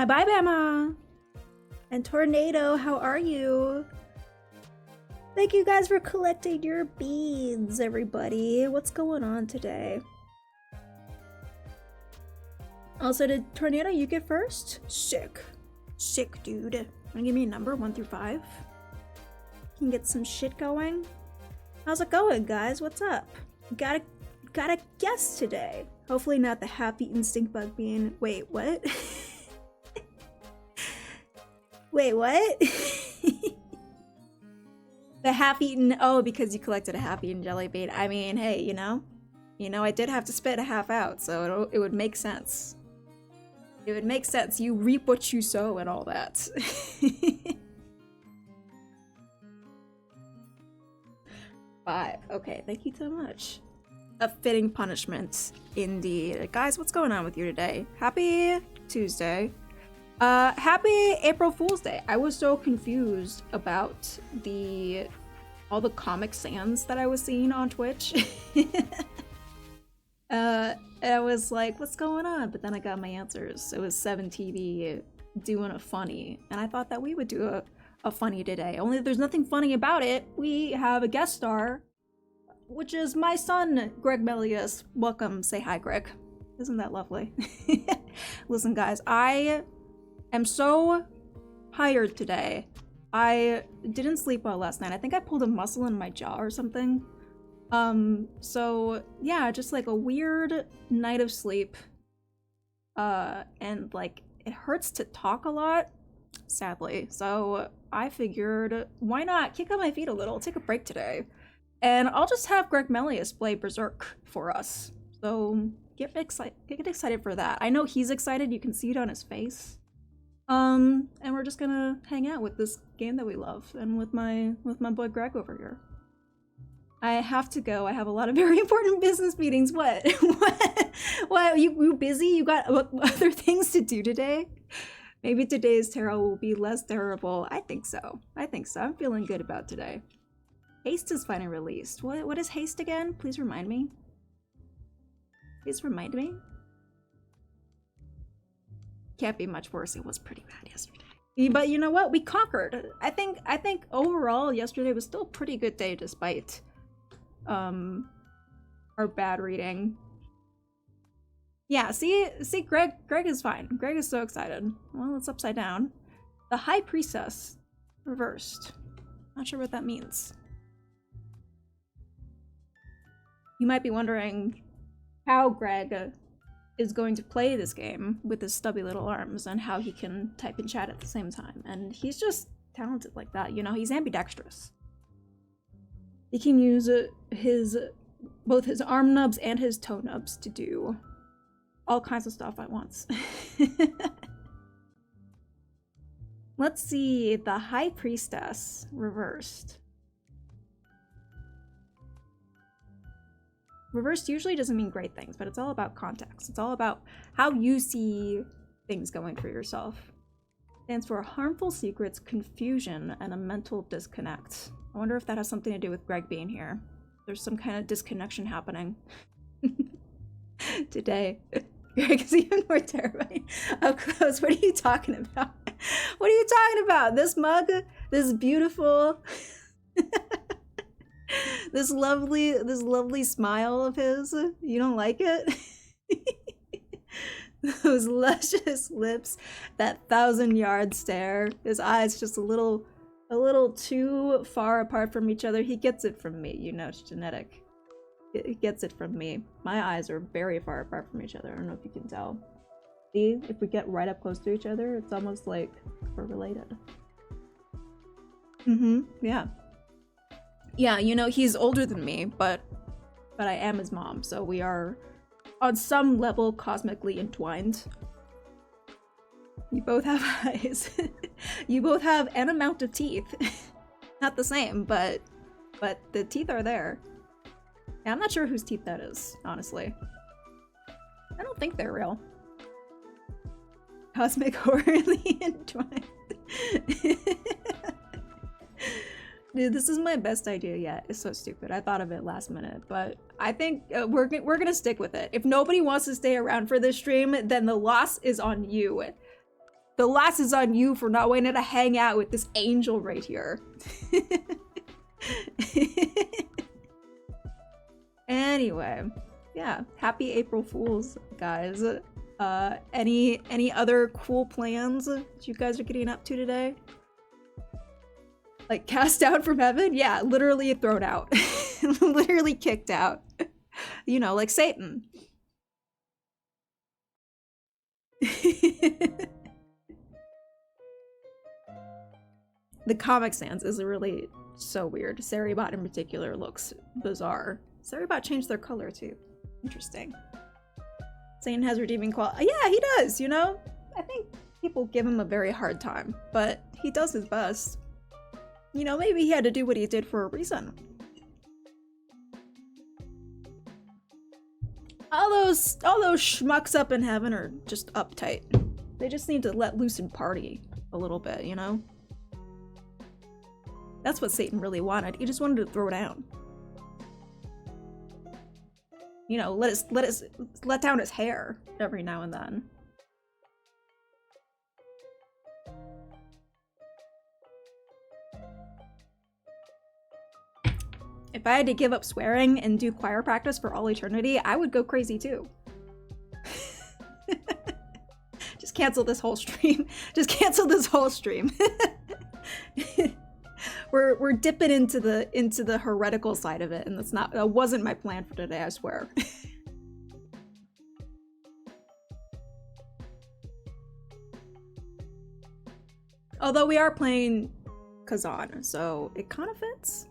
Hi, bye, Bama! And Tornado, how are you? Thank you guys for collecting your beads, everybody. What's going on today? Also, did Tornado, you get first? Sick. Sick, dude. Wanna give me a number, 1 through 5? Can get some shit going? How's it going, guys? What's up? Got a guest today. Hopefully not the half-eaten stink bug bean. Wait, what? Wait, what? The half-eaten, oh, because you collected a half-eaten jelly bean. I mean, hey, you know, I did have to spit a half out, so it would make sense. It would make sense. You reap what you sow and all that. 5. Okay, thank you so much. A fitting punishment, indeed. Guys, what's going on with you today? Happy Tuesday. Happy April Fool's Day. I was so confused about all the Comic Sans that I was seeing on Twitch. And I was like, what's going on? But then I got my answers. It was 7TV doing a funny, and I thought that we would do a funny today. Only there's nothing funny about it. We have a guest star, which is my son, Greg Melius. Welcome. Say hi, Greg. Isn't that lovely? Listen, guys, I am so tired today. I didn't sleep well last night. I think I pulled a muscle in my jaw or something. So yeah, just like a weird night of sleep. And like it hurts to talk a lot, sadly. So I figured, why not kick up my feet a little, take a break today. And I'll just have Greg Melius play Berserk for us. So get excited for that. I know he's excited, you can see it on his face. And we're just gonna hang out with this game that we love and with my boy Greg over here. I have to go. I have a lot of very important business meetings. What? What? You busy? You got other things to do today? Maybe today's tarot will be less terrible. I think so. I'm feeling good about today. Haste is finally released. What is Haste again? Please remind me. Please remind me. Can't be much worse. It was pretty bad yesterday. But you know what? We conquered. I think overall yesterday was still a pretty good day despite our bad reading. Yeah, see Greg is fine. Greg is so excited. Well, it's upside down. The High Priestess reversed. Not sure what that means. You might be wondering how Greg is going to play this game with his stubby little arms and how he can type and chat at the same time. And he's just talented like that, you know, he's ambidextrous. He can use both his arm nubs and his toe nubs to do all kinds of stuff at once. Let's see, the High Priestess reversed. Reversed usually doesn't mean great things, but it's all about context. It's all about how you see things going for yourself. Stands for harmful secrets, confusion, and a mental disconnect. I wonder if that has something to do with Greg being here. There's some kind of disconnection happening today. Greg is even more terrifying up close. What are you talking about? What are you talking about? This mug? This beautiful... this lovely smile of his? You don't like it? Those luscious lips, that 1,000-yard stare, his eyes just a little too far apart from each other. He gets it from me, you know, it's genetic. He gets it from me. My eyes are very far apart from each other. I don't know if you can tell. See, if we get right up close to each other, it's almost like we're related. Yeah. Yeah, you know, he's older than me, but I am his mom, so we are on some level cosmically entwined. You both have eyes. You both have an amount of teeth. Not the same, but the teeth are there. Yeah, I'm not sure whose teeth that is, honestly. I don't think they're real. Cosmic horribly entwined. Dude, this is my best idea yet. It's so stupid. I thought of it last minute, but I think we're gonna stick with it. If nobody wants to stay around for this stream, then the loss is on you. The last is on you for not wanting to hang out with this angel right here. Anyway, yeah, happy April Fools, guys. Any other cool plans that you guys are getting up to today? Like cast down from heaven? Yeah, literally thrown out. Literally kicked out. You know, like Satan. The comic sans is really so weird. Saribot in particular looks bizarre. Saribot changed their color too. Interesting. Satan has redeeming quality. Yeah, he does, you know? I think people give him a very hard time, but he does his best. You know, maybe he had to do what he did for a reason. All those schmucks up in heaven are just uptight. They just need to let loose and party a little bit, you know? That's what Satan really wanted. He just wanted to throw down. You know, let down his hair every now and then. If I had to give up swearing and do choir practice for all eternity, I would go crazy too. Just cancel this whole stream. Just cancel this whole stream. We're dipping into the heretical side of it, and that wasn't my plan for today, I swear. Although we are playing Kazan, so it kind of fits.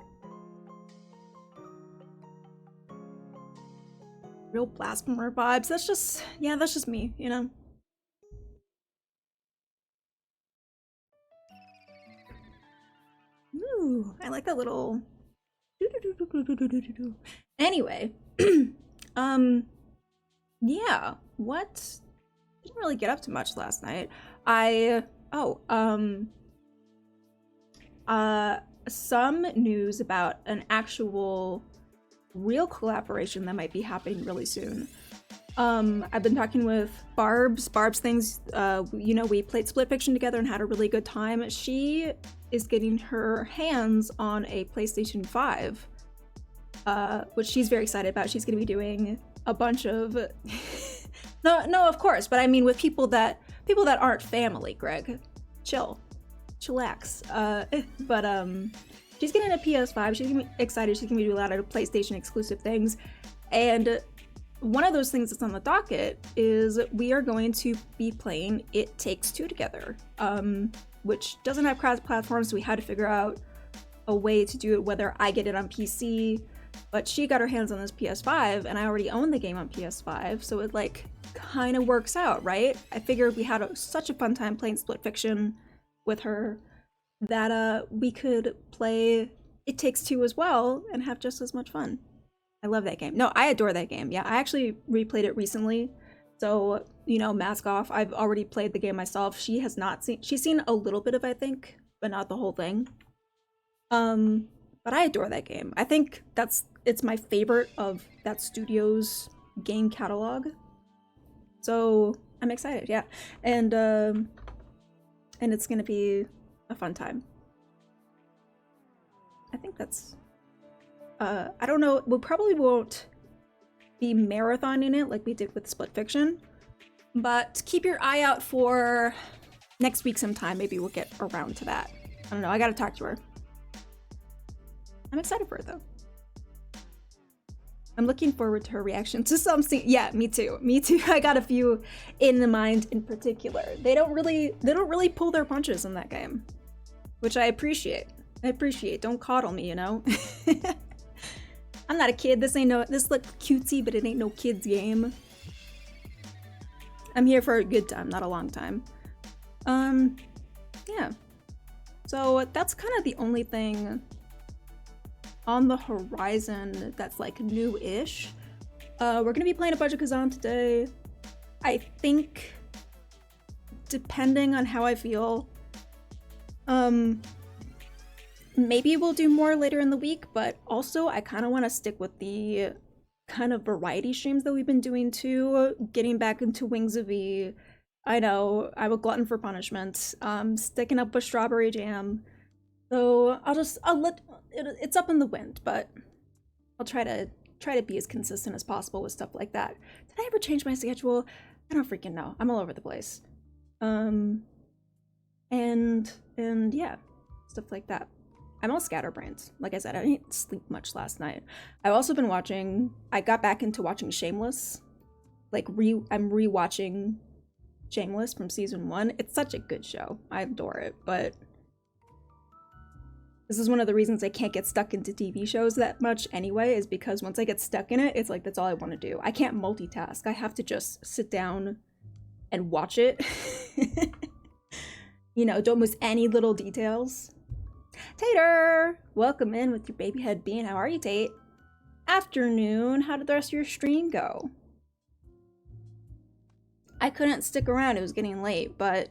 Real blasphemer vibes. That's just me, you know? Ooh, I like that little... Anyway. Yeah, what? Didn't really get up to much last night. Some news about an actual real collaboration that might be happening really soon. I've been talking with Barb's things. You know, we played Split Fiction together and had a really good time. She is getting her hands on a PlayStation 5, which she's very excited about. She's going to be doing a bunch of no, of course, but I mean with people that aren't family. Greg, chillax. But she's getting a PS5. She's gonna be excited. She's gonna be doing a lot of PlayStation exclusive things, and one of those things that's on the docket is we are going to be playing It Takes Two together, which doesn't have cross-platform, so we had to figure out a way to do it, whether I get it on PC, but she got her hands on this PS5, and I already own the game on PS5, so it like kind of works out, right? I figured we had such a fun time playing Split Fiction with her that we could play It Takes Two as well and have just as much fun. I love that game. No, I adore that game. Yeah, I actually replayed it recently. So, you know, mask off. I've already played the game myself. She has not seen, she's seen a little bit of, I think, but not the whole thing. But I adore that game. I think it's my favorite of that studio's game catalog. So I'm excited, yeah. And it's gonna be a fun time. I think that's I don't know, we probably won't be marathoning it like we did with Split Fiction, but keep your eye out for next week sometime. Maybe we'll get around to that. I don't know, I gotta talk to her. I'm excited for it though. I'm looking forward to her reaction to some scene. Yeah, me too. Me too. I got a few in mind in particular. They don't really pull their punches in that game, which I appreciate. Don't coddle me, you know? I'm not a kid. This looks cutesy, but it ain't no kid's game. I'm here for a good time, not a long time. Yeah. So that's kind of the only thing on the horizon that's like new-ish. We're gonna be playing a bunch of Kazan today. I think, depending on how I feel, maybe we'll do more later in the week, but also I kind of want to stick with the kind of variety streams that we've been doing too, getting back into Wings of E, I know, I'm a glutton for punishment. Sticking up with strawberry jam. So I'll let it's up in the wind, but I'll try to be as consistent as possible with stuff like that. Did I ever change my schedule? I don't freaking know. I'm all over the place. And yeah, stuff like that. I'm all scatterbrained. Like I said, I didn't sleep much last night. I've also been watching. I got back into watching Shameless. Like I'm rewatching Shameless from season 1. It's such a good show. I adore it, but this is one of the reasons I can't get stuck into TV shows that much anyway, is because once I get stuck in it, it's like that's all I want to do. I can't multitask. I have to just sit down and watch it. You know, don't miss any little details. Tater! Welcome in with your baby head bean. How are you, Tate? Afternoon. How did the rest of your stream go? I couldn't stick around. It was getting late, but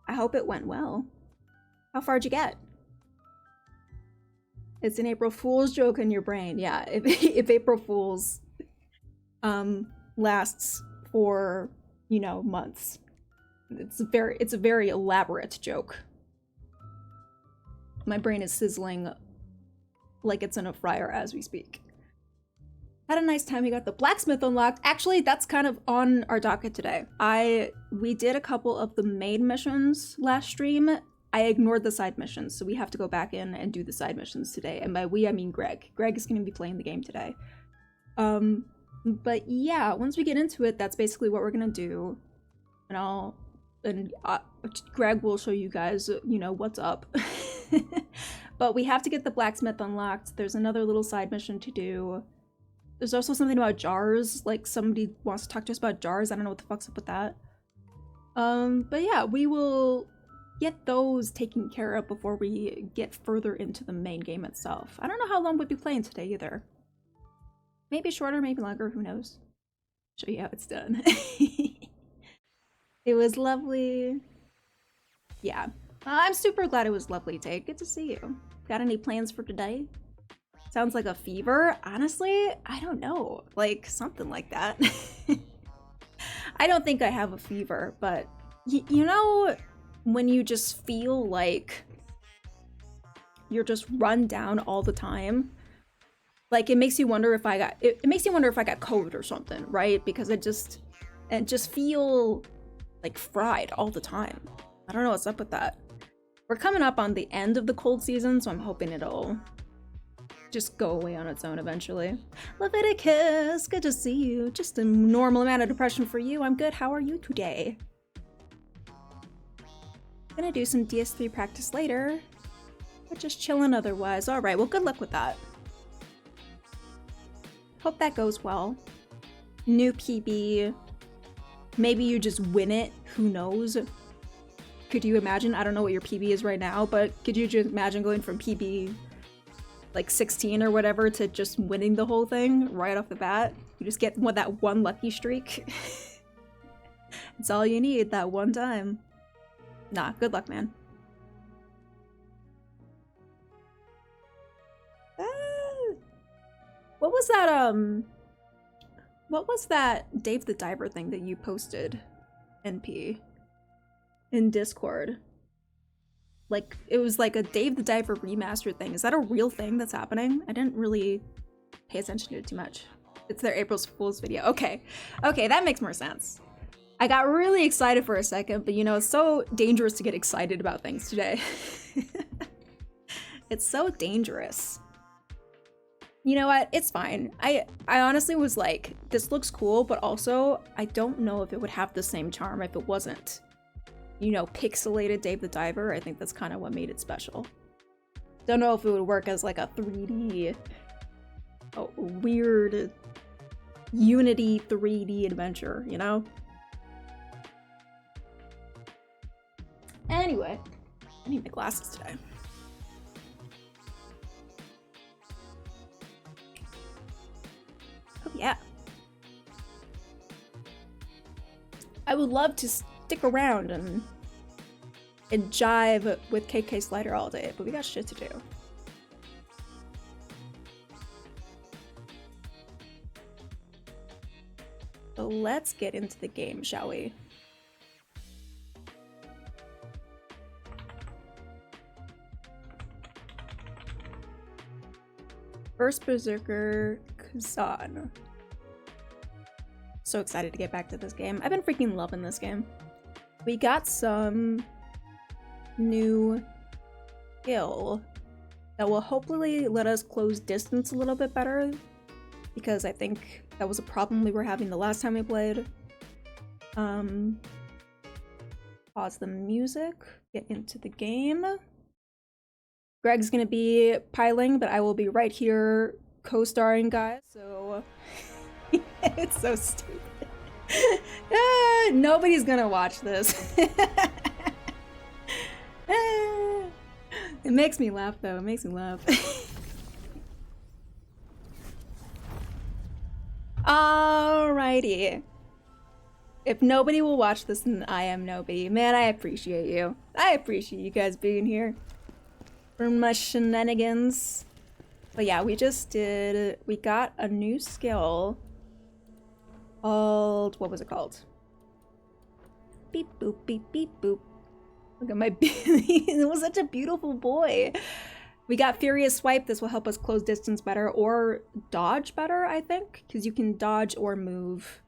I hope it went well. How far'd you get? It's an April Fool's joke in your brain. Yeah, if April Fool's lasts for, you know, months. It's a very elaborate joke. My brain is sizzling like it's in a fryer as we speak. Had a nice time. We got the blacksmith unlocked. Actually, that's kind of on our docket today. We did a couple of the main missions last stream. I ignored the side missions, so we have to go back in and do the side missions today. And by we, I mean Greg. Greg is going to be playing the game today. But yeah, once we get into it, that's basically what we're going to do. And Greg will show you guys, you know, what's up. But we have to get the blacksmith unlocked. There's another little side mission to do. There's also something about jars. Like, somebody wants to talk to us about jars. I don't know what the fuck's up with that. But yeah, we will get those taken care of before we get further into the main game itself. I don't know how long we'll be playing today either. Maybe shorter, maybe longer, who knows. Show you how it's done. It was lovely. Yeah. I'm super glad it was lovely, Tate. Good to see you. Got any plans for today? Sounds like a fever. Honestly, I don't know. Like, something like that. I don't think I have a fever, but you know when you just feel like you're just run down all the time? Like, it makes you wonder if I got it makes you wonder if I got COVID or something, right? Because I just feel like fried all the time. I don't know what's up with that. We're coming up on the end of the cold season, so I'm hoping it'll just go away on its own eventually. Leviticus, good to see you. Just a normal amount of depression for you. I'm good. How are you today? Gonna do some DS3 practice later, but just chilling otherwise. All right, well, good luck with that. Hope that goes well. New PB. Maybe you just win it. Who knows? Could you imagine? I don't know what your PB is right now, but could you just imagine going from PB like 16 or whatever to just winning the whole thing right off the bat? You just get that one lucky streak. It's all you need that one time. Nah, good luck, man. What was that Dave the Diver thing that you posted, NP, in Discord? Like, it was like a Dave the Diver remastered thing. Is that a real thing that's happening? I didn't really pay attention to it too much. It's their April Fool's video. Okay, that makes more sense. I got really excited for a second, but you know, it's so dangerous to get excited about things today. It's so dangerous. You know what? It's fine. I honestly was like, this looks cool, but also I don't know if it would have the same charm if it wasn't, you know, pixelated Dave the Diver. I think that's kind of what made it special. Don't know if it would work as like a 3D, weird Unity 3D adventure, you know? Anyway, I need my glasses today. Oh yeah. I would love to stick around and jive with KK Slider all day, but we got shit to do. So let's get into the game, shall we? First Berserker Kazan. So excited to get back to this game. I've been freaking loving this game. We got some new skill that will hopefully let us close distance a little bit better, because I think that was a problem we were having the last time we played. Pause the music, get into the game. Greg's gonna be piling, but I will be right here co-starring, guys, so it's so stupid. Nobody's gonna watch this. It makes me laugh, though. It makes me laugh. Alrighty. If nobody will watch this, then I am nobody. Man, I appreciate you. I appreciate you guys being here for my shenanigans. But yeah, we got a new skill called, what was it called? Beep boop, beep beep boop. Look at my baby. It was such a beautiful boy. We got Furious Swipe. This will help us close distance better or dodge better, I think, because you can dodge or move.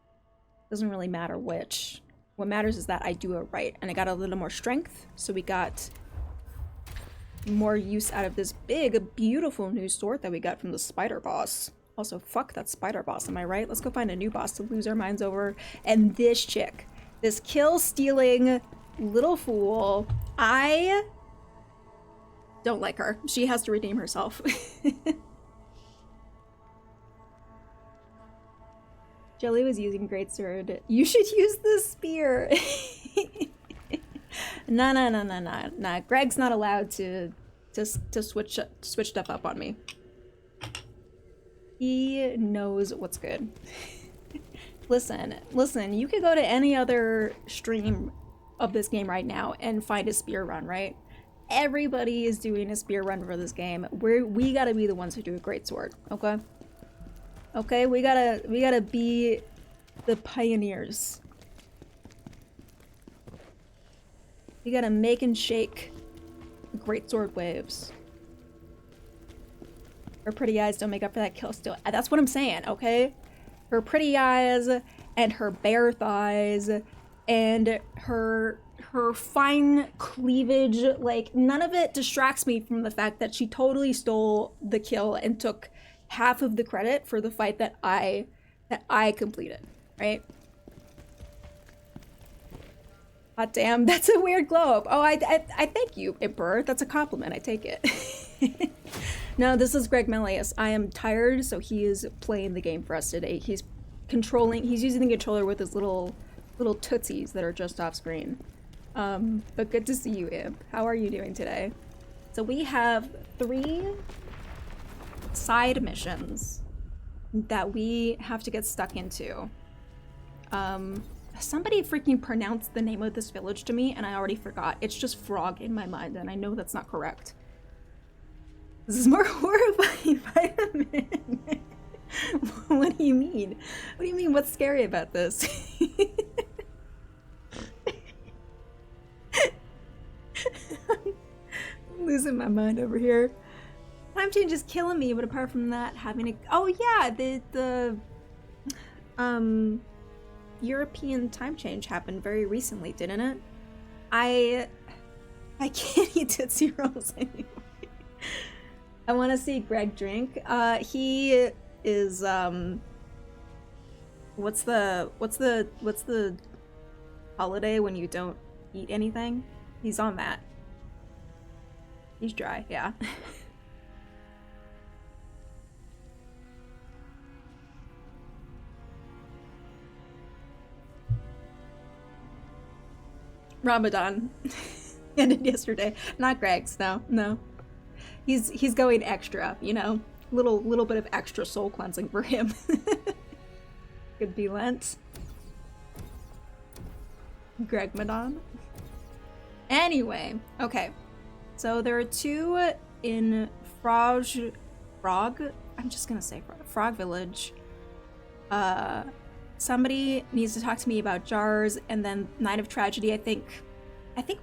Doesn't really matter which. What matters is that I do it right. And I got a little more strength, so we got more use out of this big, beautiful new sword that we got from the spider boss. Also, fuck that spider boss, am I right? Let's go find a new boss to lose our minds over. And this chick. This kill-stealing little fool. I don't like her. She has to redeem herself. Jelly was using greatsword. You should use the spear. Nah. Greg's not allowed to switch stuff up on me. He knows what's good. Listen, you could go to any other stream of this game right now and find a spear run, right? Everybody is doing a spear run for this game. We gotta be the ones who do a greatsword, okay? Okay, we gotta be the pioneers. We gotta make and shake greatsword waves. Her pretty eyes don't make up for that kill steal. That's what I'm saying, okay? Her pretty eyes and her bare thighs and her fine cleavage, like, none of it distracts me from the fact that she totally stole the kill and took half of the credit for the fight that I completed, right? God damn, that's a weird glow up. Oh, I thank you, Emperor. That's a compliment. I take it. No, this is Greg Melius. I am tired, so he is playing the game for us today. He's using the controller with his little tootsies that are just off screen. But good to see you, Imp. How are you doing today? So we have 3 side missions that we have to get stuck into. Somebody freaking pronounced the name of this village to me and I already forgot. It's just frog in my mind and I know that's not correct. This is more horrifying vitamin. What do you mean? What do you mean? What's scary about this? I'm losing my mind over here. Time change is killing me, but apart from that, having a— oh yeah, the European time change happened very recently, didn't it? I can't eat Tootsie Rolls anymore. I want to see Greg drink. He is what's the holiday when you don't eat anything? He's on that. He's dry, yeah. Ramadan ended yesterday. Not Greg's, no. He's going extra, you know, little bit of extra soul cleansing for him. Could be Lent. Greg Madon. Anyway, okay. So there are 2 in Frog. I'm just gonna say Frog Village. Somebody needs to talk to me about jars, and then Night of Tragedy, I think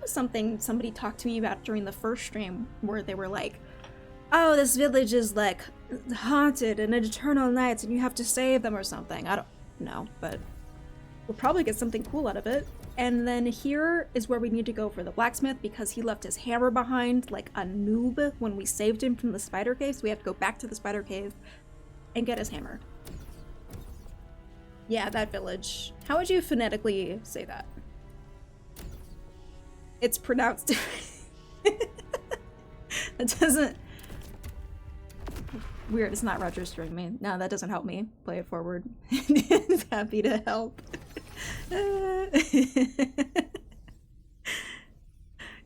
was something somebody talked to me about during the first stream, where they were like, oh, this village is like haunted and eternal nights and you have to save them or something. I don't know, but we'll probably get something cool out of it. And then here is where we need to go for the blacksmith because he left his hammer behind like a noob when we saved him from the spider cave. So we have to go back to the spider cave and get his hammer. Yeah, that village. How would you phonetically say that? It's pronounced. It doesn't. Weird, it's not registering me. No, that doesn't help me. Play it forward. It's happy to help.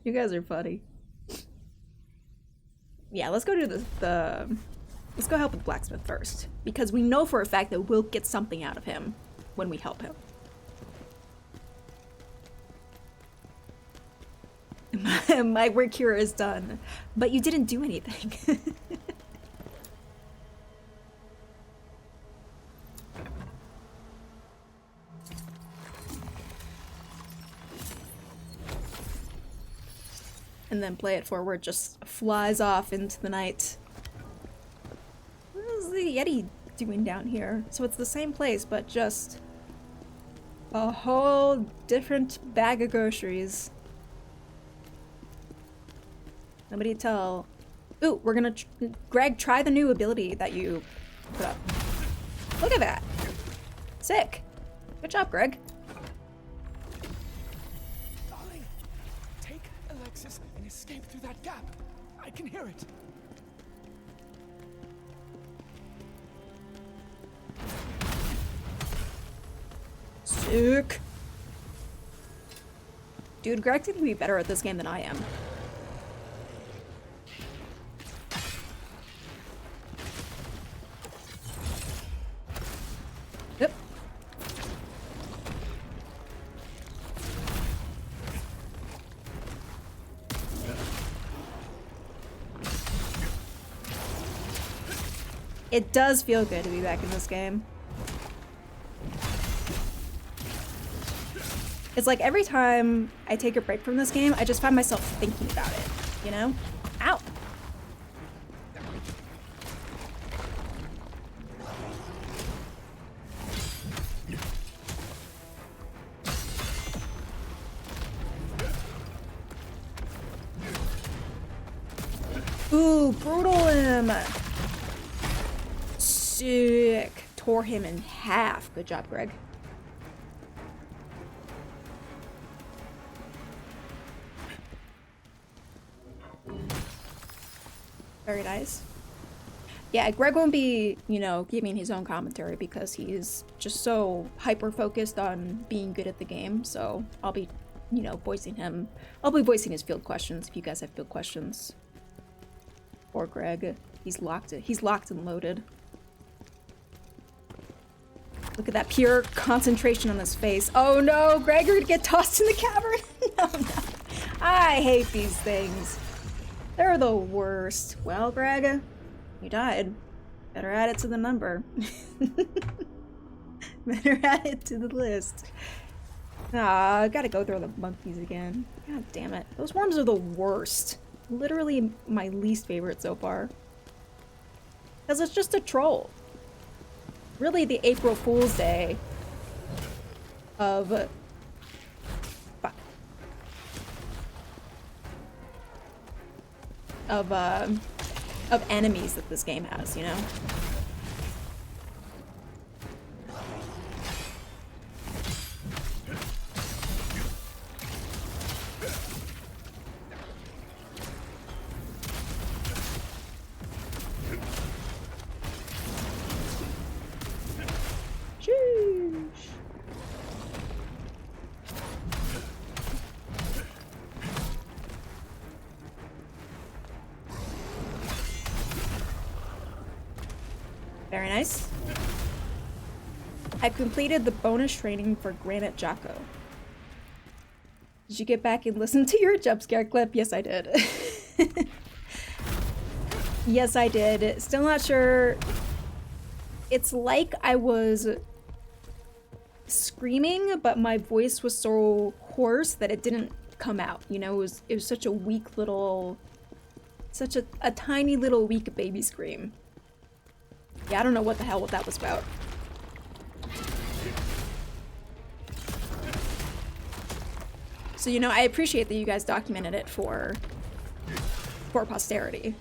You guys are funny. Yeah, let's go do let's go help with the blacksmith first. Because we know for a fact that we'll get something out of him when we help him. My work here is done. But you didn't do anything. And then play it forward, just flies off into the night. What is the Yeti doing down here? So it's the same place, but just a whole different bag of groceries. Nobody tell. Ooh, we're gonna Greg, try the new ability that you put up. Look at that. Sick. Good job, Greg. Darling, take Alexis and escape through that gap. I can hear it. Sick. Dude, Greg seems to be better at this game than I am. Yep. It does feel good to be back in this game. It's like every time I take a break from this game, I just find myself thinking about it, you know? Ow! Ooh, brutal him! Sick! Tore him in half. Good job, Greg. Very nice. Yeah, Greg won't be, you know, giving his own commentary because he's just so hyper-focused on being good at the game, so I'll be, you know, I'll be voicing his field questions if you guys have field questions. Or Greg. He's locked and loaded. Look at that pure concentration on his face. Oh no, Greg, you're gonna get tossed in the cavern! No. I hate these things. They're the worst. Well, Greg, you died. Better add it to the number. Better add it to the list. Ah, I gotta go through the monkeys again. God damn it. Those worms are the worst. Literally my least favorite so far. Because it's just a troll. Really the April Fool's Day of... Of enemies that this game has, you know? Sheesh. Very nice. I completed the bonus training for Granite Jocko. Did you get back and listen to your jump scare clip? Yes, I did. Yes, I did. Still not sure. It's like I was screaming, but my voice was so hoarse that it didn't come out. You know, it was such a weak little Such a tiny little weak baby scream. Yeah, I don't know what the hell what that was about. So, you know, I appreciate that you guys documented it for posterity.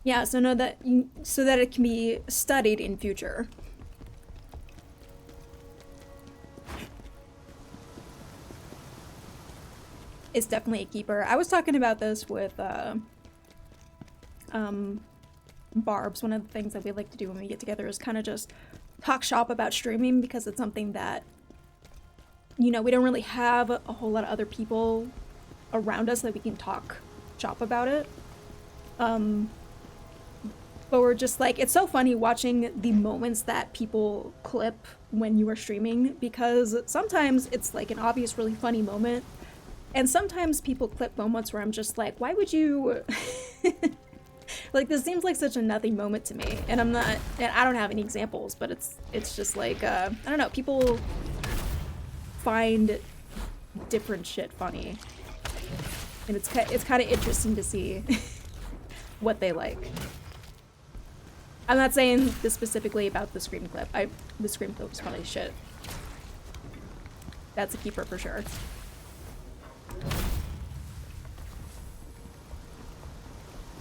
Yeah, so know that so that it can be studied in future. It's definitely a keeper. I was talking about this with Barb's. One of the things that we like to do when we get together is kind of just talk shop about streaming, because it's something that, you know, we don't really have a whole lot of other people around us that we can talk shop about it. But we're just like, it's so funny watching the moments that people clip when you are streaming, because sometimes it's like an obvious really funny moment, and sometimes people clip moments where I'm just like, why would you like, this seems like such a nothing moment to me, and I don't have any examples, but it's just like, I don't know, people find different shit funny, and it's kind of interesting to see what they like. I'm not saying this specifically about the Scream clip. The Scream clip was funny as shit. That's a keeper for sure.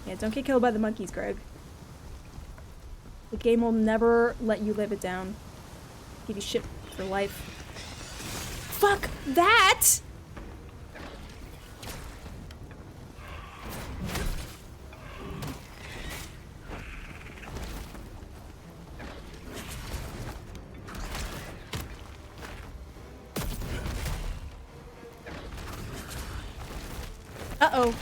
Yeah, don't get killed by the monkeys, Greg. The game will never let you live it down. Give you shit for life. Fuck that! Uh-oh.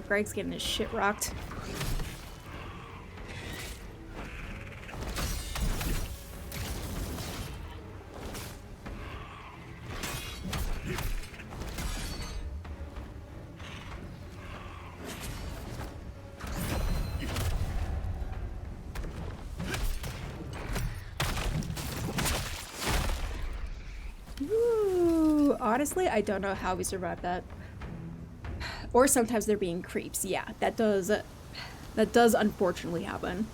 Greg's getting his shit rocked. Ooh, honestly, I don't know how we survived that. Or sometimes they're being creeps. Yeah, that does unfortunately happen.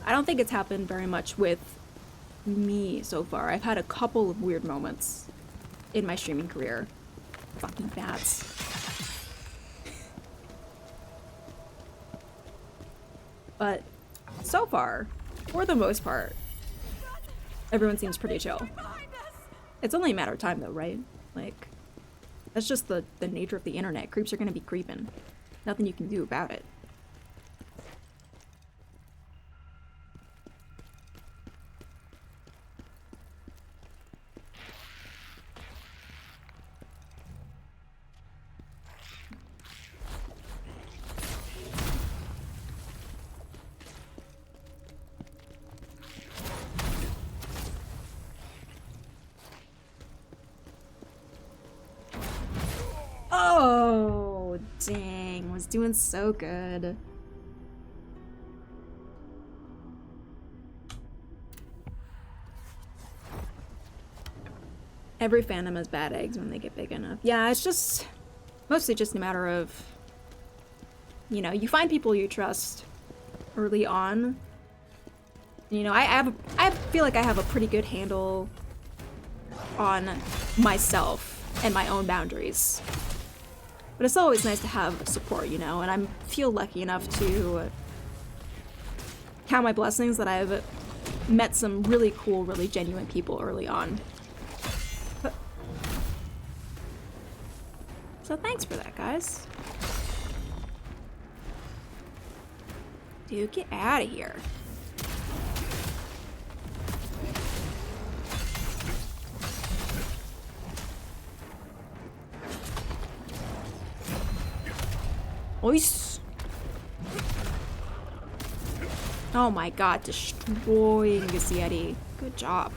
I don't think it's happened very much with me so far. I've had a couple of weird moments in my streaming career. Fucking bats. But so far, for the most part, everyone seems pretty chill. It's only a matter of time though, right? Like, that's just the nature of the internet. Creeps are gonna be creeping. Nothing you can do about it. Oh, dang. Was doing so good. Every fandom has bad eggs when they get big enough. Yeah, it's just mostly just a matter of, you know, you find people you trust early on. You know, I feel like I have a pretty good handle on myself and my own boundaries. But it's always nice to have support, you know, and I feel lucky enough to count my blessings that I've met some really cool, really genuine people early on. So thanks for that, guys. Dude, get out of here. Ois. Oh my god, destroying this Yeti. Good job.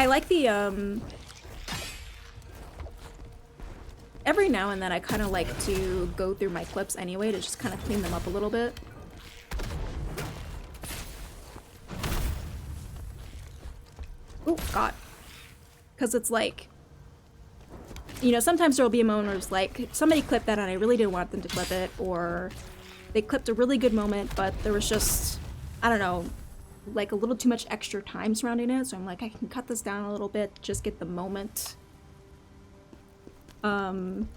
I like the, every now and then I kind of like to go through my clips anyway to just kind of clean them up a little bit. Oh, God. Because it's like, you know, sometimes there will be a moment where it's like, somebody clipped that and I really didn't want them to clip it, or they clipped a really good moment, but there was just, I don't know, like a little too much extra time surrounding it, so I'm like, I can cut this down a little bit, just get the moment. And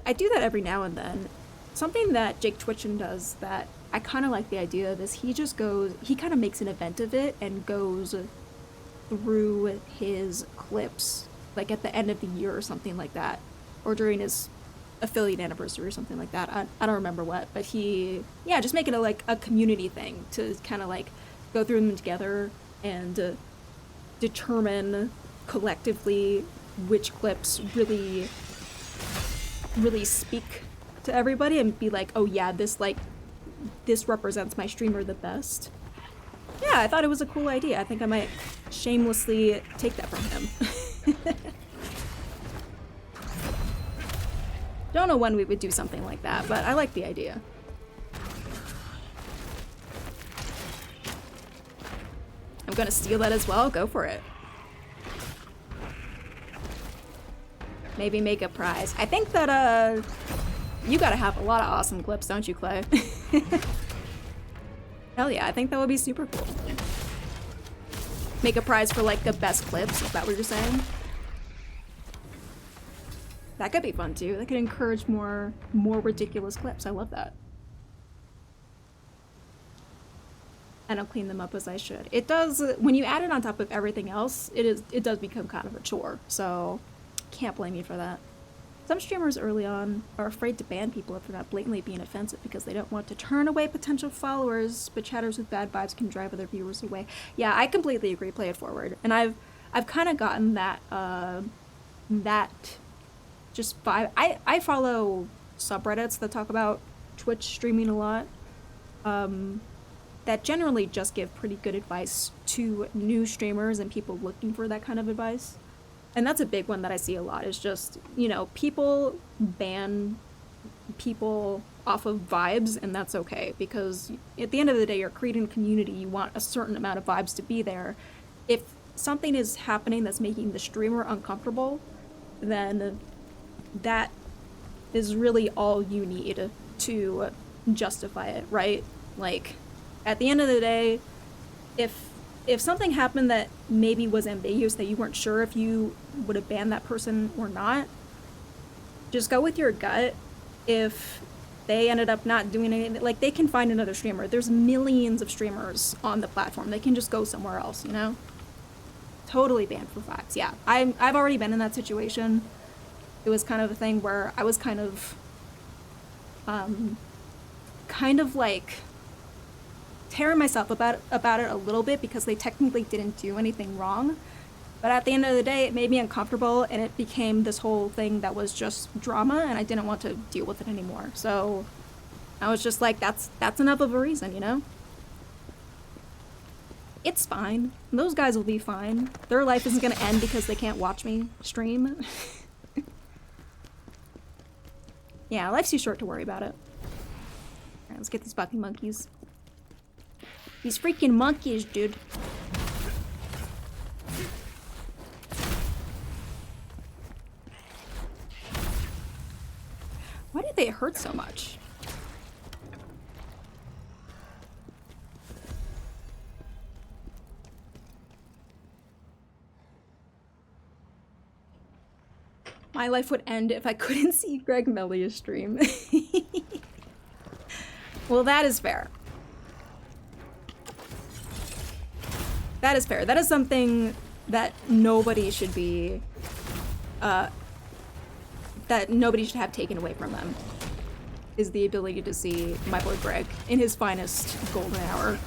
I do that every now and then. Something that Jake Twitchin does that I kind of like the idea of is he just goes, he kind of makes an event of it and goes through his clips, like at the end of the year or something like that, or during his affiliate anniversary or something like that. I don't remember what, but he, yeah, just make it like a community thing to kind of like go through them together and determine collectively which clips really speak to everybody and be like, oh yeah, this represents my streamer the best. Yeah, I thought it was a cool idea. I think I might shamelessly take that from him. Don't know when we would do something like that, but I like the idea. I'm gonna steal that as well. Go for it. Maybe make a prize. I think that, you gotta have a lot of awesome clips, don't you, Clay? Hell yeah, I think that would be super cool. Make a prize for, like, the best clips, is that what you're saying? That could be fun, too. That could encourage more ridiculous clips. I love that. And I'll clean them up as I should. It does, when you add it on top of everything else, it does become kind of a chore, so can't blame you for that. Some streamers early on are afraid to ban people if they're not blatantly being offensive because they don't want to turn away potential followers, but chatters with bad vibes can drive other viewers away. Yeah, I completely agree. Play it forward. And I've kind of gotten that, that just vibe. I follow subreddits that talk about Twitch streaming a lot, that generally just give pretty good advice to new streamers and people looking for that kind of advice. And that's a big one that I see a lot, is just, you know, people ban people off of vibes, and that's okay, because at the end of the day, you're creating a community, you want a certain amount of vibes to be there. If something is happening that's making the streamer uncomfortable, then that is really all you need to justify it, right? Like, at the end of the day, if something happened that maybe was ambiguous, that you weren't sure if you would have banned that person or not, just go with your gut. If they ended up not doing anything, like, they can find another streamer. There's millions of streamers on the platform. They can just go somewhere else, you know? Totally banned for vibes. Yeah, I've already been in that situation. It was kind of a thing where I was kind of like tearing myself about it a little bit because they technically didn't do anything wrong, but at the end of the day it made me uncomfortable and it became this whole thing that was just drama and I didn't want to deal with it anymore. So I was just like, that's enough of a reason, you know? It's fine. Those guys will be fine. Their life isn't gonna end because they can't watch me stream. Yeah, life's too short to worry about it. Alright, let's get these fucking monkeys. These freaking monkeys, dude. Why did they hurt so much? My life would end if I couldn't see Greg Melia's stream. Well, that is fair. That is fair. That is something that nobody should be, that nobody should have taken away from them, is the ability to see my boy Greg in his finest golden hour.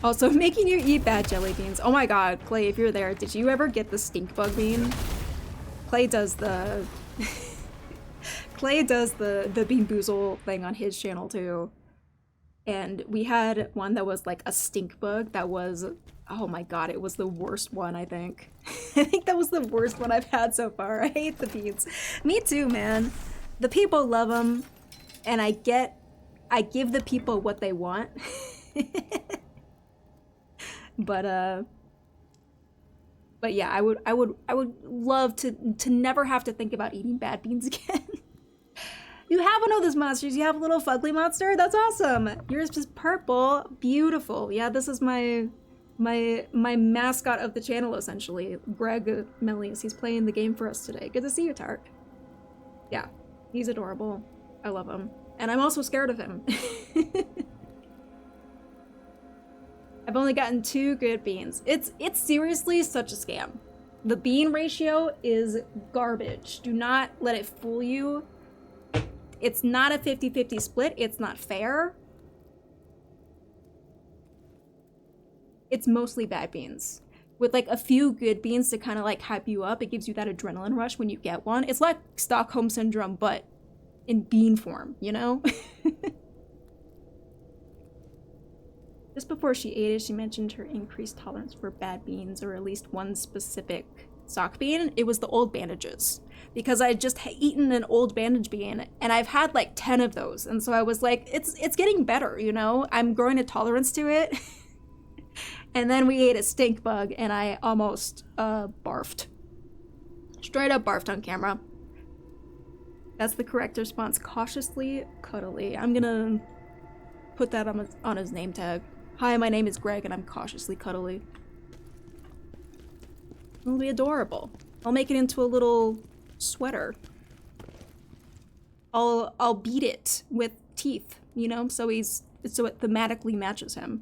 Also, making you eat bad jelly beans. Oh my god, Clay, if you're there, did you ever get the stink bug bean? Clay does the Clay does the Bean Boozle thing on his channel too. And we had one that was like a stink bug that was, oh my god, it was the worst one, I think. I think that was the worst one I've had so far. I hate the beans. Me too, man. The people love them, and I give the people what they want. But yeah, I would love to never have to think about eating bad beans again. You have one of those monsters. You have a little fugly monster. That's awesome. Yours is purple. Beautiful. Yeah, this is my mascot of the channel, essentially. Greg Melius. He's playing the game for us today. Good to see you, Tark. Yeah, he's adorable. I love him. And I'm also scared of him. I've only gotten 2 good beans. It's seriously such a scam. The bean ratio is garbage. Do not let it fool you. It's not a 50-50 split. It's not fair. It's mostly bad beans. With like a few good beans to kind of like hype you up, it gives you that adrenaline rush when you get one. It's like Stockholm Syndrome, but in bean form, you know? Just before she ate it, she mentioned her increased tolerance for bad beans, or at least one specific sock bean. It was the old bandages. Because I had just eaten an old bandage bean, and I've had like 10 of those. And so I was like, it's getting better, you know? I'm growing a tolerance to it. And then we ate a stink bug, and I almost barfed. Straight up barfed on camera. That's the correct response. Cautiously cuddly. I'm gonna put that on his name tag. Hi, my name is Greg, and I'm cautiously cuddly. It'll be adorable. I'll make it into a little sweater. I'll beat it with teeth, you know, so it thematically matches him.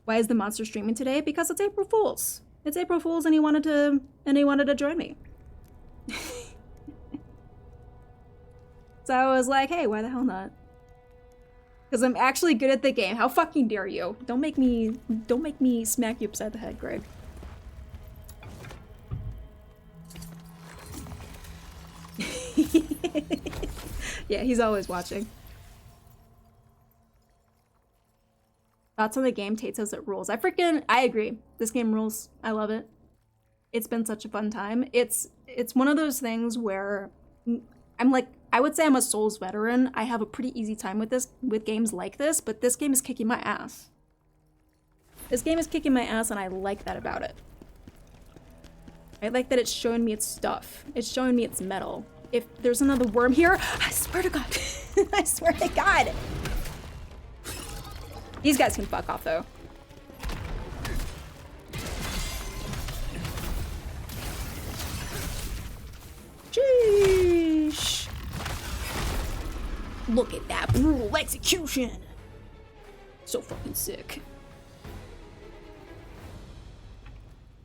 Why is the monster streaming today? Because it's April Fool's. It's April Fool's, and he wanted to join me. So I was like, hey, why the hell not? Because I'm actually good at the game. How fucking dare you? Don't make me smack you upside the head, Greg. Yeah, he's always watching. Thoughts on the game? Tate says it rules. I agree. This game rules. I love it. It's been such a fun time. It's one of those things where I'm like, I would say I'm a Souls veteran. I have a pretty easy time with games like this, but this game is kicking my ass. This game is kicking my ass, and I like that about it. I like that it's showing me its stuff. It's showing me its metal. If there's another worm here, I swear to God. I swear to God. These guys can fuck off, though. Sheesh. Look at that brutal execution. So fucking sick.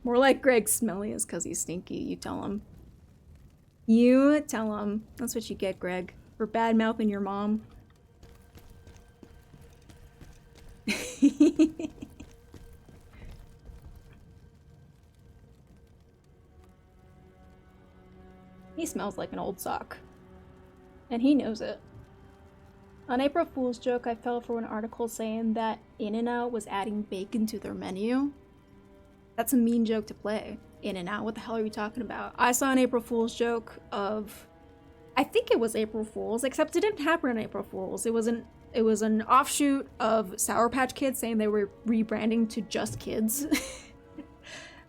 More like Greg Smelly is because he's stinky. You tell him. You tell him. That's what you get, Greg. For bad mouthing your mom. He smells like an old sock. And he knows it. On April Fool's joke, I fell for an article saying that In-N-Out was adding bacon to their menu. That's a mean joke to play. In-N-Out, what the hell are you talking about? I saw an April Fool's joke of... I think it was April Fool's, except it didn't happen on April Fool's. It was an offshoot of Sour Patch Kids saying they were rebranding to just kids.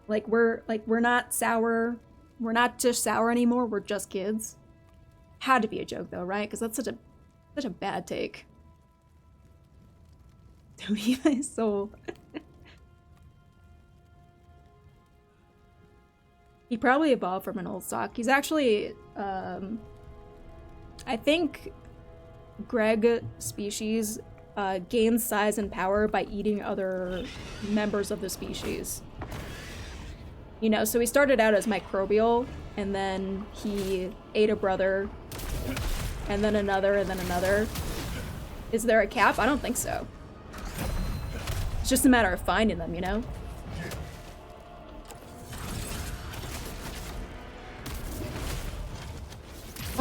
we're not sour. We're not just sour anymore. We're just kids. Had to be a joke though, right? Because that's such a bad take. Don't eat my soul. He probably evolved from an old sock. He's actually, I think Greg species gains size and power by eating other members of the species. You know, so he started out as microbial, and then he ate a brother, and then another, and then another. Is there a cap? I don't think so. It's just a matter of finding them, you know?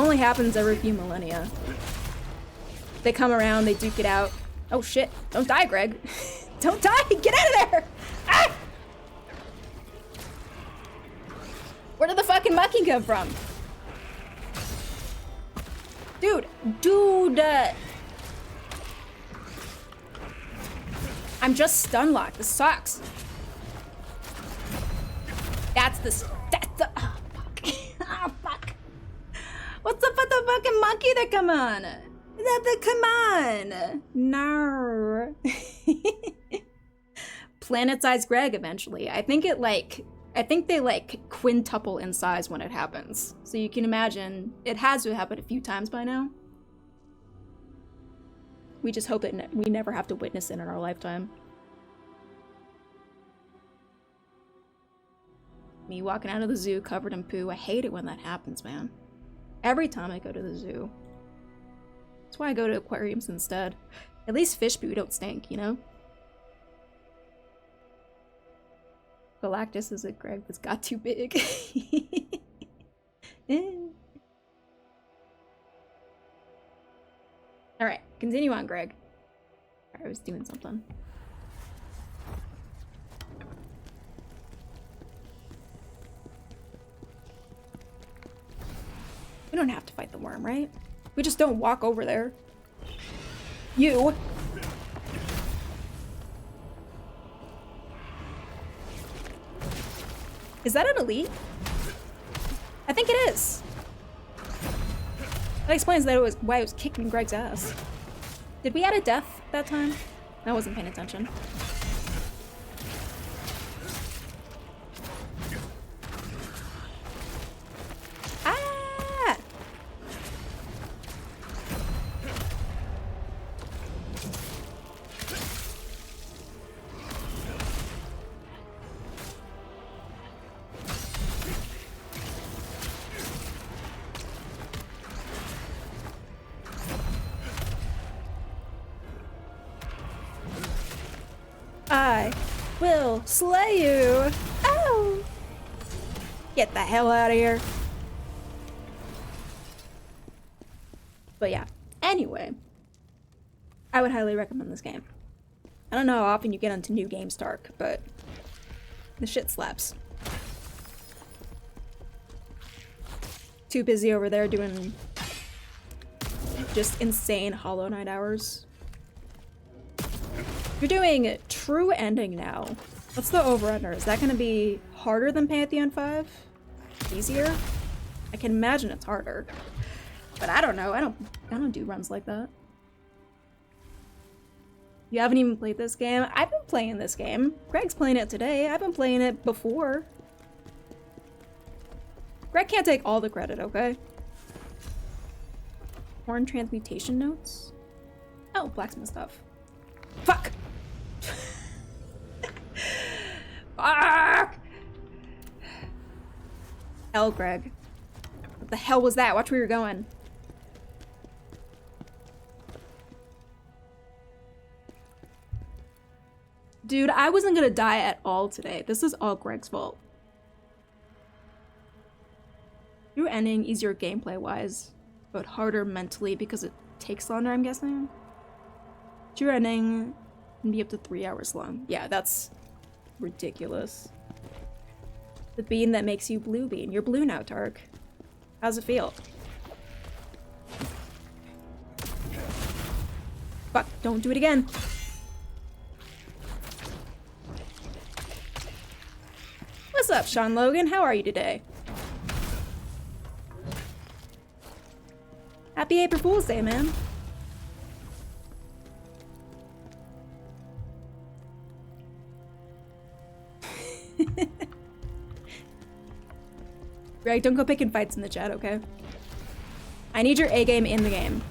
Only happens every few millennia. They come around, they duke it out. Oh shit, don't die, Greg. Don't die, get out of there! Ah! Where did the fucking mucking come from? Dude. I'm just stun locked, this sucks. That's the, oh fuck. Oh fuck. What's up with the fucking monkey that come on? Come on. No. Planet-sized Greg eventually. I think they like quintuple in size when it happens. So you can imagine it has to happen a few times by now. We just hope that we never have to witness it in our lifetime. Me walking out of the zoo covered in poo. I hate it when that happens, man. Every time I go to the zoo. That's why I go to aquariums instead. At least fish poo don't stink, you know? Galactus is a Greg that's got too big. Alright, continue on, Greg. I was doing something. We don't have to fight the worm, right? We just don't walk over there. You! Is that an elite? I think it is. That explains that why it was kicking Greg's ass. Did we add a death that time? I wasn't paying attention. Ah! I will slay you. Oh! Get the hell out of here. But yeah, anyway, I would highly recommend this game. I don't know how often you get onto New Game Stark, but the shit slaps. Too busy over there doing just insane Hollow Knight hours. You're doing true ending now. What's the over-under? Is that gonna be harder than Pantheon 5? Easier? I can imagine it's harder. But I don't know. I don't do runs like that. You haven't even played this game? I've been playing this game. Greg's playing it today. I've been playing it before. Greg can't take all the credit, okay? Horn transmutation notes? Oh, blacksmith stuff. Fuck! Fuck! Hell, Greg. What the hell was that? Watch where you're going. Dude, I wasn't gonna die at all today. This is all Greg's fault. True ending easier gameplay-wise, but harder mentally because it takes longer, I'm guessing. True ending can be up to 3 hours long. Yeah, that's ridiculous. The bean that makes you blue bean. You're blue now, Tark. How's it feel? Fuck, don't do it again. What's up, Sean Logan? How are you today? Happy April Fool's Day, man. Greg, don't go picking fights in the chat, okay? I need your A game in the game.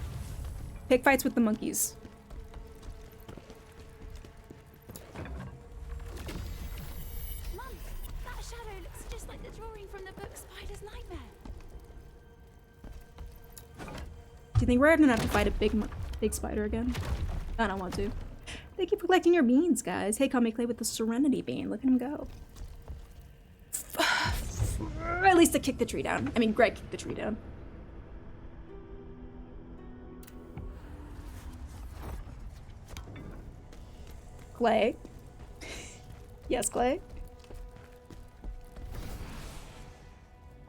Pick fights with the monkeys. Mum, that shadow looks just like the drawing from the book Spider's Nightmare. Do you think we're gonna have to fight a big spider again? I don't want to. Thank you for collecting your beans, guys. Hey, call me Clay with the Serenity Bean. Look at him go. At least I kicked the tree down. I mean, Greg kicked the tree down. Clay. Yes, Clay.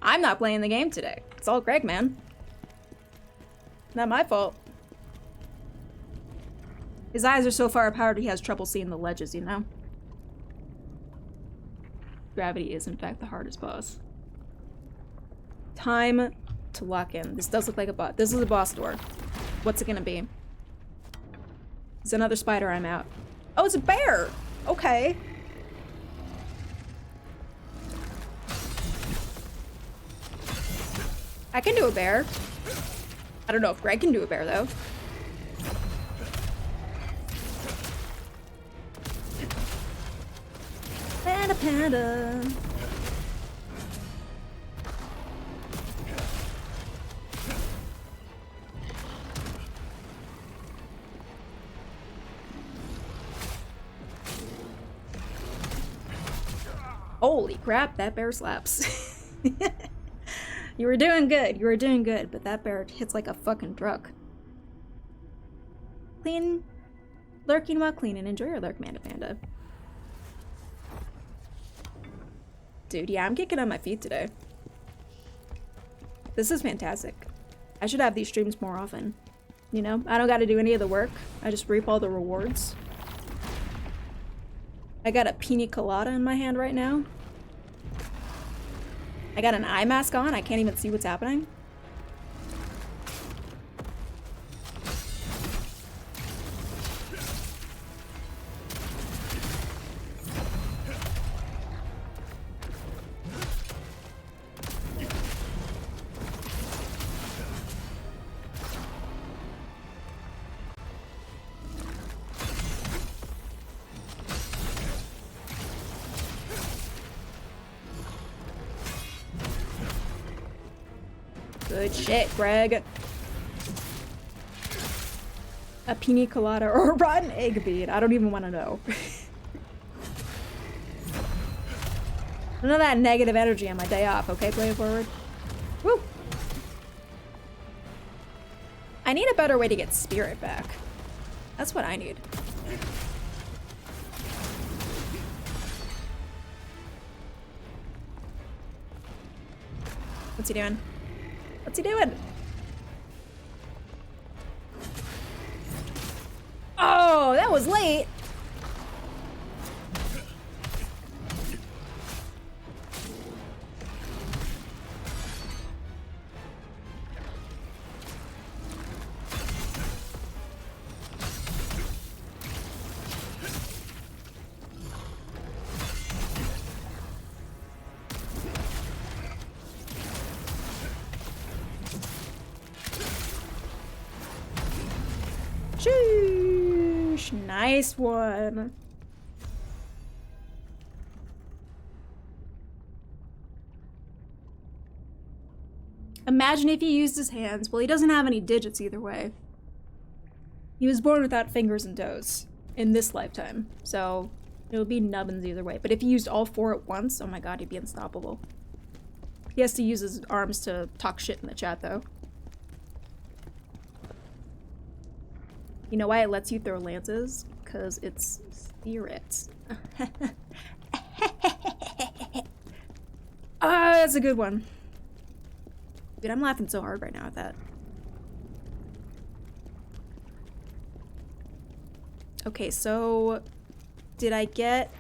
I'm not playing the game today. It's all Greg, man. Not my fault. His eyes are so far apart he has trouble seeing the ledges, you know? Gravity is, in fact, the hardest boss. Time to lock in. This does look like a boss. This is a boss door. What's it gonna be? It's another spider, I'm out. Oh, it's a bear! Okay. I can do a bear. I don't know if Greg can do a bear, though. Panda panda. Holy crap, that bear slaps. You were doing good, you were doing good, but that bear hits like a fucking truck. Clean. Lurking while cleaning. Enjoy your lurk, Manda Panda. Dude, yeah, I'm kicking on my feet today. This is fantastic. I should have these streams more often. You know, I don't gotta do any of the work. I just reap all the rewards. I got a pina colada in my hand right now. I got an eye mask on. I can't even see what's happening. Good shit, Greg. A pina colada or a rotten egg bean. I don't even want to know. None of that negative energy on my day off, okay? Play it forward. Woo! I need a better way to get spirit back. That's what I need. What's he doing? What's he doing? Oh, that was late. Sheesh, nice one. Imagine if he used his hands. Well, he doesn't have any digits either way. He was born without fingers and toes in this lifetime, so it would be nubbins either way. But if he used all four at once, oh my god, he'd be unstoppable. He has to use his arms to talk shit in the chat, though. You know why it lets you throw lances? Because it's spirits. Ah, that's a good one. Dude, I'm laughing so hard right now at that. Okay, so did I get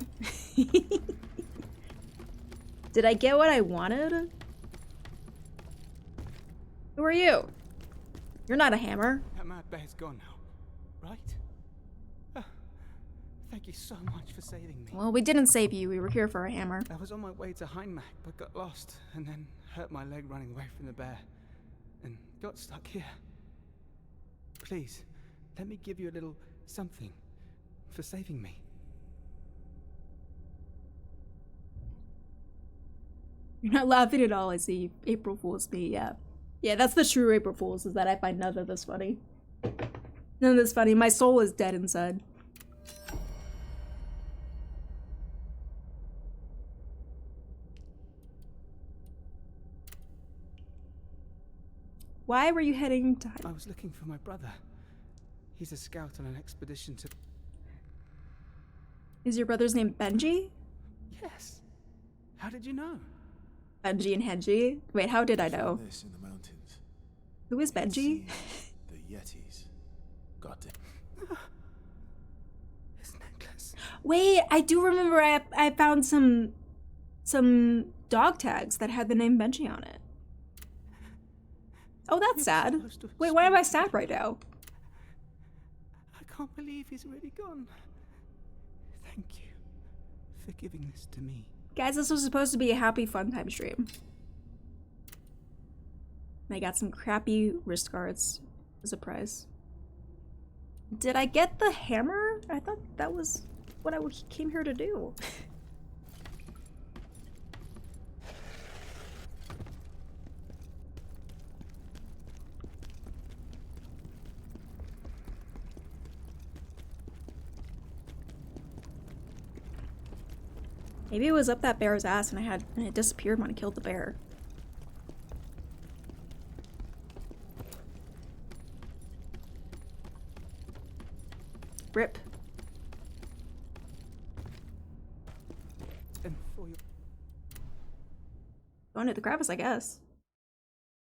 did I get what I wanted? Who are you? You're not a hammer. That mad bear's gone now, right? Thank you so much for saving me. Well, we didn't save you. We were here for a hammer. I was on my way to Heimak, but got lost, and then hurt my leg running away from the bear, and got stuck here. Please, let me give you a little something for saving me. You're not laughing at all, I see. April Fool's me, yeah. Yeah, that's the true April Fool's, is that I find none of this funny. None of this funny. My soul is dead inside. Why were you heading to... I was looking for my brother. He's a scout on an expedition to... Is your brother's name Benji? Yes. How did you know? Benji and Henji? Wait, how did I know? Found this in the mountains. Who is Benji? See the Yetis. Got it. His necklace. Wait, I do remember I found some dog tags that had the name Benji on it. Oh, that's sad. Wait, why am I sad right now? I can't believe he's really gone. Thank you for giving this to me. Guys, this was supposed to be a happy fun time stream. And I got some crappy wrist guards as a prize. Did I get the hammer? I thought that was what I came here to do. Maybe it was up that bear's ass and it disappeared when I killed the bear. Rip. And for your... Going to the crevice, I guess.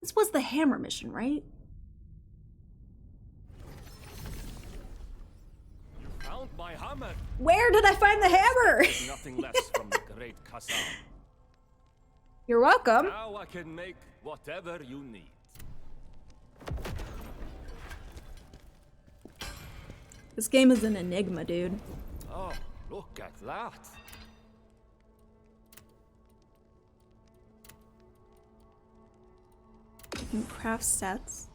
This was the hammer mission, right? Found my hammer. Where did I find the hammer? Nothing less from the great Kazan. You're welcome. Now I can make whatever you need. This game is an enigma, dude. Oh, look at that. You can craft sets.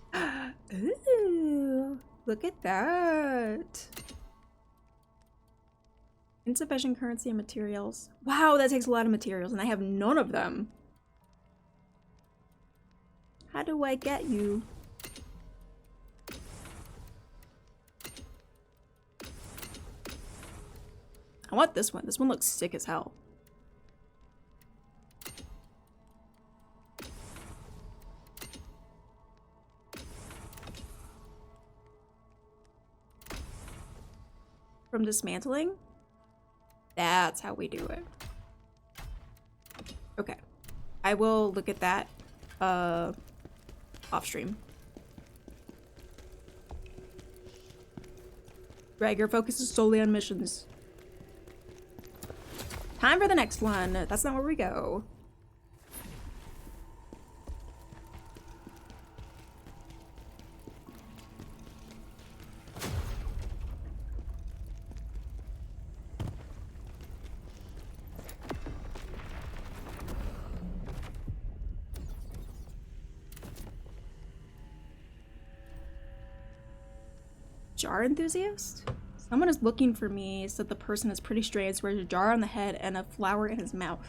Ooh, look at that. Insufficient currency and materials. Wow, that takes a lot of materials, and I have none of them. How do I get you? I want this one. This one looks sick as hell. From dismantling? That's how we do it. Okay. I will look at that off stream. Drager focuses solely on missions. Time for the next one. That's not where we go. Jar enthusiast? Someone is looking for me, said the person is pretty strange, wears a jar on the head and a flower in his mouth.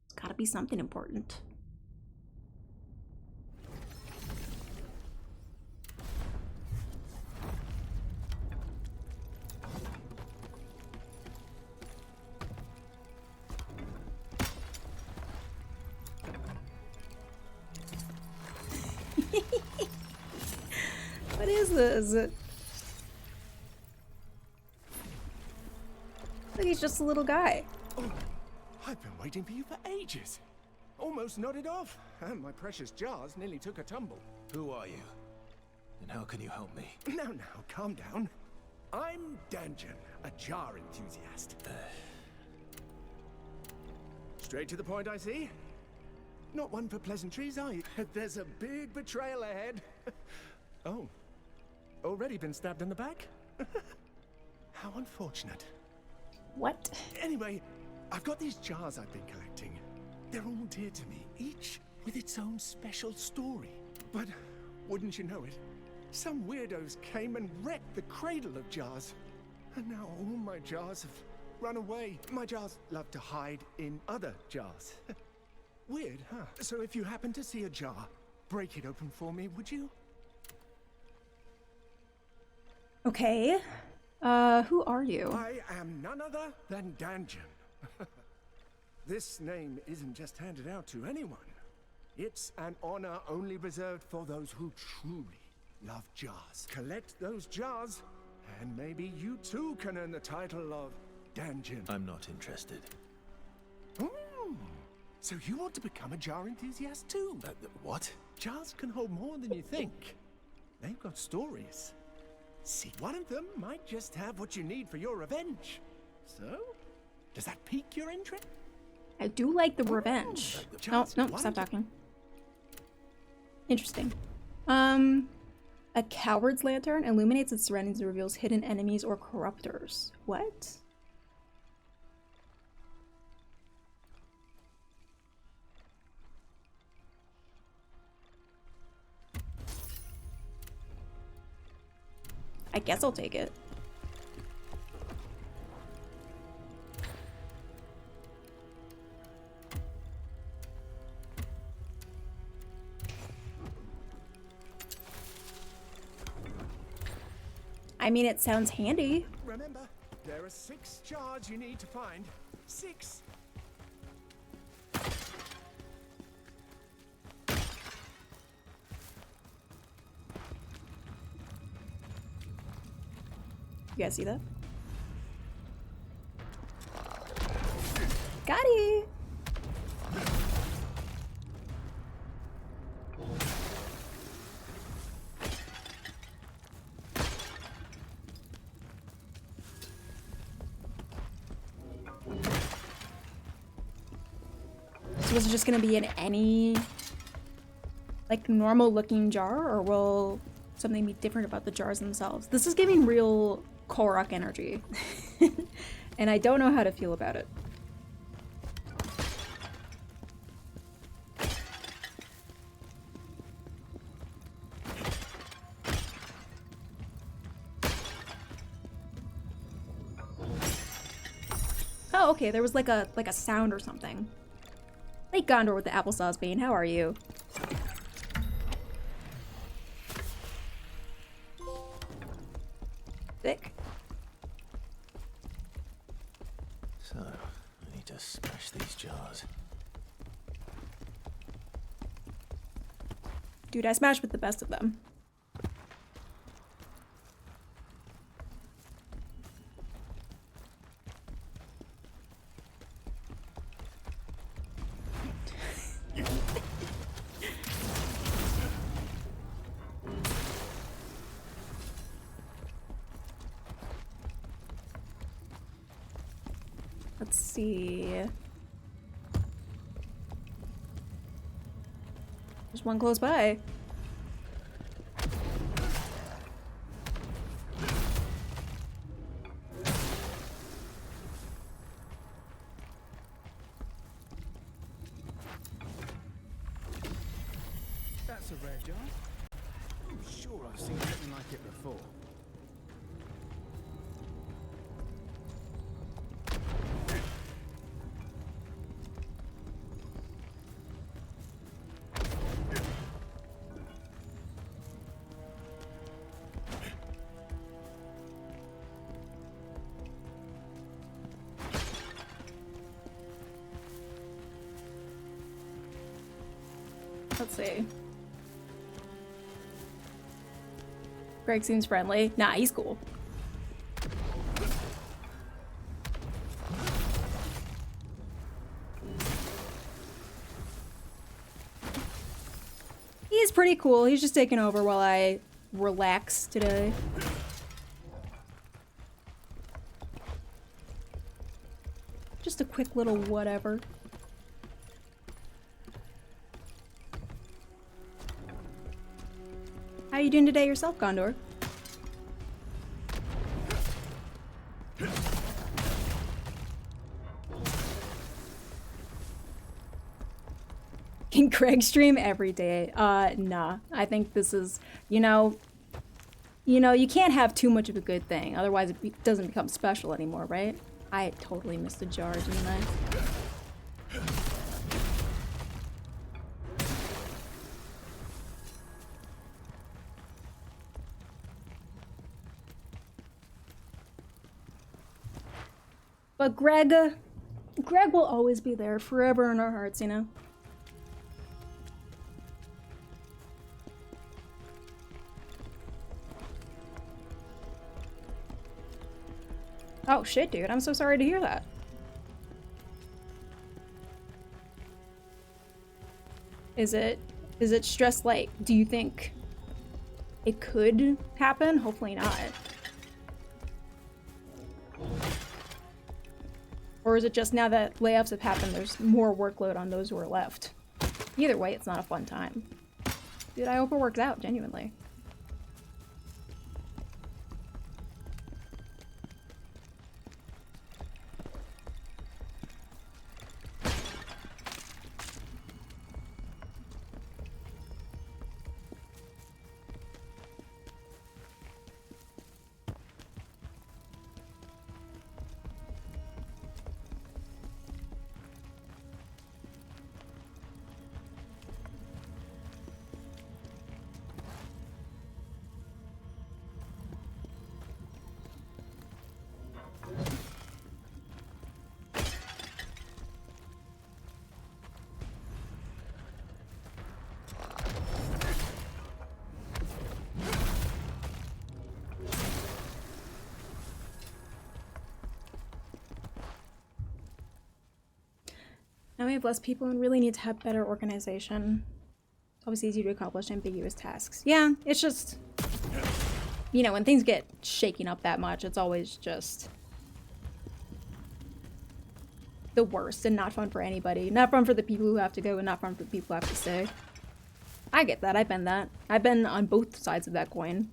It's gotta be something important. What is this? Look, he's just a little guy. Oh, I've been waiting for you for ages. Almost nodded off, and my precious jars nearly took a tumble. Who are you? And how can you help me? Now, calm down. I'm Danjan, a jar enthusiast. Straight to the point, I see. Not one for pleasantries, are you? There's a big betrayal ahead. Oh, already been stabbed in the back? How unfortunate. What? Anyway, I've got these jars I've been collecting. They're all dear to me, each with its own special story. But wouldn't you know it, some weirdos came and wrecked the cradle of jars. And now all my jars have run away. My jars love to hide in other jars. Weird, huh? So if you happen to see a jar, break it open for me, would you? Okay. Who are you? I am none other than Danjan. This name isn't just handed out to anyone. It's an honor only reserved for those who truly love jars. Collect those jars, And maybe you too can earn the title of Dungeon. I'm not interested. So you want to become a jar enthusiast too? What? Jars can hold more than you think. They've got stories. See, one of them might just have what you need for your revenge. So, does that pique your interest? I do like the revenge. No, Jars, no, why stop don't you- talking. Interesting. A coward's lantern illuminates its surroundings and reveals hidden enemies or corruptors. What? I guess I'll take it. I mean, it sounds handy. Remember, there are 6 jars you need to find. 6. You guys see that? Got it! So is it just gonna be in any, like, normal looking jar, or will something be different about the jars themselves? This is giving real Korok energy. And I don't know how to feel about it. Oh, okay, there was like a sound or something. Hey Gondor with the applesauce bean, how are you? Thick. So, I need to smash these jars. Dude, I smashed with the best of them. Let's see. There's one close by. That's a rare jar. I'm sure I've seen something like it before. Let's see. Greg seems friendly. Nah, he's cool. He's pretty cool. He's just taking over while I relax today. Just a quick little whatever. How you doing today yourself, Gondor? Can Greg stream every day? Nah. I think this is, you know, you can't have too much of a good thing. Otherwise it doesn't become special anymore, right? I totally missed the jar, didn't I? But Greg will always be there forever in our hearts, you know? Oh shit, dude. I'm so sorry to hear that. Is it stress like, do you think it could happen? Hopefully not. Or is it just now that layoffs have happened, there's more workload on those who are left? Either way, it's not a fun time. Dude, I hope it works out, genuinely. Now we have less people and really need to have better organization. It's always easy to accomplish ambiguous tasks. Yeah, it's just, you know, when things get shaken up that much, it's always just the worst and not fun for anybody. Not fun for the people who have to go and not fun for the people who have to stay. I get that. I've been that. I've been on both sides of that coin.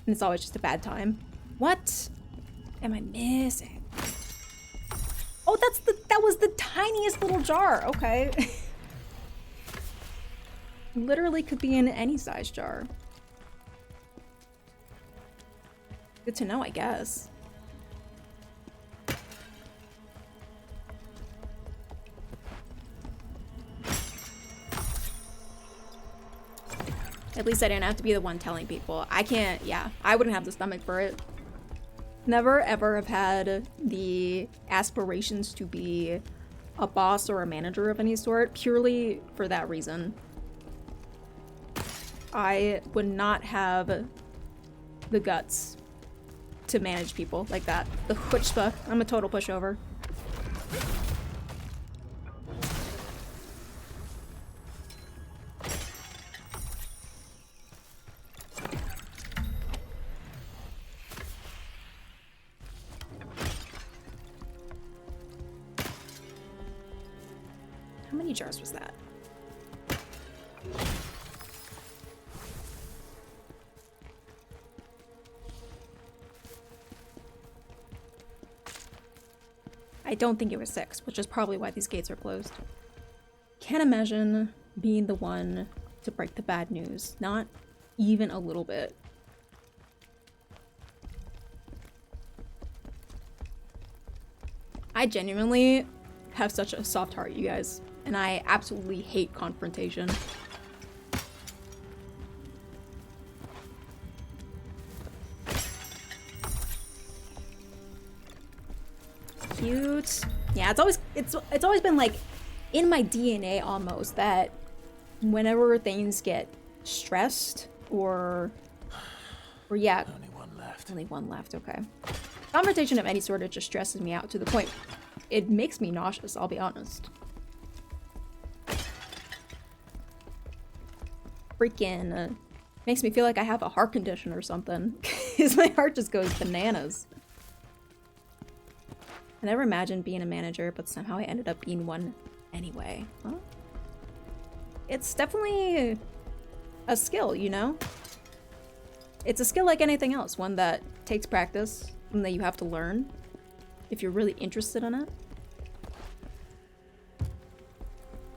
And it's always just a bad time. What am I missing? Oh, that was the tiniest little jar. Okay. Literally could be in any size jar. Good to know, I guess. At least I didn't have to be the one telling people. I can't, yeah, I wouldn't have the stomach for it. Never ever have had the aspirations to be a boss or a manager of any sort, purely for that reason. I would not have the guts to manage people like that. The chutzpah. I'm a total pushover. How many jars was that? I don't think it was 6, which is probably why these gates are closed. Can't imagine being the one to break the bad news. Not even a little bit. I genuinely have such a soft heart, you guys. And I absolutely hate confrontation. Cute. Yeah, it's always been like in my DNA almost that whenever things get stressed or yeah. Only one left. Only one left, okay. Confrontation of any sort, it just stresses me out to the point it makes me nauseous, I'll be honest. Freaking makes me feel like I have a heart condition or something. Because my heart just goes bananas. I never imagined being a manager, but somehow I ended up being one anyway. Well, it's definitely a skill, you know? It's a skill like anything else, one that takes practice, and that you have to learn if you're really interested in it.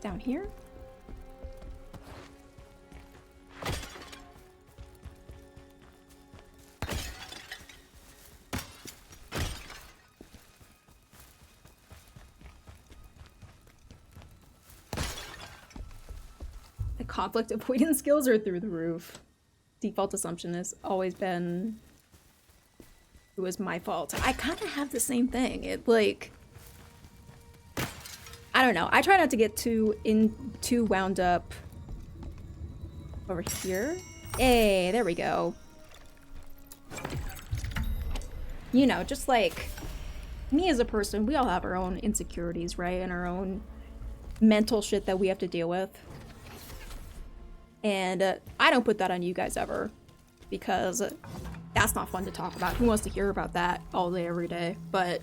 Down here? The conflict avoidance skills are through the roof. Default assumption has always been it was my fault. I kind of have the same thing. It like I don't know. I try not to get too wound up over here. Hey, there we go. you know, just like me as a person, we all have our own insecurities, right? And our own mental shit that we have to deal with. And I don't put that on you guys ever, because that's not fun to talk about. Who wants to hear about that all day, every day? But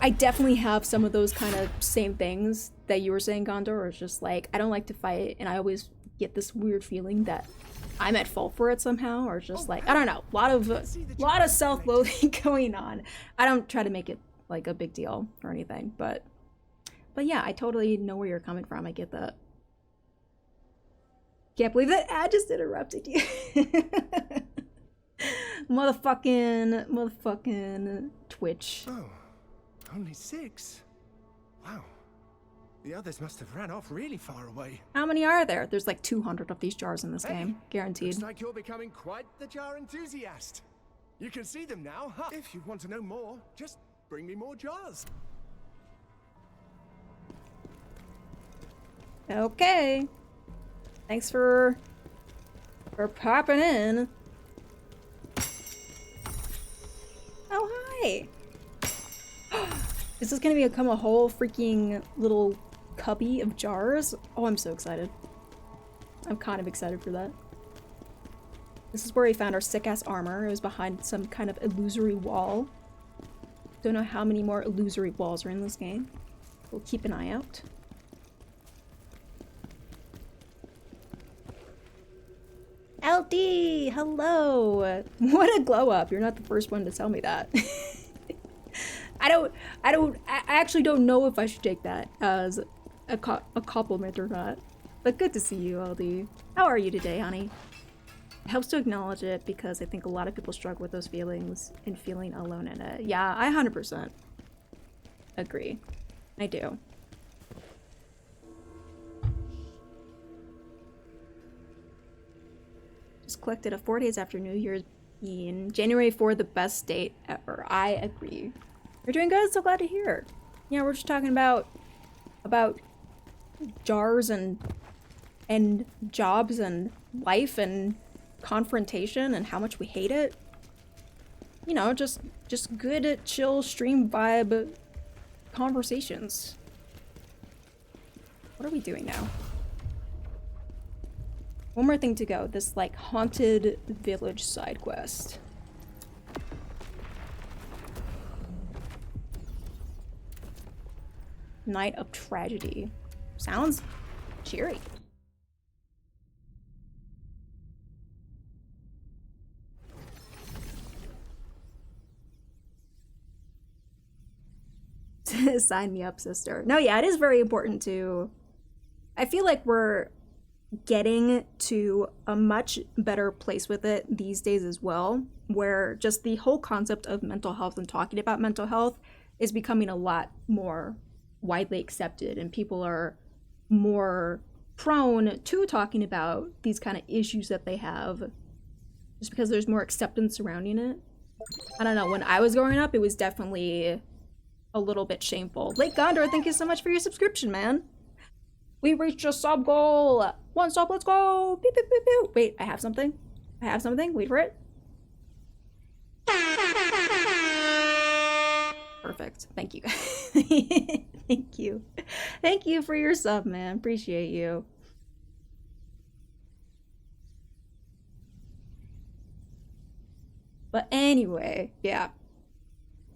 I definitely have some of those kind of same things that you were saying, Gondor. It's just like, I don't like to fight, and I always get this weird feeling that I'm at fault for it somehow, or just like, I don't know, a lot of self-loathing going on. I don't try to make it like a big deal or anything, but yeah, I totally know where you're coming from. I get that. Can't believe that ad just interrupted you. motherfucking Twitch. Oh, only 6? Wow. The others must have ran off really far away. How many are there? There's like 200 of these jars in this Hey, game, guaranteed. Looks like you're becoming quite the jar enthusiast. You can see them now. Huh? If you want to know more, just bring me more jars. Okay. Thanks for popping in. Oh, hi. Is this gonna become a whole freaking little cubby of jars? Oh, I'm so excited. I'm kind of excited for that. This is where we found our sick-ass armor. It was behind some kind of illusory wall. Don't know how many more illusory walls are in this game. We'll keep an eye out. LD, hello. What a glow up. You're not the first one to tell me that. I actually don't know if I should take that as a compliment or not. But good to see you, LD. How are you today, honey? It helps to acknowledge it because I think a lot of people struggle with those feelings and feeling alone in it. Yeah, I 100% agree. I do. Just collected a 4 days after New Year's Eve. January 4, the best date ever. I agree. You're doing good. So glad to hear. Yeah, we're just talking about jars and jobs and life and confrontation and how much we hate it. You know, just good, chill, stream vibe conversations. What are we doing now? One more thing to go. This, like, haunted village side quest. Night of Tragedy. Sounds cheery. Sign me up, sister. No, yeah, it is very important to... I feel like we're getting to a much better place with it these days as well, where just the whole concept of mental health and talking about mental health is becoming a lot more widely accepted, and people are more prone to talking about these kind of issues that they have just because there's more acceptance surrounding it. I don't know, when I was growing up, it was definitely a little bit shameful. Lake Gondor, thank you so much for your subscription, man. We reached a sub goal. 1 sub, let's go. Pew, pew, pew, pew. Wait, I have something. I have something. Wait for it. Perfect. Thank you. Thank you. Thank you for your sub, man. Appreciate you. But anyway, yeah.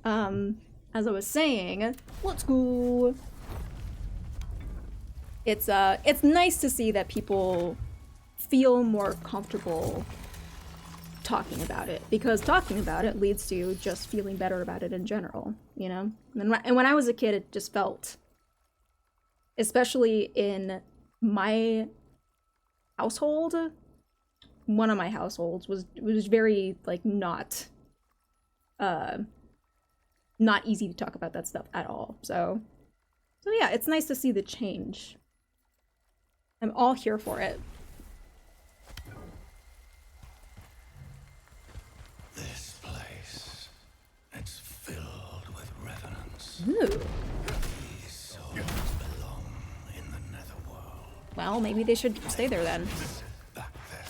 As I was saying, let's go. It's nice to see that people feel more comfortable talking about it, because talking about it leads to just feeling better about it in general, you know? And when I was a kid, it just felt, especially in my household, one of my households was very, like, not easy to talk about that stuff at all. So yeah, it's nice to see the change. I'm all here for it. This place, it's filled with revenants. Ooh. These souls belong in the netherworld. Well, maybe they should stay there then. Back there.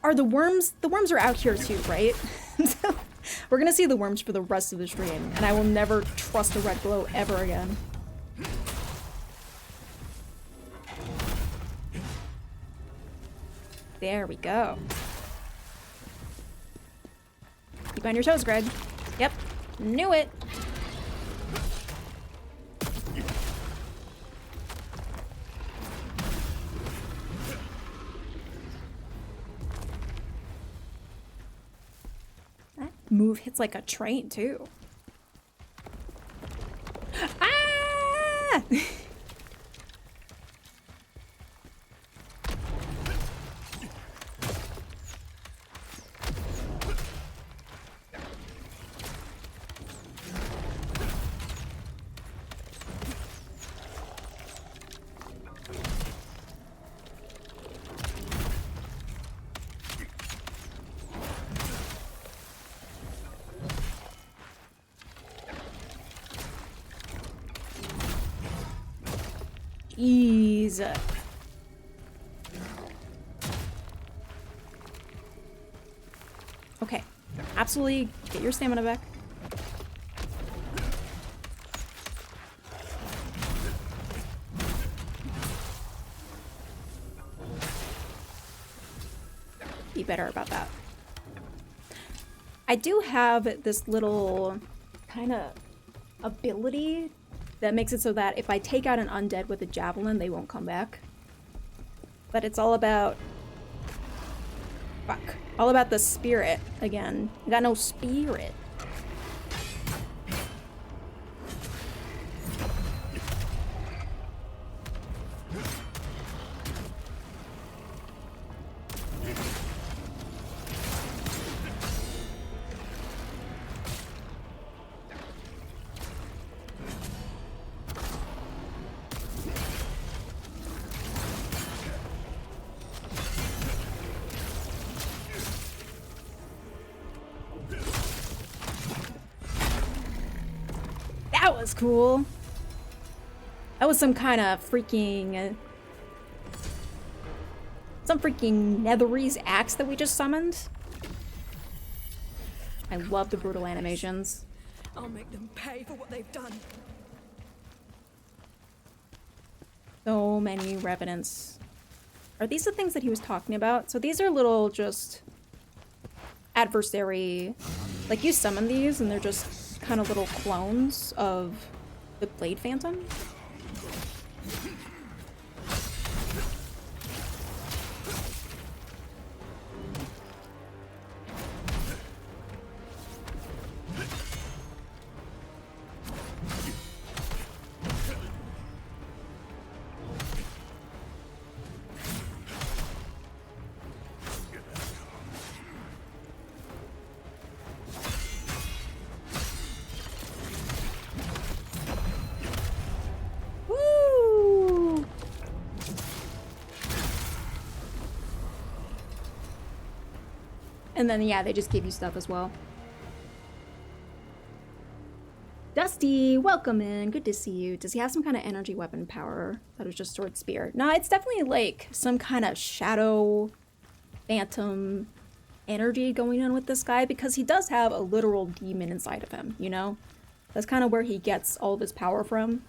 Are the worms? The worms are out here too, right? So we're gonna see the worms for the rest of the stream, and I will never trust a red glow ever again. There we go. Keep on your toes, Greg. Yep. Knew it. That move hits like a train, too. Ah! Ease. Okay. Absolutely get your stamina back. Be better about that. I do have this little kind of ability that makes it so that if I take out an undead with a javelin, they won't come back. But it's all about... Fuck. All about the spirit again. I got no spirit. That was cool. That was some kind of freaking... some freaking Netherese axe that we just summoned. I love the brutal animations. I'll make them pay for what they've done. So many revenants. Are these the things that he was talking about? So these are little just adversary... Like you summon these and they're just kind of little clones of the Blade Phantom. And then, yeah, they just give you stuff as well. Dusty, welcome in. Good to see you. Does he have some kind of energy weapon power? That was just sword spear. No, it's definitely like some kind of shadow phantom energy going on with this guy because he does have a literal demon inside of him, you know? That's kind of where he gets all of his power from.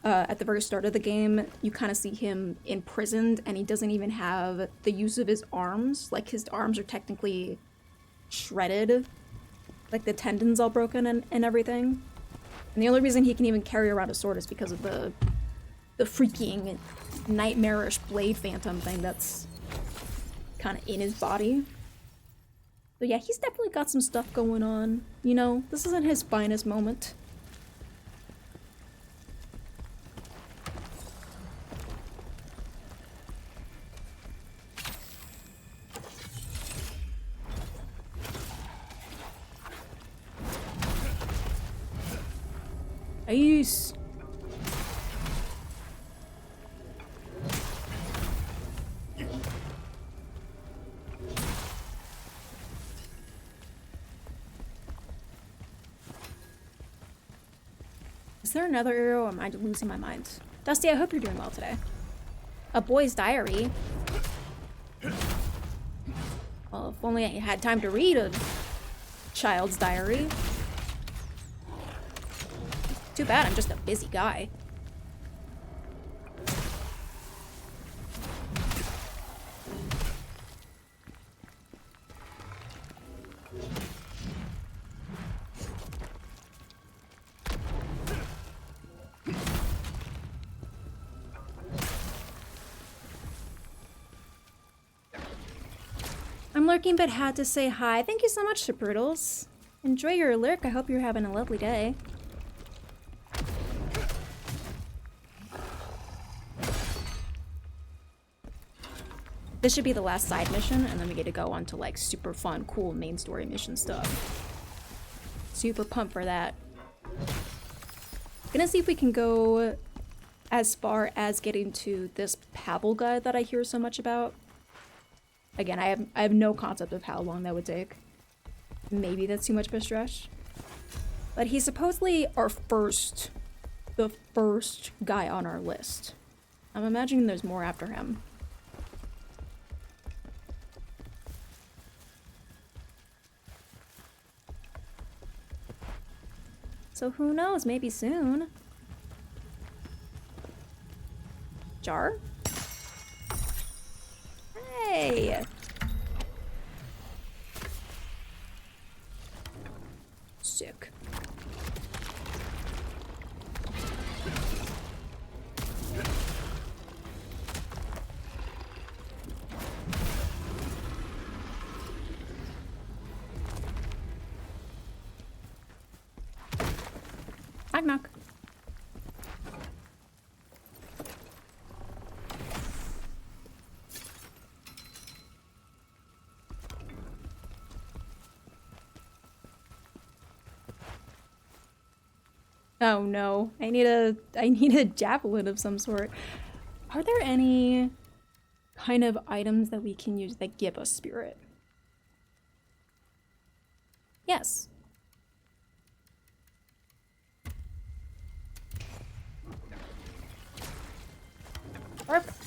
At the very start of the game, you kind of see him imprisoned and he doesn't even have the use of his arms. Like, his arms are technically shredded. Like, the tendons all broken and everything. And the only reason he can even carry around a sword is because of the freaking nightmarish blade phantom thing that's kind of in his body. So yeah, he's definitely got some stuff going on. You know, this isn't his finest moment. Nice. Is there another arrow or am I losing my mind? Dusty, I hope you're doing well today. A boy's diary. Well, If only I had time to read a child's diary. Too bad I'm just a busy guy. I'm lurking but had to say hi. Thank you so much, Shapoodles. Enjoy your lurk. I hope you're having a lovely day. This should be the last side mission, and then we get to go on to like super fun, cool main story mission stuff. Super pumped for that. Gonna see if we can go as far as getting to this Pavel guy that I hear so much about. Again, I have no concept of how long that would take. Maybe that's too much of a stretch. But he's supposedly the first guy on our list. I'm imagining there's more after him. So who knows, maybe soon. Jar? Hey! Sick. Knock knock. Oh no, I need a javelin of some sort. Are there any kind of items that we can use that give us spirit? Yes. Perfect.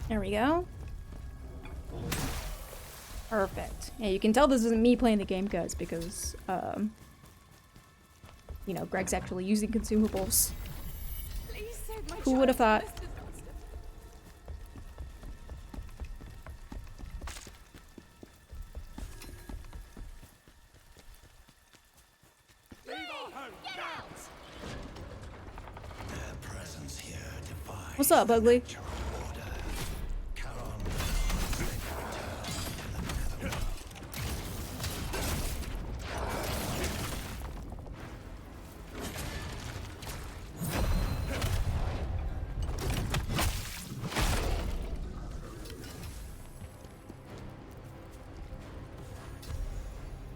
There we go. Perfect. Yeah, you can tell this isn't me playing the game, guys, because, you know, Greg's actually using consumables. Please save my Who would have thought? What's up, Ugly?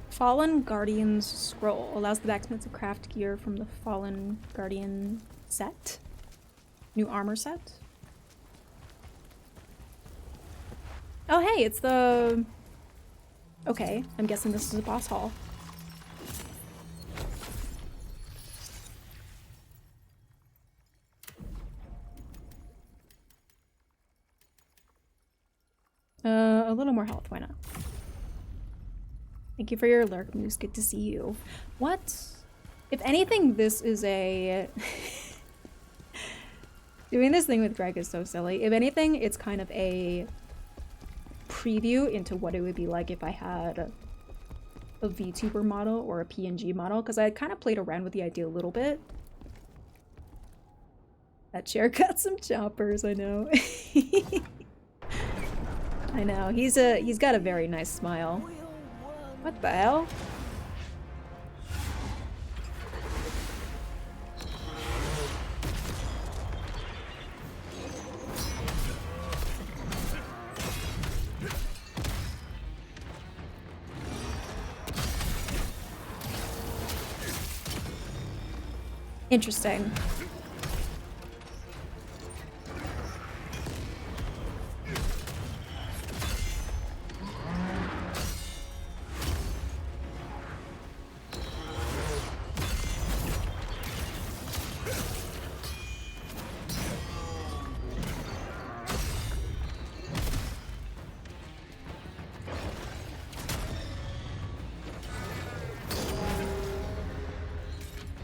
Fallen Guardian's Scroll allows the blacksmith to craft gear from the Fallen Guardian set. New armor set. Oh hey, it's the... Okay, I'm guessing this is a boss hall. A little more health, why not? Thank you for your lurk, Moose. Good to see you. What? If anything, this is a... Doing this thing with Greg is so silly. If anything, it's kind of a preview into what it would be like if I had a VTuber model or a PNG model, because I kind of played around with the idea a little bit. That chair got some choppers, I know. I know. He's got a very nice smile. What the hell? Interesting.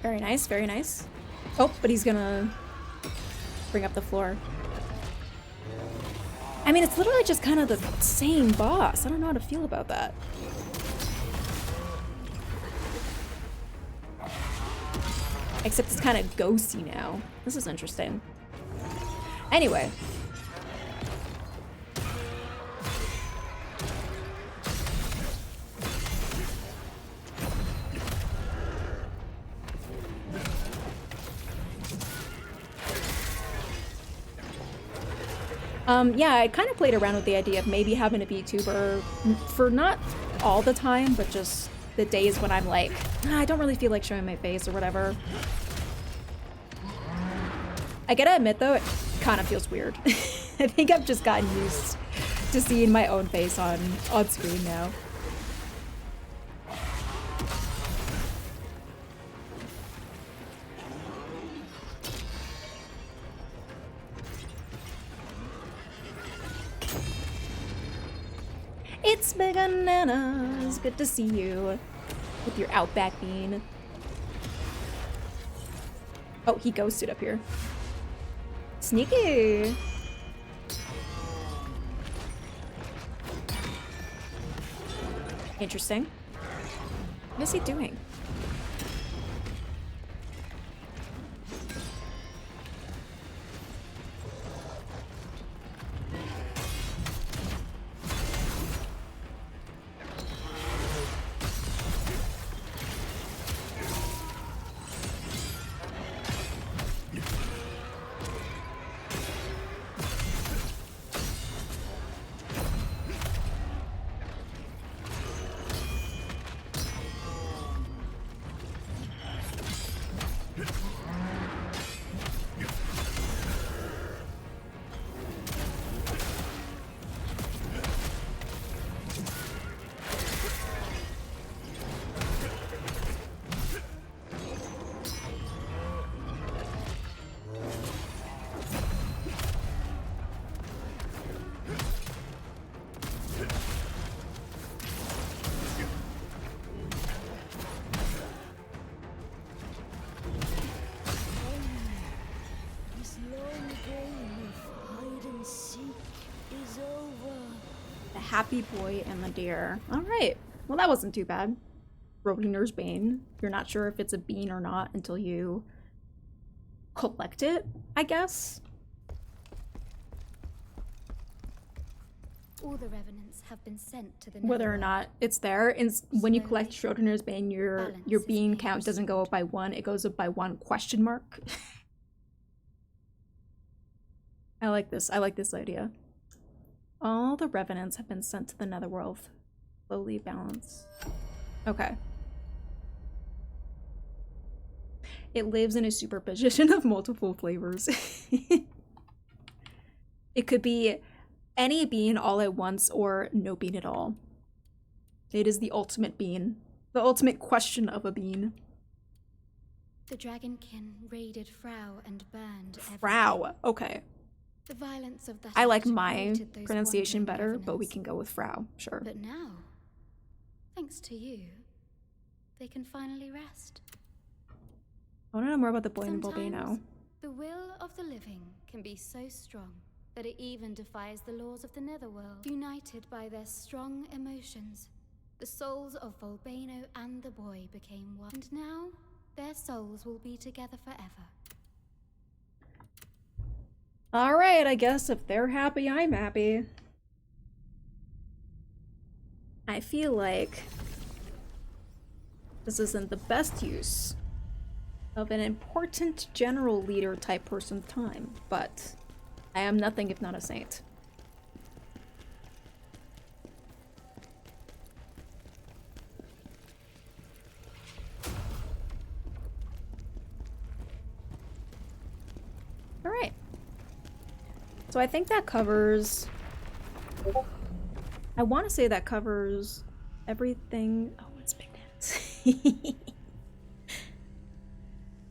Very nice, very nice. Oh, but he's gonna bring up the floor. I mean, it's literally just kind of the same boss. I don't know how to feel about that. Except it's kind of ghosty now. This is interesting. Anyway. Yeah, I kind of played around with the idea of maybe having a VTuber for not all the time, but just the days when I'm like, I don't really feel like showing my face or whatever. I gotta admit though, it kind of feels weird. I think I've just gotten used to seeing my own face on screen now. It's Bananas. Good to see you with your Outback bean. Oh, he ghosted up here. Sneaky. Interesting. What is he doing? Happy boy and the deer. All right. Well, that wasn't too bad. Rotiner's Bane. You're not sure if it's a bean or not until you collect it, I guess. All the revenants have been sent to the Whether or not it's there. When you collect Schrodinger's Bane, your bean count doesn't go up by 1. It goes up by 1 question mark. I like this. I like this idea. All the revenants have been sent to the netherworld. Slowly balance. Okay. It lives in a superposition of multiple flavors. It could be any bean all at once or no bean at all. It is the ultimate bean. The ultimate question of a bean. The dragonkin raided Frau and burned Frau. Okay. The violence of that I like my pronunciation better, but we can go with Frau, sure. But now, thanks to you, they can finally rest. I want to know more about the boy in the volcano. Sometimes the will of the living can be so strong that it even defies the laws of the netherworld. United by their strong emotions, the souls of Volbano and the boy became one. And now, their souls will be together forever. Alright, I guess if they're happy, I'm happy. I feel like this isn't the best use of an important general leader type person's time, but I am nothing if not a saint. So I think that covers... I want to say that covers everything... Oh, it's big names.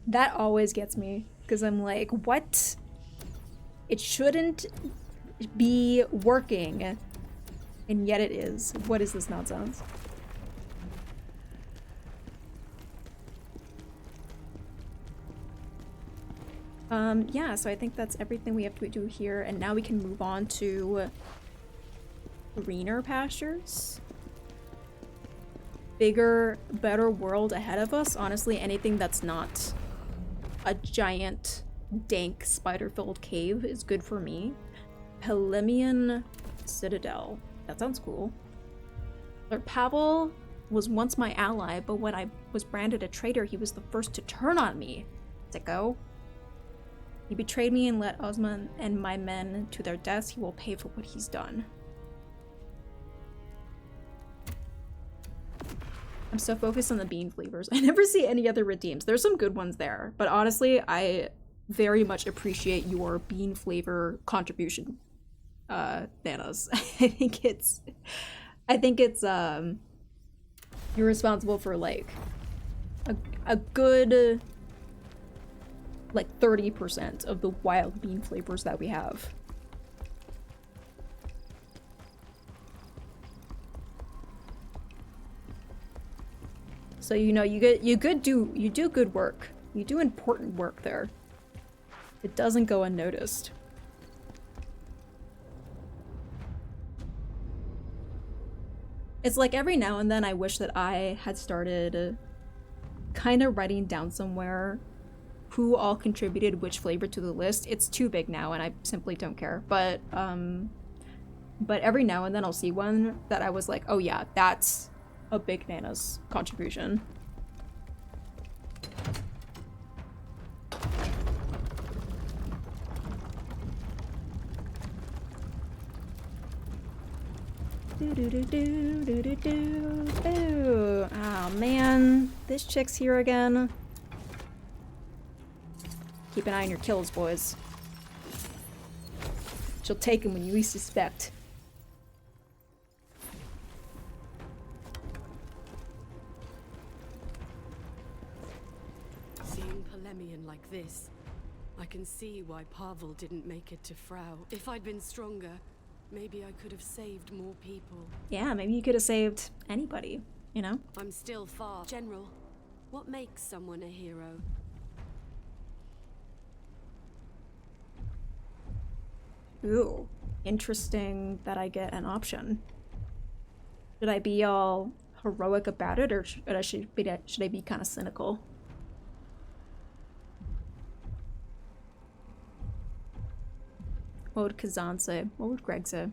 That always gets me, because I'm like, what? It shouldn't be working, and yet it is. What is this nonsense? Yeah, so I think that's everything we have to do here, and now we can move on to greener pastures. Bigger, better world ahead of us. Honestly, anything that's not a giant, dank, spider-filled cave is good for me. Pelemian Citadel. That sounds cool. Lord Pavel was once my ally, but when I was branded a traitor, he was the first to turn on me. Sicko. He betrayed me and led Osman and my men to their deaths. He will pay for what he's done. I'm so focused on the bean flavors. I never see any other redeems. There's some good ones there, but honestly, I very much appreciate your bean flavor contribution, Thanos. I think it's you're responsible for like a good like 30% of the wild bean flavors that we have. So you know you do good work. You do important work there. It doesn't go unnoticed. It's like every now and then I wish that I had started kind of writing down somewhere who all contributed which flavor to the list. It's too big now and I simply don't care. But every now and then I'll see one that I was like, oh yeah, that's a big Nana's contribution. Oh man, this chick's here again. Keep an eye on your kills, boys. She'll take him when you least suspect. Seeing Polemian like this, I can see why Pavel didn't make it to Frau. If I'd been stronger, maybe I could have saved more people. Yeah, maybe you could have saved anybody, you know? I'm still far. General, what makes someone a hero? Ooh, interesting that I get an option. Should I be all heroic about it, or should I be kind of cynical? What would Kazan say? What would Greg say?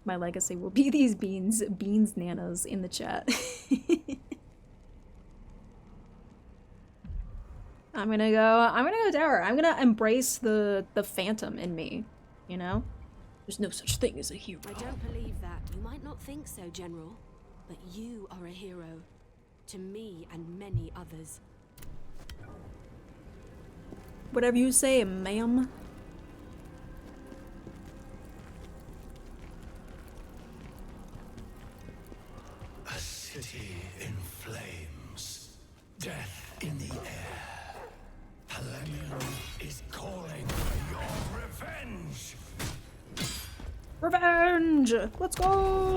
My legacy will be these beans nanas in the chat. I'm gonna go tower. I'm gonna embrace the phantom in me, you know? There's no such thing as a hero. I don't believe that. You might not think so, General, but you are a hero. To me and many others. Whatever you say, ma'am. A city in flames. Death in the air. Polemian is calling for your revenge. Revenge! Let's go!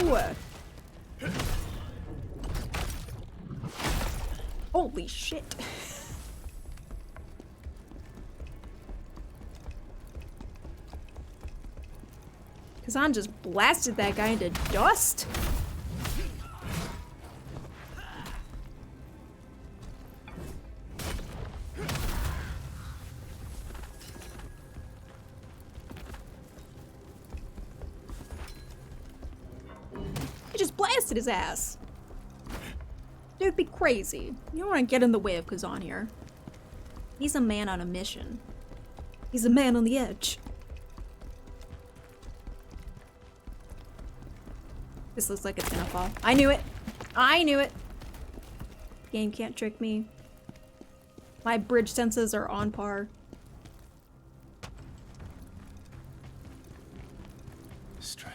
Holy shit. Kazan just blasted that guy into dust. He just blasted his ass. Dude, be crazy. You don't want to get in the way of Kazan here. He's a man on a mission. He's a man on the edge. This looks like it's gonna fall. I knew it! I knew it! Game can't trick me. My bridge senses are on par. Strange.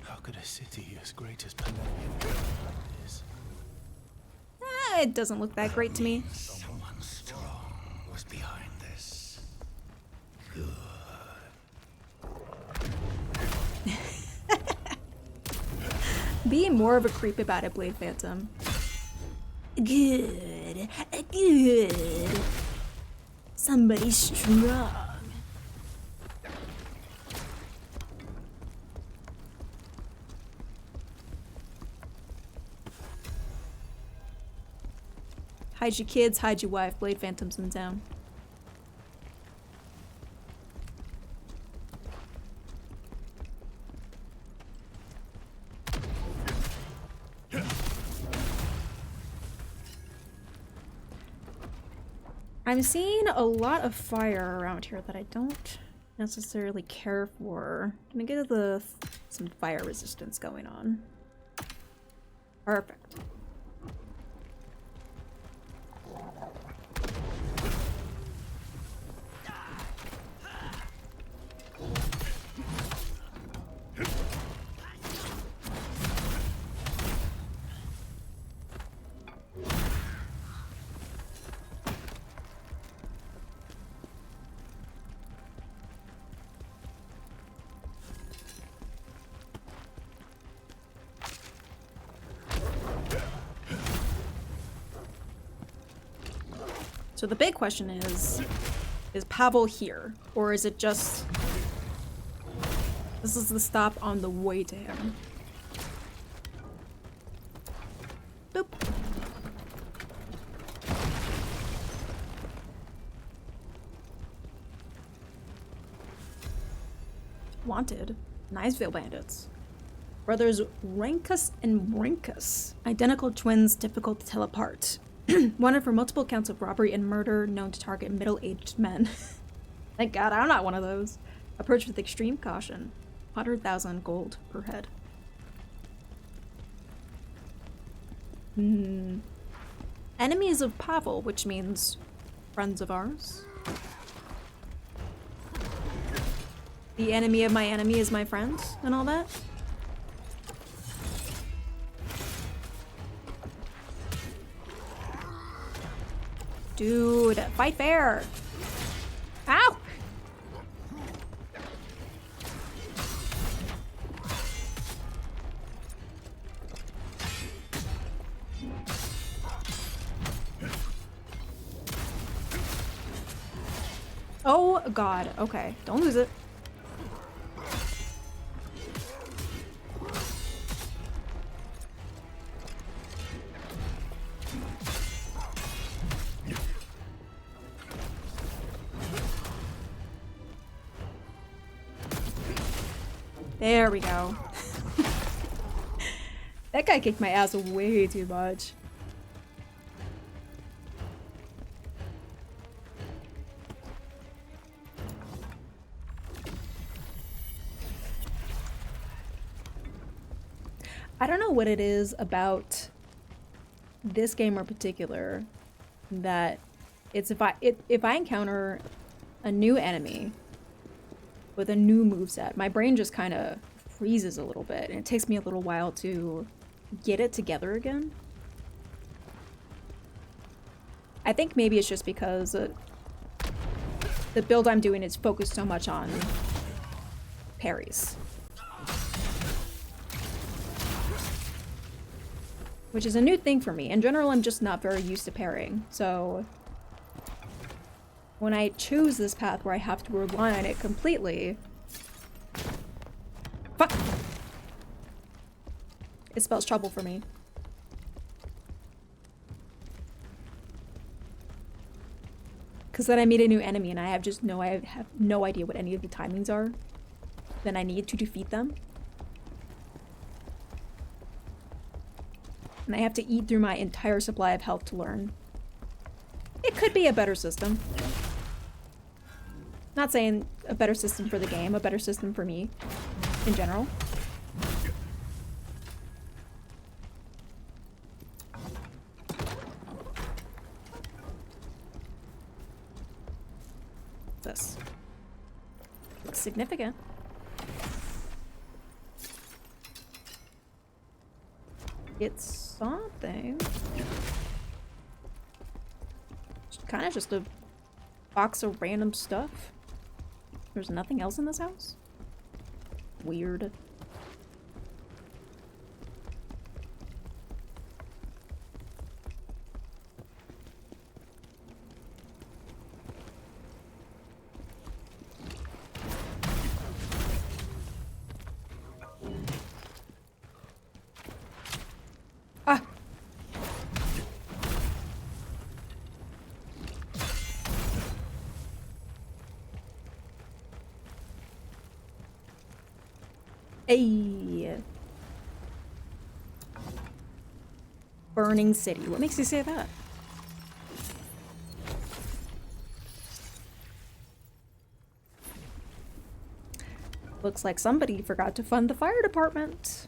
How could a city as great as Panellian be like this? It doesn't look that great to me. Someone strong was behind this. Good. Be more of a creep about it, Blade Phantom. Good. Good. Somebody strong. Hide your kids, hide your wife. Blade Phantom's in town. I'm seeing a lot of fire around here that I don't necessarily care for. Can I get some fire resistance going on? Perfect. So the big question is Pavel here? Or is it just... This is the stop on the way to him. Boop. Wanted. Niceville bandits. Brothers Rankus and Brinkus. Identical twins difficult to tell apart. Wanted for multiple counts of robbery and murder known to target middle-aged men. Thank God I'm not one of those. Approach with extreme caution. 100,000 gold per head. Enemies of Pavel, which means friends of ours. The enemy of my enemy is my friend, and all that. Dude, fight fair! Ow! Oh God, okay, don't lose it. There we go. That guy kicked my ass way too much. I don't know what it is about this game in particular that it's if I encounter a new enemy with a new moveset, my brain just kind of freezes a little bit and it takes me a little while to get it together again. I think maybe it's just because the build I'm doing is focused so much on parries. Which is a new thing for me. In general, I'm just not very used to parrying, so when I choose this path where I have to rely on it completely, fuck! It spells trouble for me. Because then I meet a new enemy and I have no idea what any of the timings are. Then I need to defeat them. And I have to eat through my entire supply of health to learn. It could be a better system. Not saying a better system for the game, a better system for me in general. This looks significant. it's something. Kind of just a box of random stuff. There's nothing else in this house? Weird. Ah! Hey. Burning city. What makes you say that? Looks like somebody forgot to fund the fire department.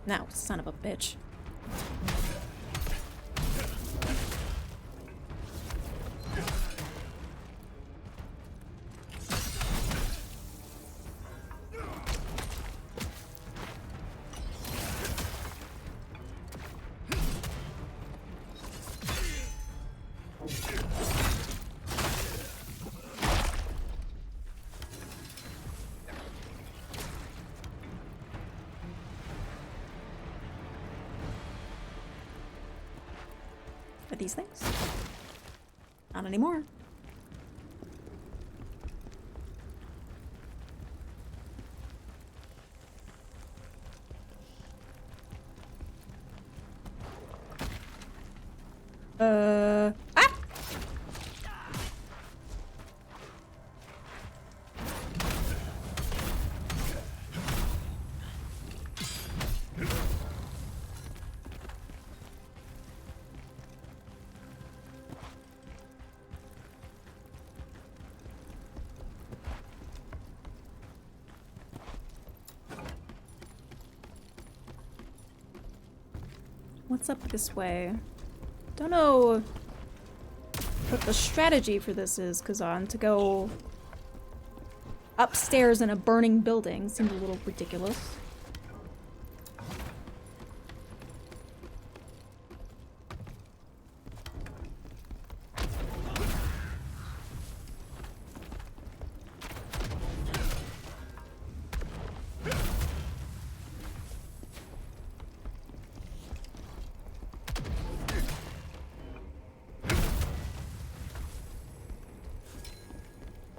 Now, son of a bitch. Are these things? Not anymore. Ah! What's up this way? Don't know what the strategy for this is, Kazan. To go upstairs in a burning building seems a little ridiculous.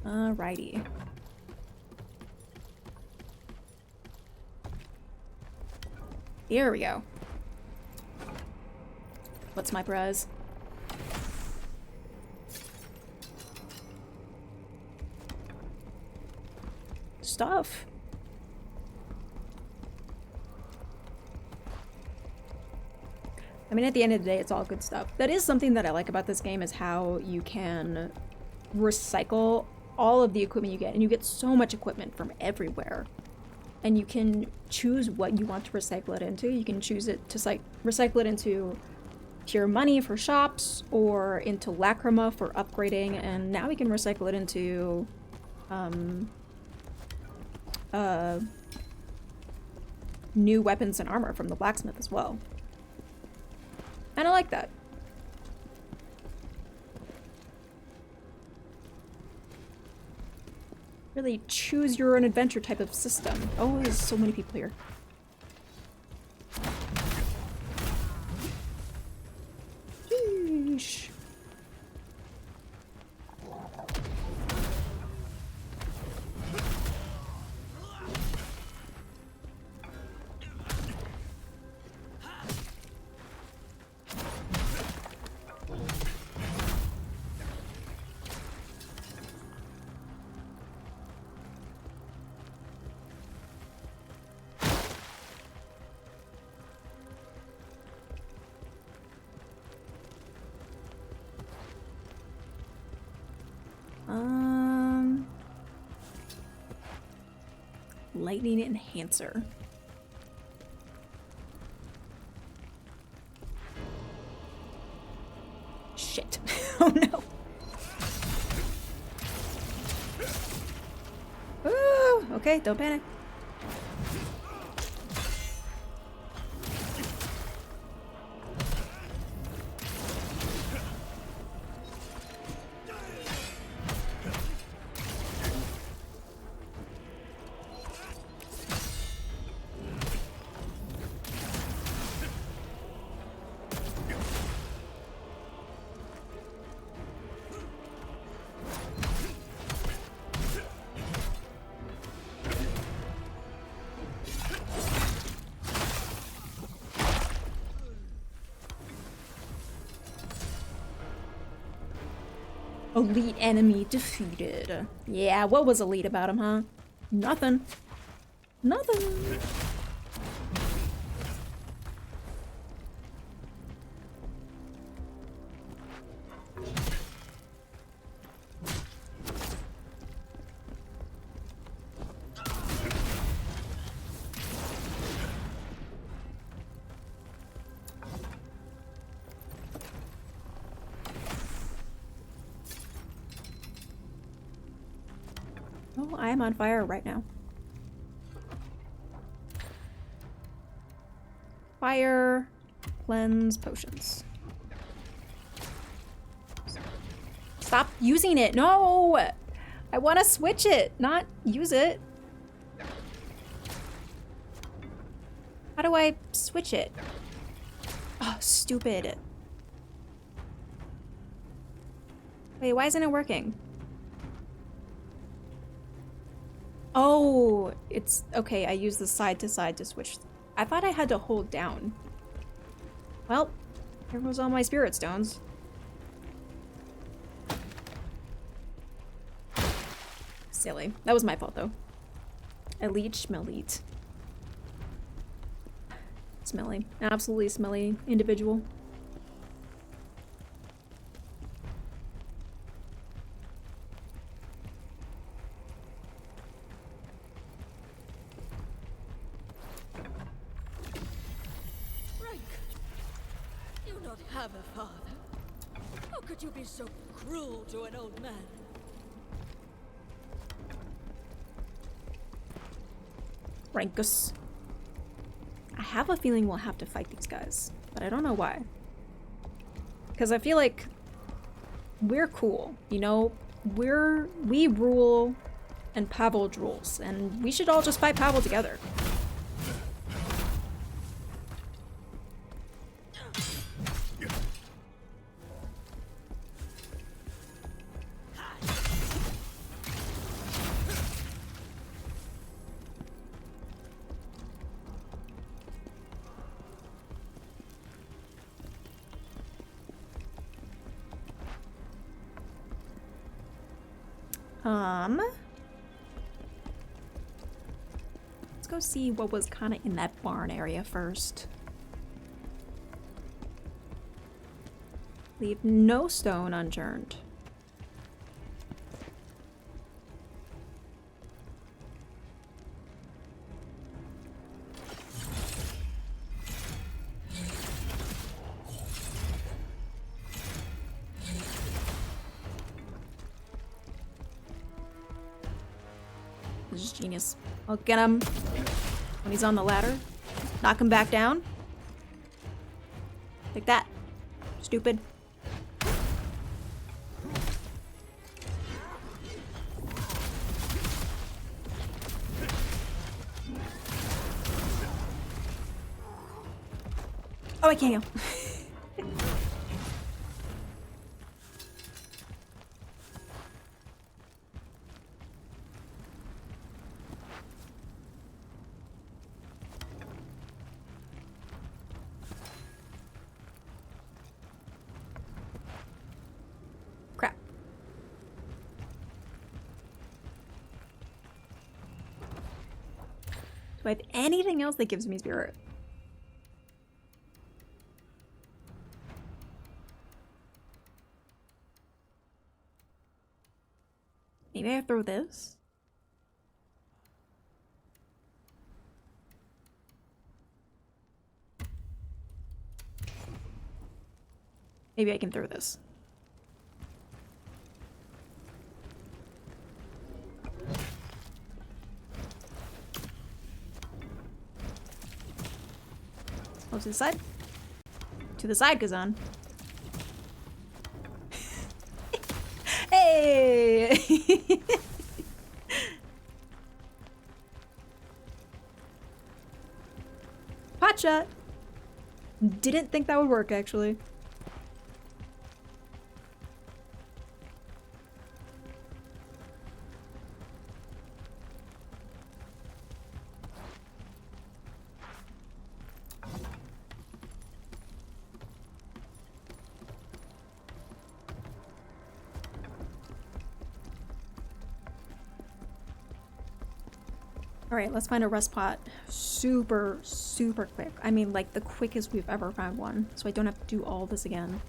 Alrighty. Here we go. What's my prize? Stuff. I mean, at the end of the day, it's all good stuff. That is something that I like about this game, is how you can recycle all of the equipment you get, and you get so much equipment from everywhere, and you can choose what you want to recycle it into. You can choose it to recycle it into pure money for shops, or into lacrima for upgrading, and now we can recycle it into new weapons and armor from the blacksmith as well. And I like that. Really choose your own adventure type of system. Oh, there's so many people here. Sheesh. Lightning enhancer. Shit. Oh no. okay, don't panic. Elite enemy defeated. Yeah, what was elite about him, huh? Nothing. Nothing. Oh, I am on fire right now. Fire, cleanse, potions. Stop using it. No! I want to switch it, not use it. How do I switch it? Oh, stupid. Wait, why isn't it working? Oh, it's okay. I use the side to side to switch. I thought I had to hold down. Well, here goes all my spirit stones. Silly. That was my fault though. Elite schmelite. Smelly. Absolutely smelly individual. Have a father? How could you be so cruel to an old man? Rankus. I have a feeling we'll have to fight these guys, but I don't know why. Because I feel like we're cool, you know? We rule and Pavel rules, and we should all just fight Pavel together. Let's go see what was kind of in that barn area first. Leave no stone unturned. This is genius. I'll get him when he's on the ladder. Knock him back down. Like that. Stupid. Oh, I can't heal. Crap. Do I have anything else that gives me spirit? Maybe I throw this? Maybe I can throw this. To the side. To the side, Kazan. Hey! Hotshot! Didn't think that would work, actually. Alright, let's find a rest pot. Super, super quick. I mean, like, the quickest we've ever found one. So I don't have to do all this again.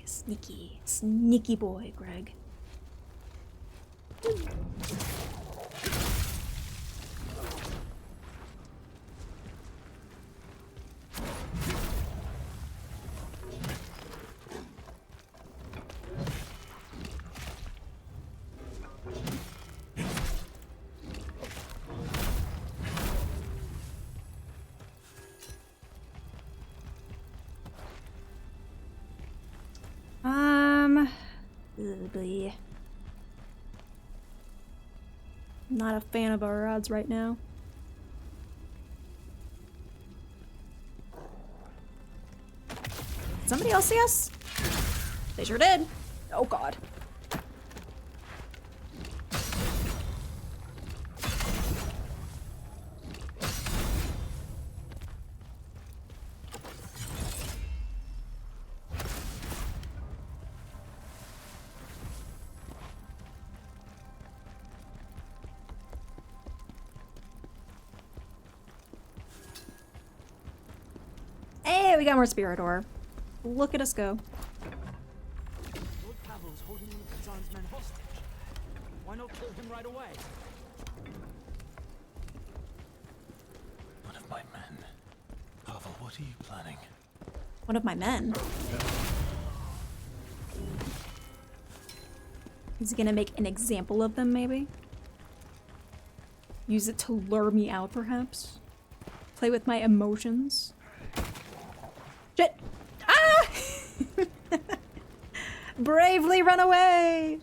Sneaky. Sneaky boy, Greg. Ugly. Not a fan of our odds right now. Did somebody else see us? They sure did. Oh god. Hey, we got more Spirit Ore. Look at us go. Lord Pavel's holding one of Kazan's men hostage. Why not kill him right away? One of my men. Pavel, what are you planning? One of my men. Is he gonna make an example of them, maybe? Use it to lure me out, perhaps? Play with my emotions? Shit! Ah! Bravely run away!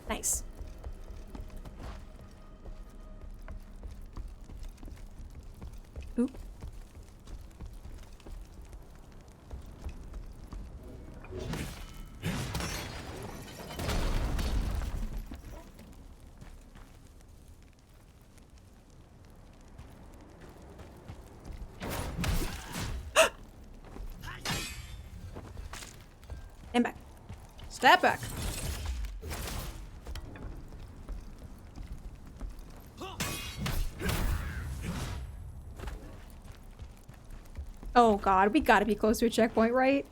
Nice. Oop. And back. Step back. Oh god, we gotta be close to a checkpoint, right?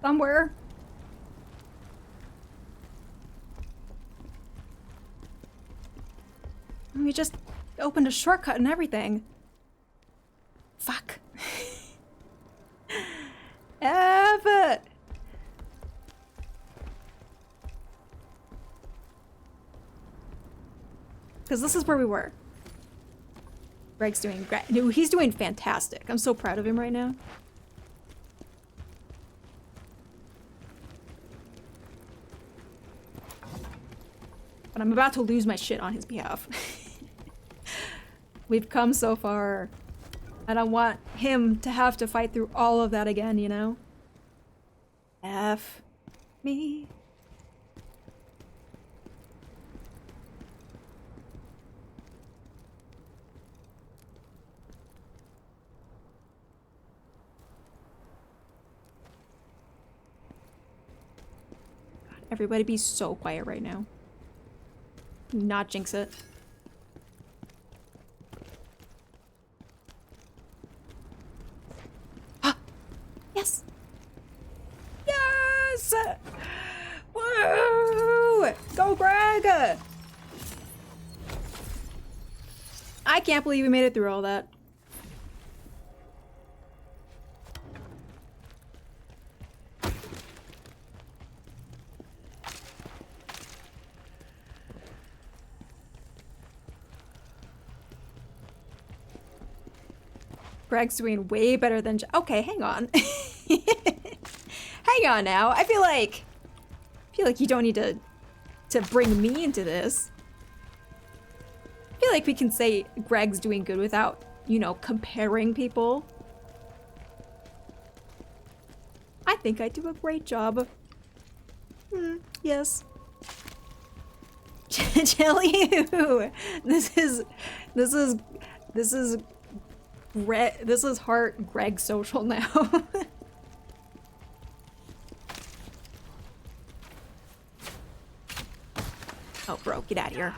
Somewhere. We just opened a shortcut and everything. Fuck. F it. Because this is where we were. Greg's doing great. No, he's doing fantastic. I'm so proud of him right now. But I'm about to lose my shit on his behalf. We've come so far. I don't want him to have to fight through all of that again, you know? F me. Everybody be so quiet right now. Not jinx it. Ah! Yes! Yes! Woo! Go, Greg! I can't believe we made it through all that. Greg's doing way better than okay, hang on. Hang on now. I feel like you don't need to bring me into this. I feel like we can say Greg's doing good without, you know, comparing people. I think I do a great job. Yes. Jelly, this is heart Greg social now. Oh, bro, get out of here.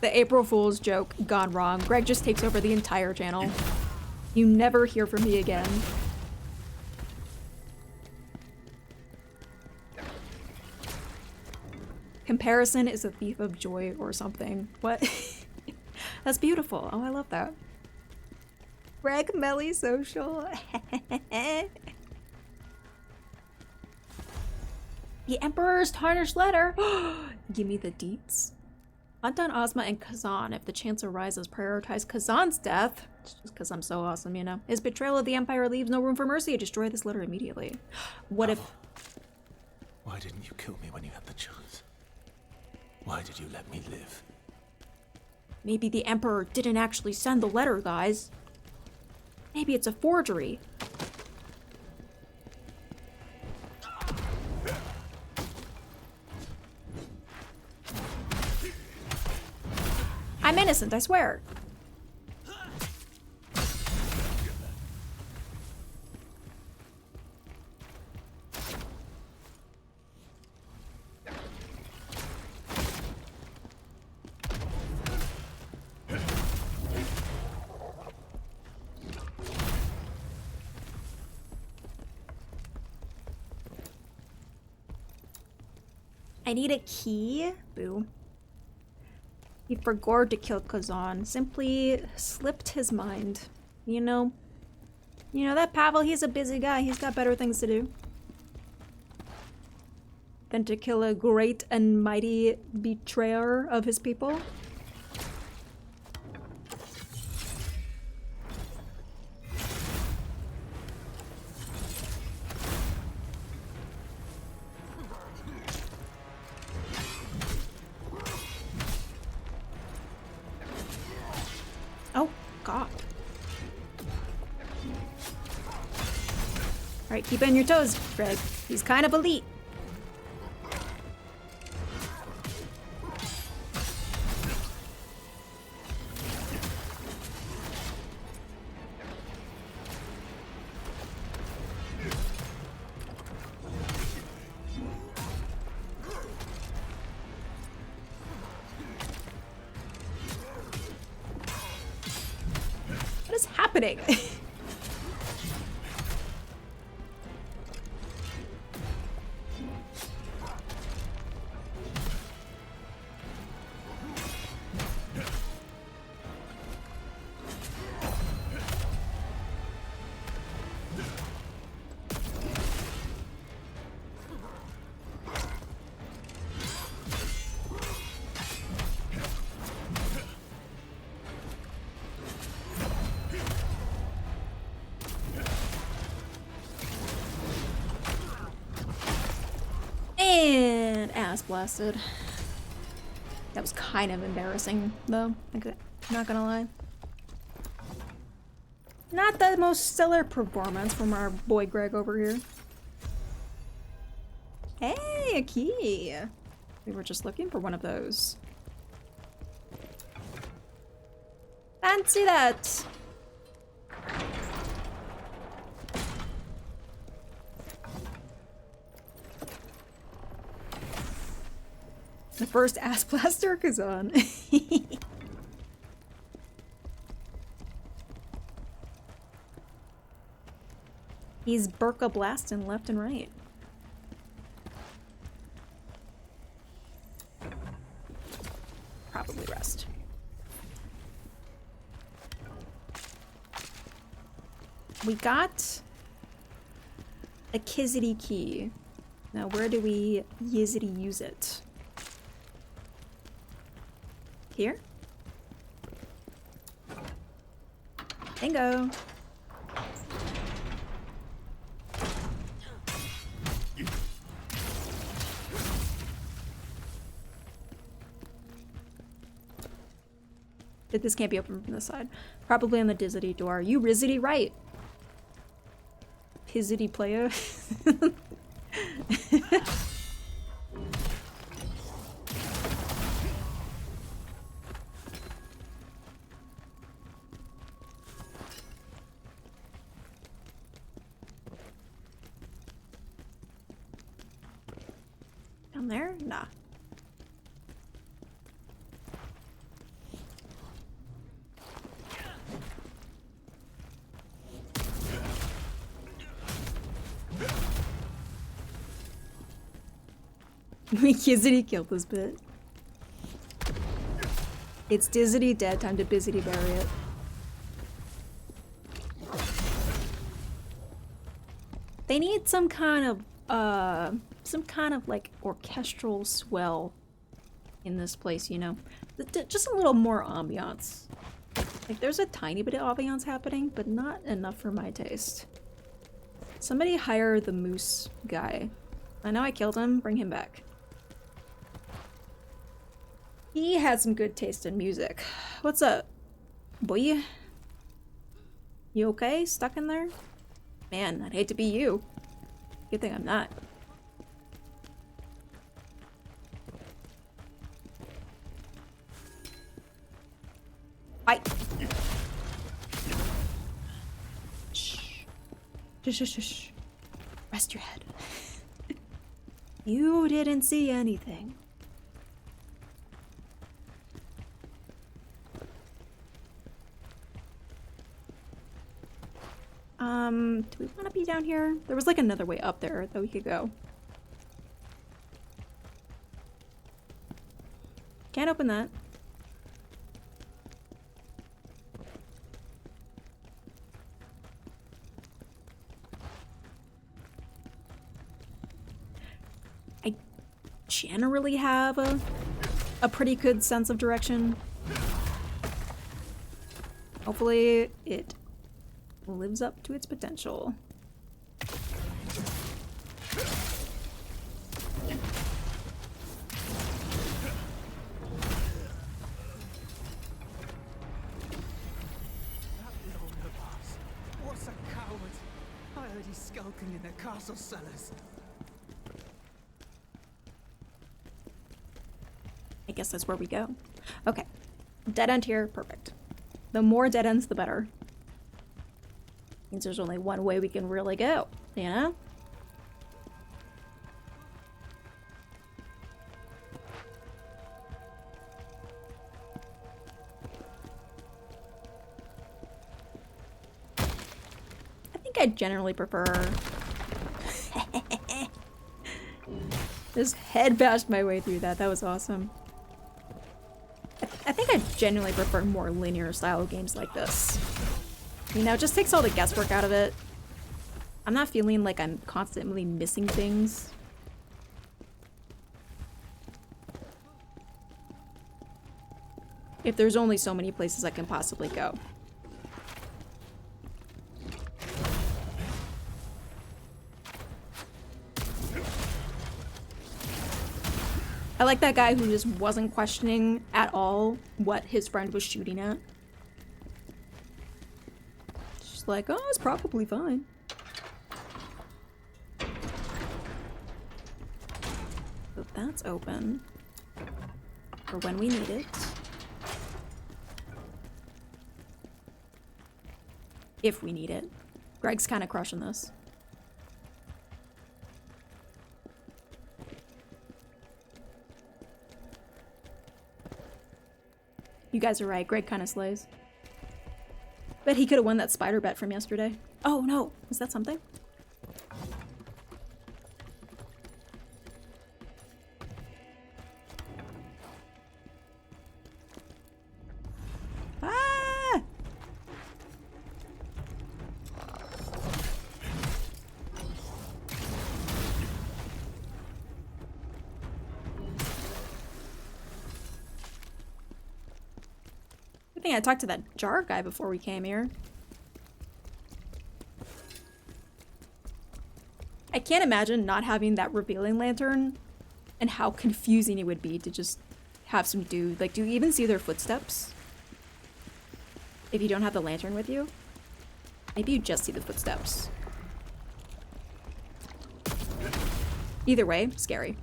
The April Fool's joke gone wrong. Greg just takes over the entire channel. You never hear from me again. Comparison is a thief of joy or something. What? That's beautiful. Oh, I love that. Greg Melly social. The Emperor's tarnished letter. Give me the deets. Hunt down Ozma and Kazan. If the chance arises, prioritize Kazan's death. Just because I'm so awesome, you know. His betrayal of the Empire leaves no room for mercy. Destroy this letter immediately. What if... Why didn't you kill me when you had the chance? Why did you let me live? Maybe the Emperor didn't actually send the letter, guys. Maybe it's a forgery. I'm innocent, I swear. I need a key. Boo. He forgot to kill Kazan. Simply slipped his mind. You know, that Pavel, he's a busy guy. He's got better things to do than to kill a great and mighty betrayer of his people. Oh, God. Alright, keep on your toes, Greg. He's kind of elite. What is happening? And ass blasted. That was kind of embarrassing, though. Not gonna lie. Not the most stellar performance from our boy Greg over here. Hey, a key! We were just looking for one of those. Fancy that! The first ass blaster Kazan. He's Burka blasting left and right. Probably rest. We got a Kizzity key. Now where do we yizzity use it? Here? Bingo! This can't be opened from this side. Probably on the Dizzity door. You Rizzity right! Pizzity player. Down there? Nah. Kizzity killed this bit. It's Dizzity dead, time to Bizzity bury it. They need some kind of like orchestral swell in this place, you know? Just a little more ambiance. Like there's a tiny bit of ambiance happening, but not enough for my taste. Somebody hire the moose guy. I know I killed him, bring him back. He had some good taste in music. What's up, boy? You okay? Stuck in there? Man, I'd hate to be you. Good thing I'm not. Fight! Shh. Shh, shh, shh, shh. Rest your head. You didn't see anything. Do we want to be down here? There was like another way up there that we could go. Can't open that. I generally have a pretty good sense of direction. Hopefully it lives up to its potential. What's a coward? I heard he's skulking in the castle cellars. I guess that's where we go. Okay. Dead end here. Perfect. The more dead ends, the better. Means there's only one way we can really go, you know? I think I generally prefer... Just head bashed my way through that. That was awesome. I think I genuinely prefer more linear style games like this. You know, it just takes all the guesswork out of it. I'm not feeling like I'm constantly missing things. If there's only so many places I can possibly go. I like that guy who just wasn't questioning at all what his friend was shooting at. Just like, oh, it's probably fine. So that's open for when we need it. If we need it. Greg's kind of crushing this. You guys are right. Greg kind of slays. Bet he could have won that spider bet from yesterday. Oh no, is that something? Ah! I think I talked to that jar guy before we came here. I can't imagine not having that revealing lantern and how confusing it would be to just have some dude. Like, do you even see their footsteps? If you don't have the lantern with you? Maybe you just see the footsteps. Either way, scary.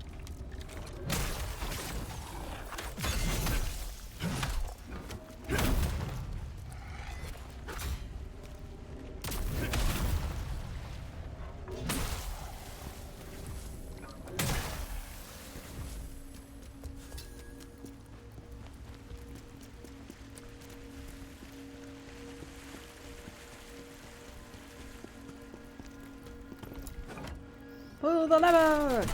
Pull the lever!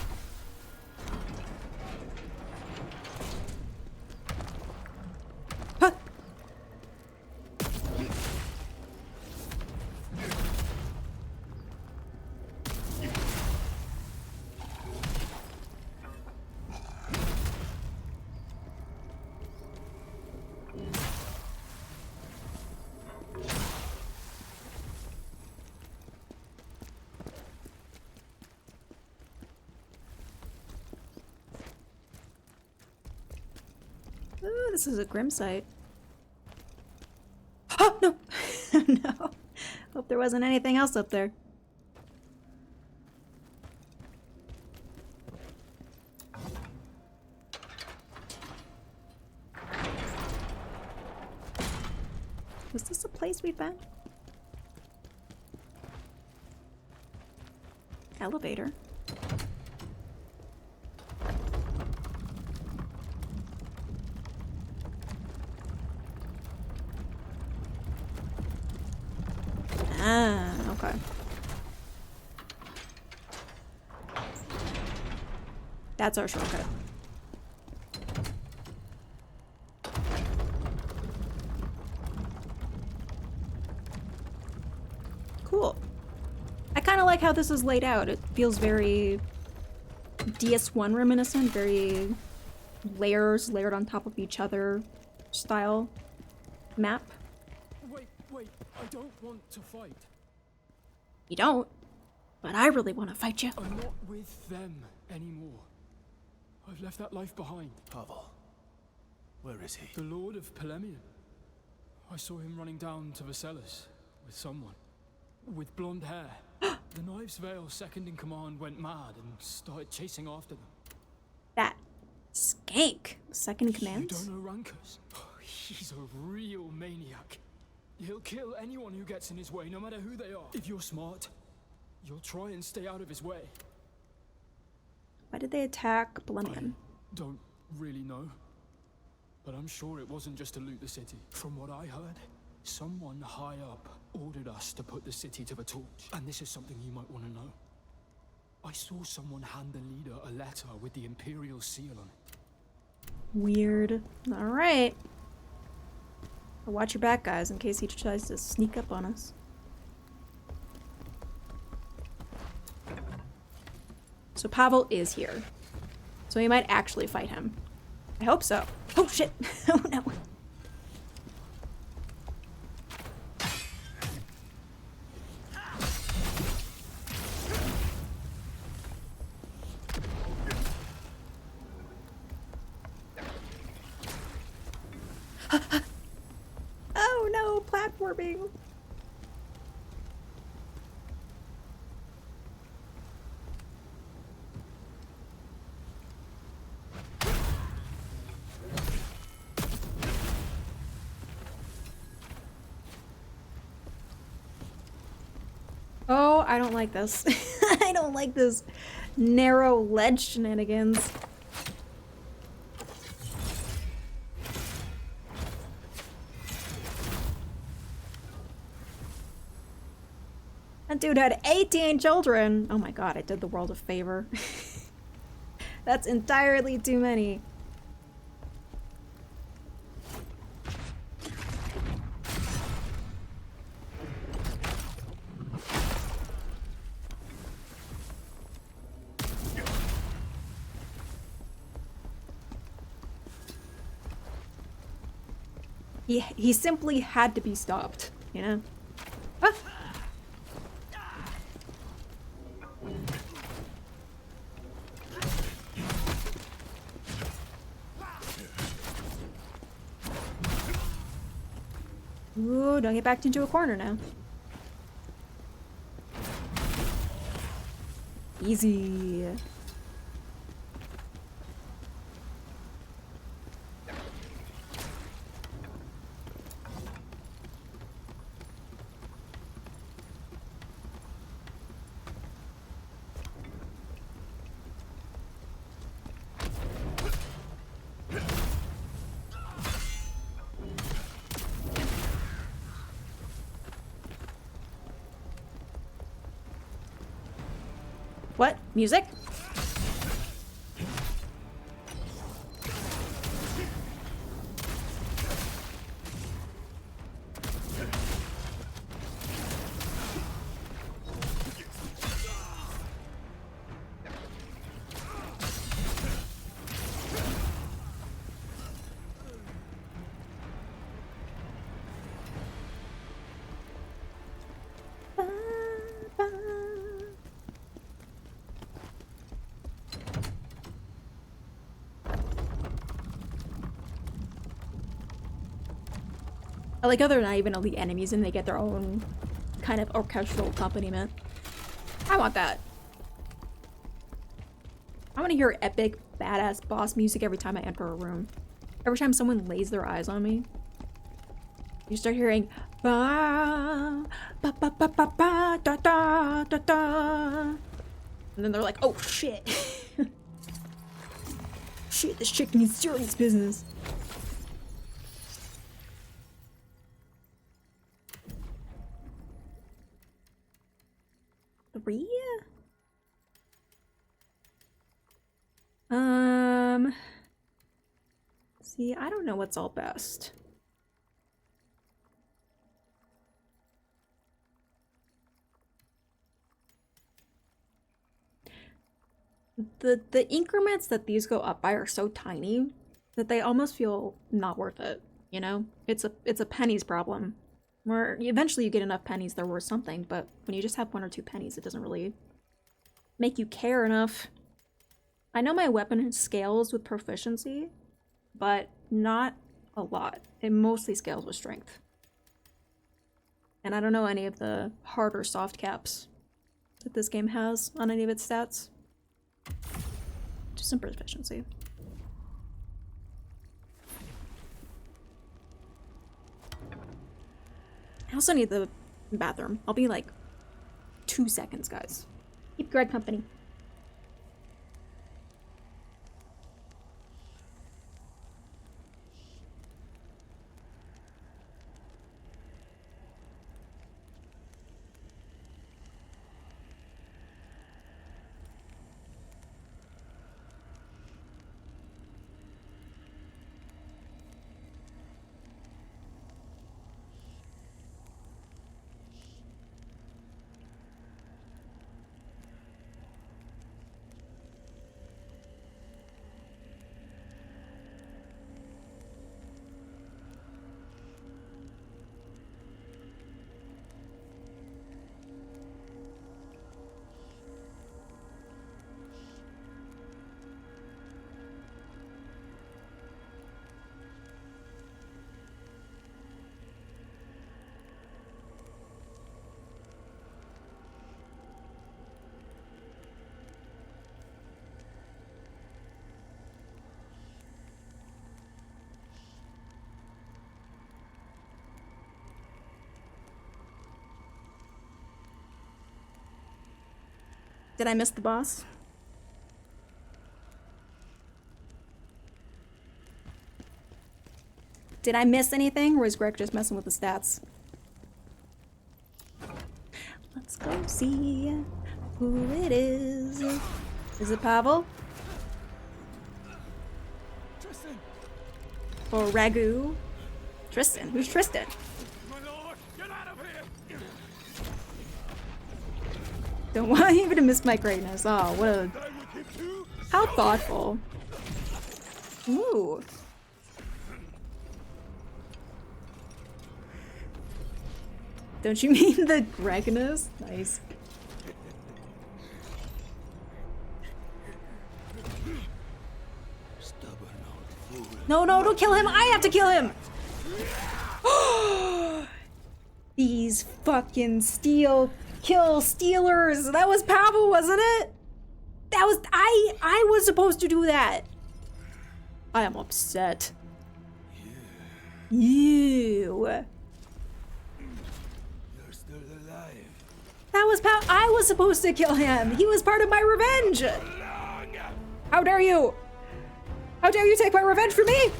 Huh. Ooh, this is a grim sight. Oh, no! No. Hope there wasn't anything else up there. Was this a place we've been? Elevator. Ah, okay. That's our shortcut. Cool. I kind of like how this is laid out. It feels very DS1 reminiscent, very layers layered on top of each other style map. Wait, I don't want to fight. You don't, but I really want to fight you. I'm not with them anymore. I've left that life behind. Pavel, where is he? The Lord of Polemian. I saw him running down to Vercellus with someone. With blonde hair. The Knives Vale second in command went mad and started chasing after them. That skank. Second in command? You don't know Rankers? He's a real maniac. He'll kill anyone who gets in his way, no matter who they are. If you're smart, you'll try and stay out of his way. Why did they attack Polemian? Don't really know. But I'm sure it wasn't just to loot the city. From what I heard, someone high up ordered us to put the city to the torch. And this is something you might want to know. I saw someone hand the leader a letter with the Imperial seal on it. Weird. Alright. Watch your back, guys, in case he tries to sneak up on us. So Pavel is here. So we might actually fight him. I hope so. Oh shit! Oh no! Oh no, platforming! Oh, I don't like this. I don't like this narrow ledge shenanigans. That dude had 18 children! Oh my god, I did the world a favor. That's entirely too many. He simply had to be stopped, you know? Ah! Ooh, don't get backed into a corner now. Easy. What? Music? I like how they're not even elite enemies and they get their own kind of orchestral accompaniment. I want that. I want to hear epic, badass boss music every time I enter a room. Every time someone lays their eyes on me, you start hearing ba ba ba ba ba ba da da da da, and then they're like, "Oh shit, shit! This chick needs serious business." Three? See, I don't know what's all best. The increments that these go up by are so tiny that they almost feel not worth it, you know? It's a pennies problem. Where eventually you get enough pennies they're worth something, but when you just have 1 or 2 pennies, it doesn't really make you care enough. I know my weapon scales with proficiency, but not a lot. It mostly scales with strength. And I don't know any of the hard or soft caps that this game has on any of its stats. Just some proficiency. I also need the bathroom. I'll be like 2 seconds, guys. Keep Greg company. Did I miss the boss? Did I miss anything, or is Greg just messing with the stats? Let's go see who it is. Is it Pavel? Tristan! Or Ragu? Tristan? Who's Tristan? My lord, get out of here! Don't want even to miss my greatness. Oh, what a... How thoughtful. Ooh. Don't you mean the Gregness? Nice. No, no, don't kill him! I have to kill him! These fucking kill stealers! That was Pavel, wasn't it? That was- I was supposed to do that! I am upset. You. You're still alive. That was I was supposed to kill him! He was part of my revenge! How dare you! How dare you take my revenge from me?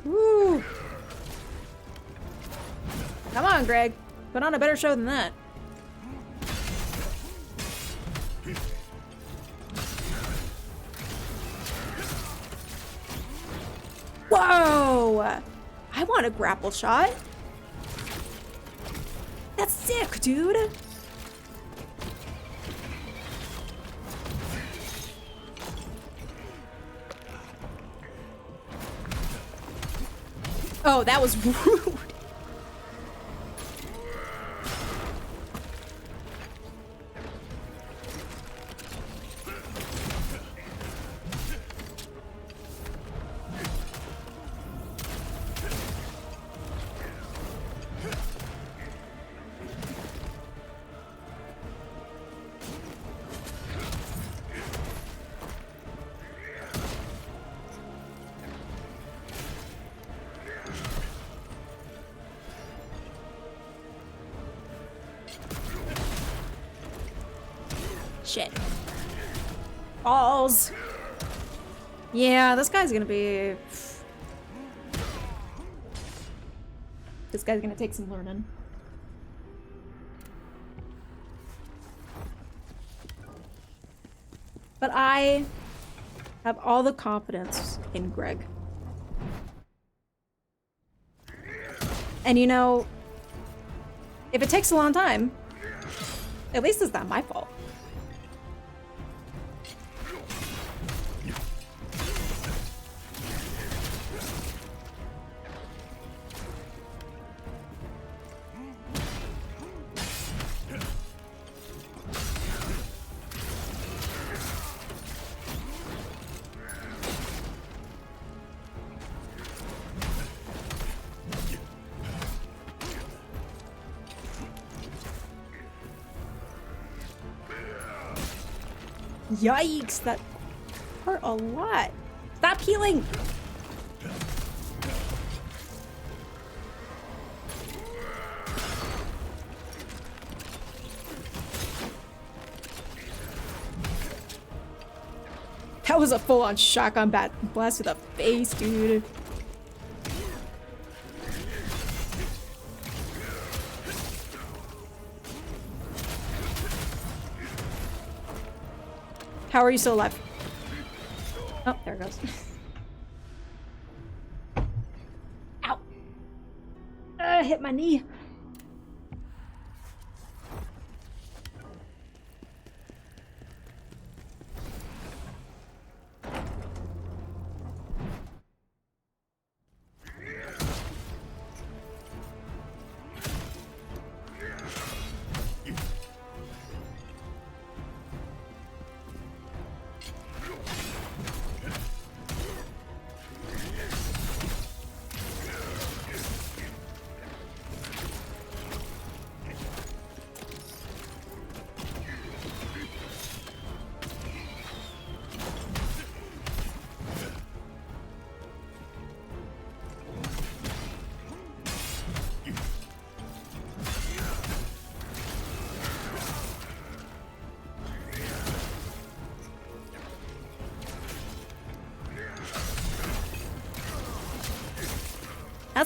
Woo! Come on, Greg. Put on a better show than that. Whoa! I want a grapple shot. That's sick, dude. Oh, that was rude. Shit. Balls. Yeah, this guy's gonna be... This guy's gonna take some learning. But I have all the confidence in Greg. And you know, if it takes a long time, at least it's not my fault. Yikes, that hurt a lot. Stop healing! That was a full-on shotgun blast to the face, dude. How are you still alive? Oh, there it goes. Ow! Hit my knee.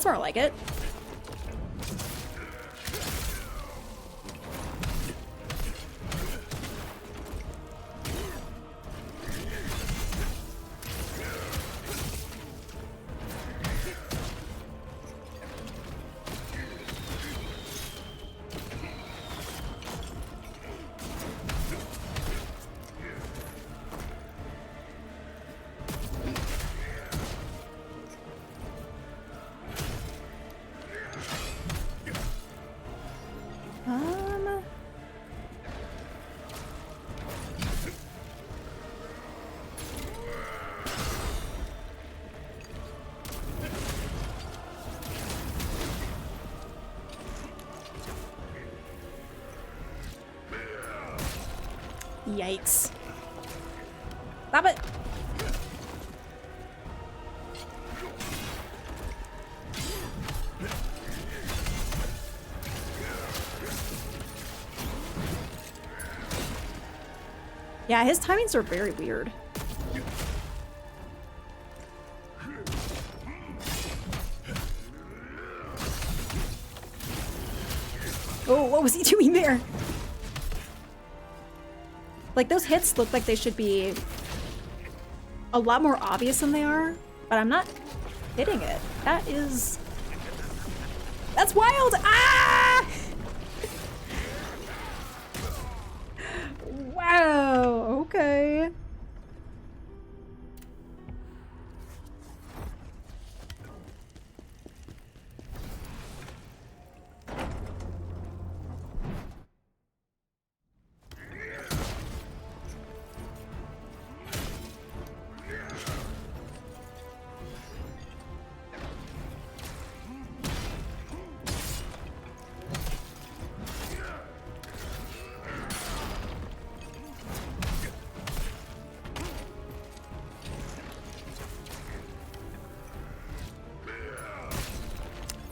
That's more like it. Yikes. Stop it! Yeah, his timings are very weird. Oh, what was he doing there? Like, those hits look like they should be a lot more obvious than they are, but I'm not hitting it. That's wild! Ah! Wow, okay.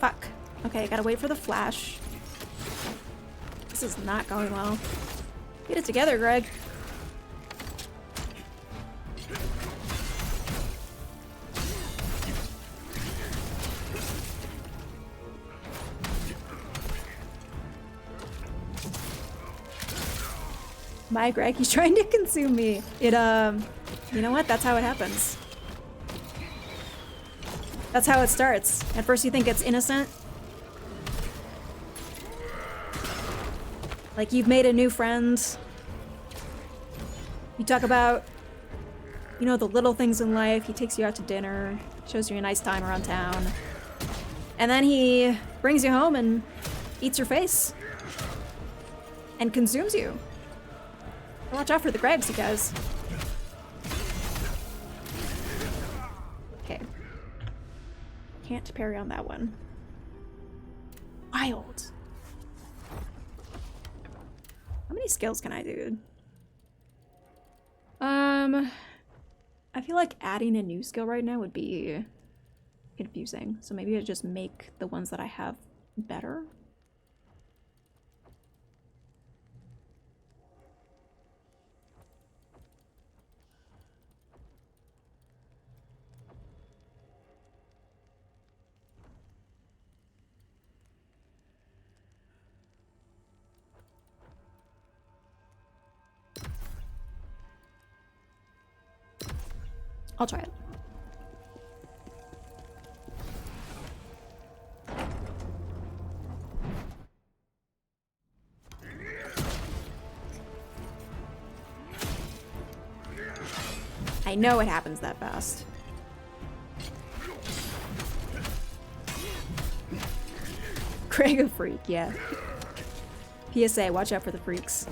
Fuck. Okay, gotta wait for the flash. This is not going well. Get it together, Greg. Bye, Greg. He's trying to consume me. You know what? That's how it happens. That's how it starts. At first you think it's innocent. Like, you've made a new friend. You talk about, you know, the little things in life. He takes you out to dinner, shows you a nice time around town. And then he brings you home and eats your face. And consumes you. Watch out for the Gregs, you guys. Okay. Can't parry on that one. Wild. How many skills can I do? I feel like adding a new skill right now would be confusing. So maybe I just make the ones that I have better. I'll try it. I know it happens that fast. Craig a freak, yeah. PSA, watch out for the freaks.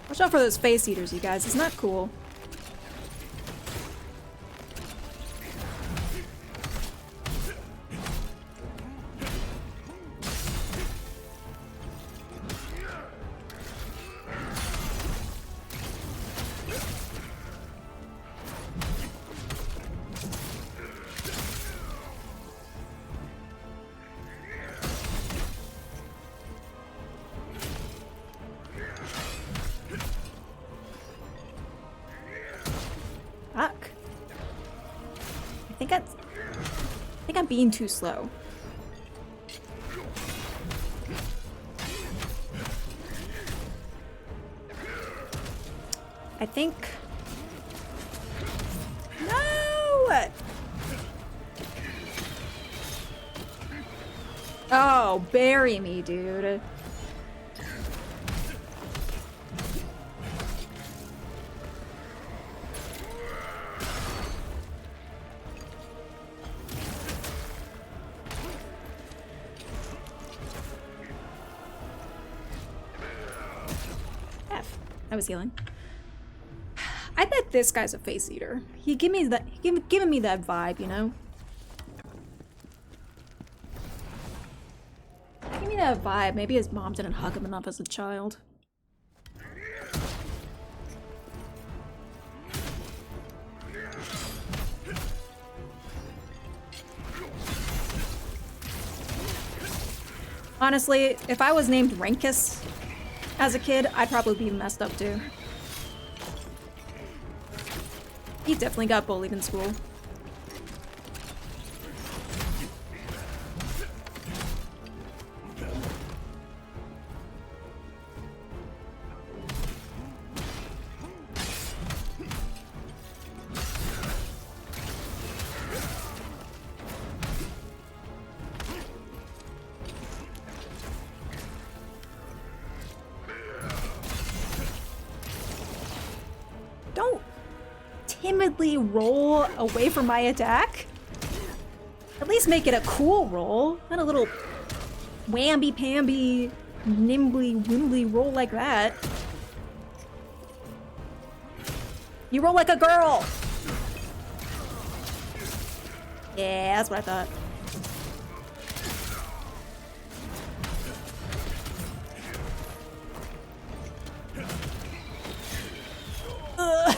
Watch out for those face eaters, you guys. It's not cool. Fuck. I think that's... think I'm being too slow. I think... No! Oh, bury me, dude. F. I was healing. I bet this guy's a face eater. He giving me that vibe, you know? Give me that vibe. Maybe his mom didn't hug him enough as a child. Honestly, if I was named Rankus as a kid, I'd probably be messed up too. He definitely got bullied in school. Don't timidly roll away from my attack. At least make it a cool roll, not a little whamby-pamby, nimbly-wimbly roll like that. You roll like a girl! Yeah, that's what I thought. Ugh.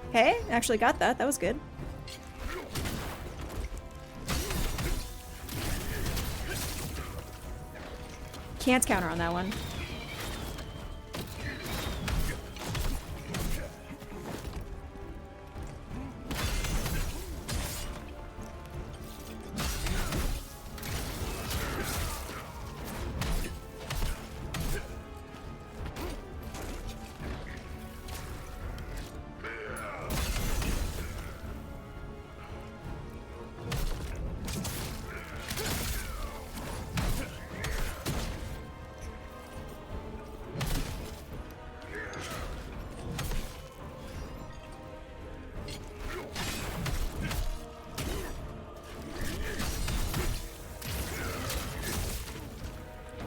Okay, actually got that. That was good. Can't counter on that one.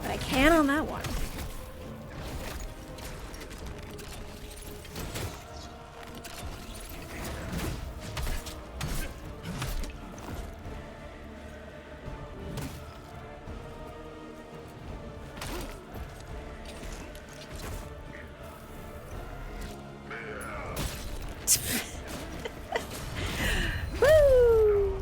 But I can on that one. Woo!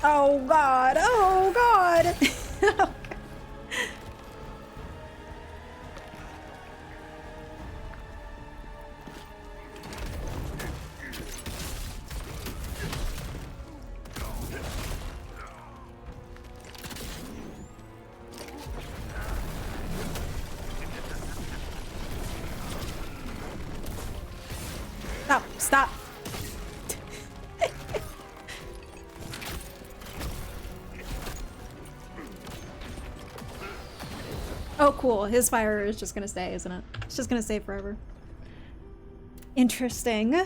Oh god, oh god! Stop, stop. Oh, cool. His fire is just gonna stay, isn't it? It's just gonna stay forever. Interesting.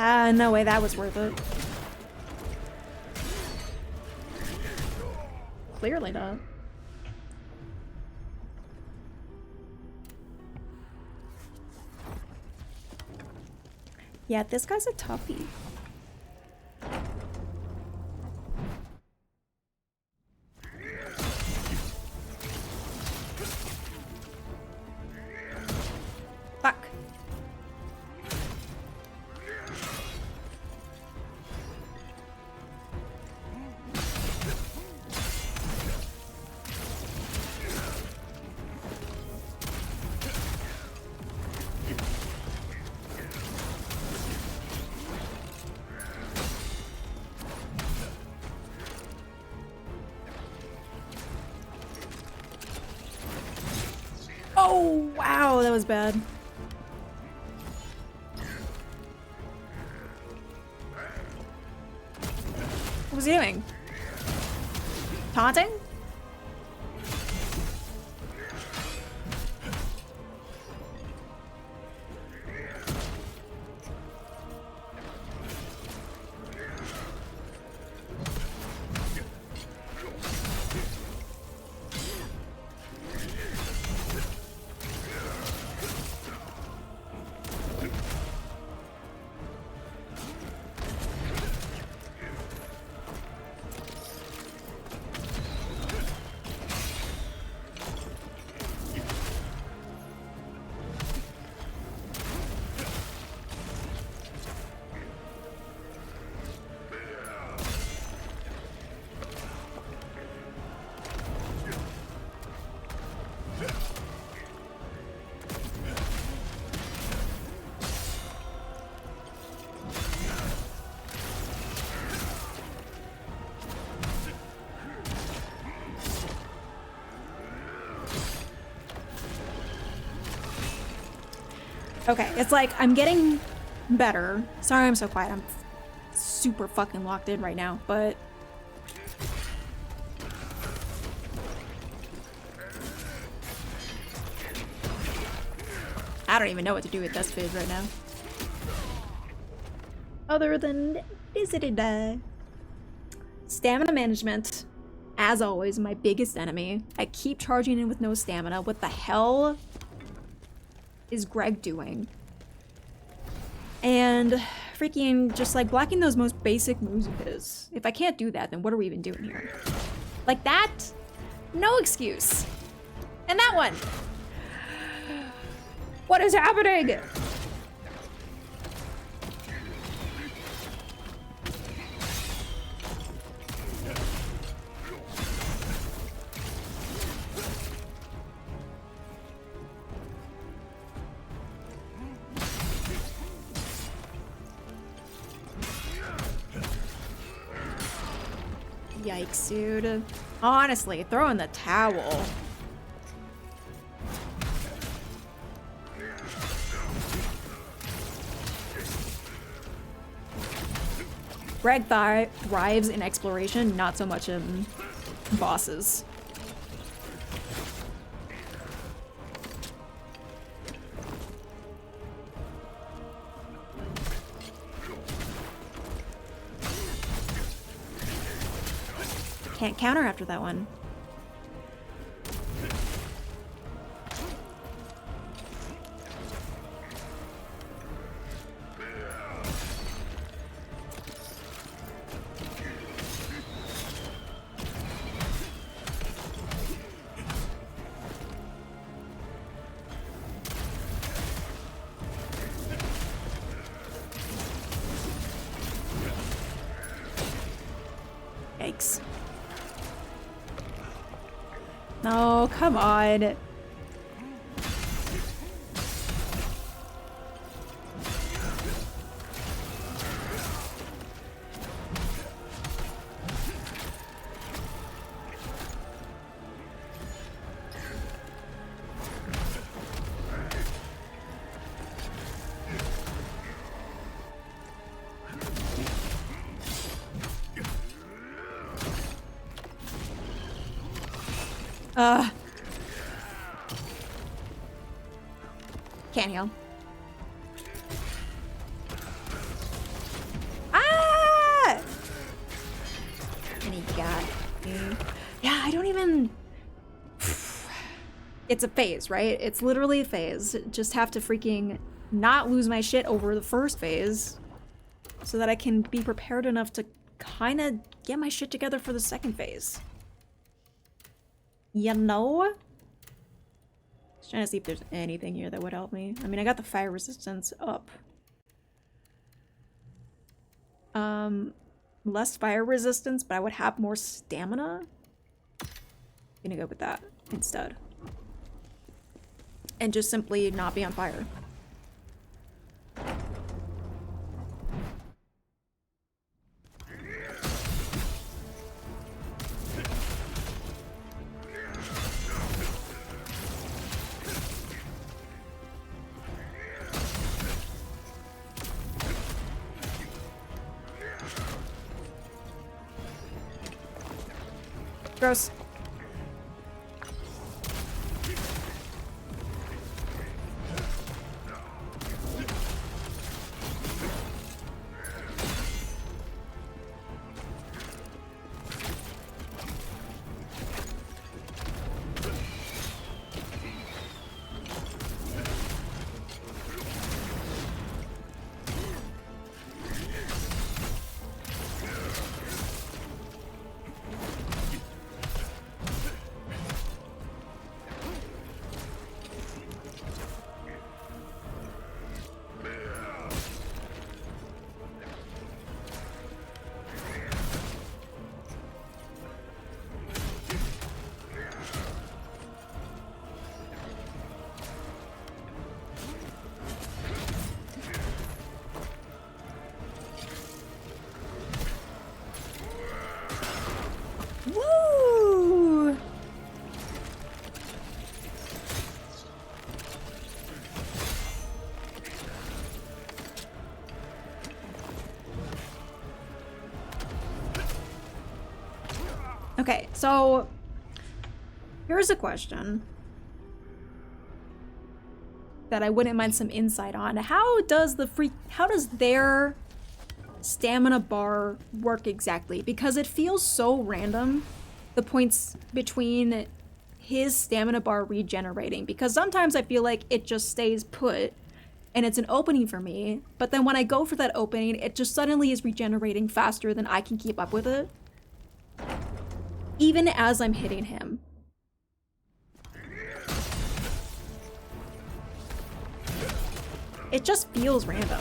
Yeah, no way that was worth it. Clearly not. Yeah, this guy's a toughie. Fuck. Oh, wow, that was bad. What was he doing? Taunting? Okay, it's like I'm getting better. Sorry I'm so quiet. I'm super fucking locked in right now, but I don't even know what to do with this phase right now. Other than visited stamina management, as always, my biggest enemy. I keep charging in with no stamina. What the hell is Greg doing? And freaking just like blocking those most basic moves of his. If I can't do that, then what are we even doing here? Like that? No excuse. And that one. What is happening? Yikes, dude. Honestly, throw in the towel. Greg thrives in exploration, not so much in bosses. Can't counter after that one. Yikes. No, come on. Can't heal. It's a phase, right? It's literally a phase. Just have to freaking not lose my shit over the first phase so that I can be prepared enough to kind of get my shit together for the second phase. You know? Just trying to see if there's anything here that would help me. I mean, I got the fire resistance up. Less fire resistance, but I would have more stamina. Gonna go with that instead. And just simply not be on fire. Gross. Woo! Okay, so here's a question that I wouldn't mind some insight on. How does their stamina bar work exactly? Because it feels so random, the points between his stamina bar regenerating, because sometimes I feel like it just stays put and it's an opening for me, but then when I go for that opening, it just suddenly is regenerating faster than I can keep up with it, even as I'm hitting him. It just feels random.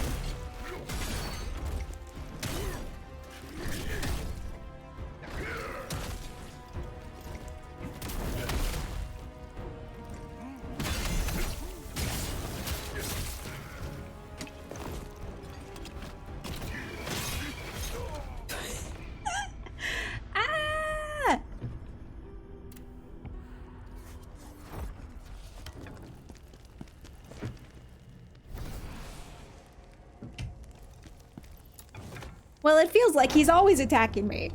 Well, it feels like he's always attacking me.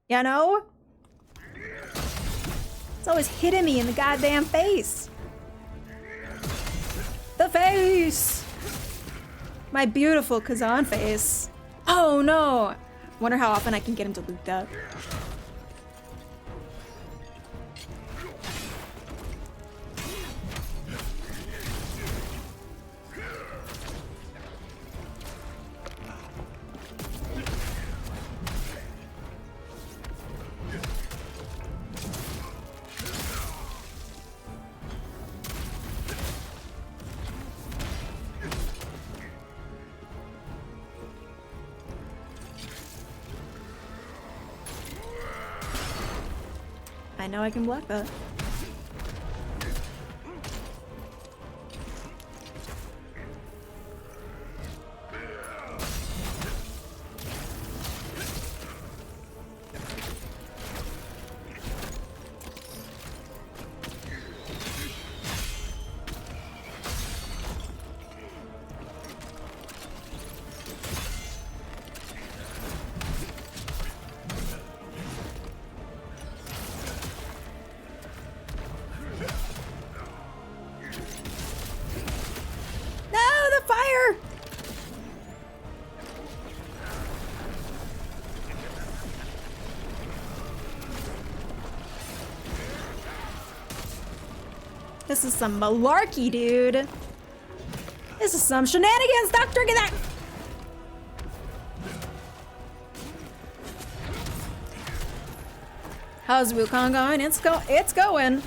You know? It's always hitting me in the goddamn face. The face! My beautiful Kazan face. Oh no! Wonder how often I can get him to loot that. I know I can block that. This is some malarkey, dude. This is some shenanigans. Stop drinking that. How's Wukong going? It's going.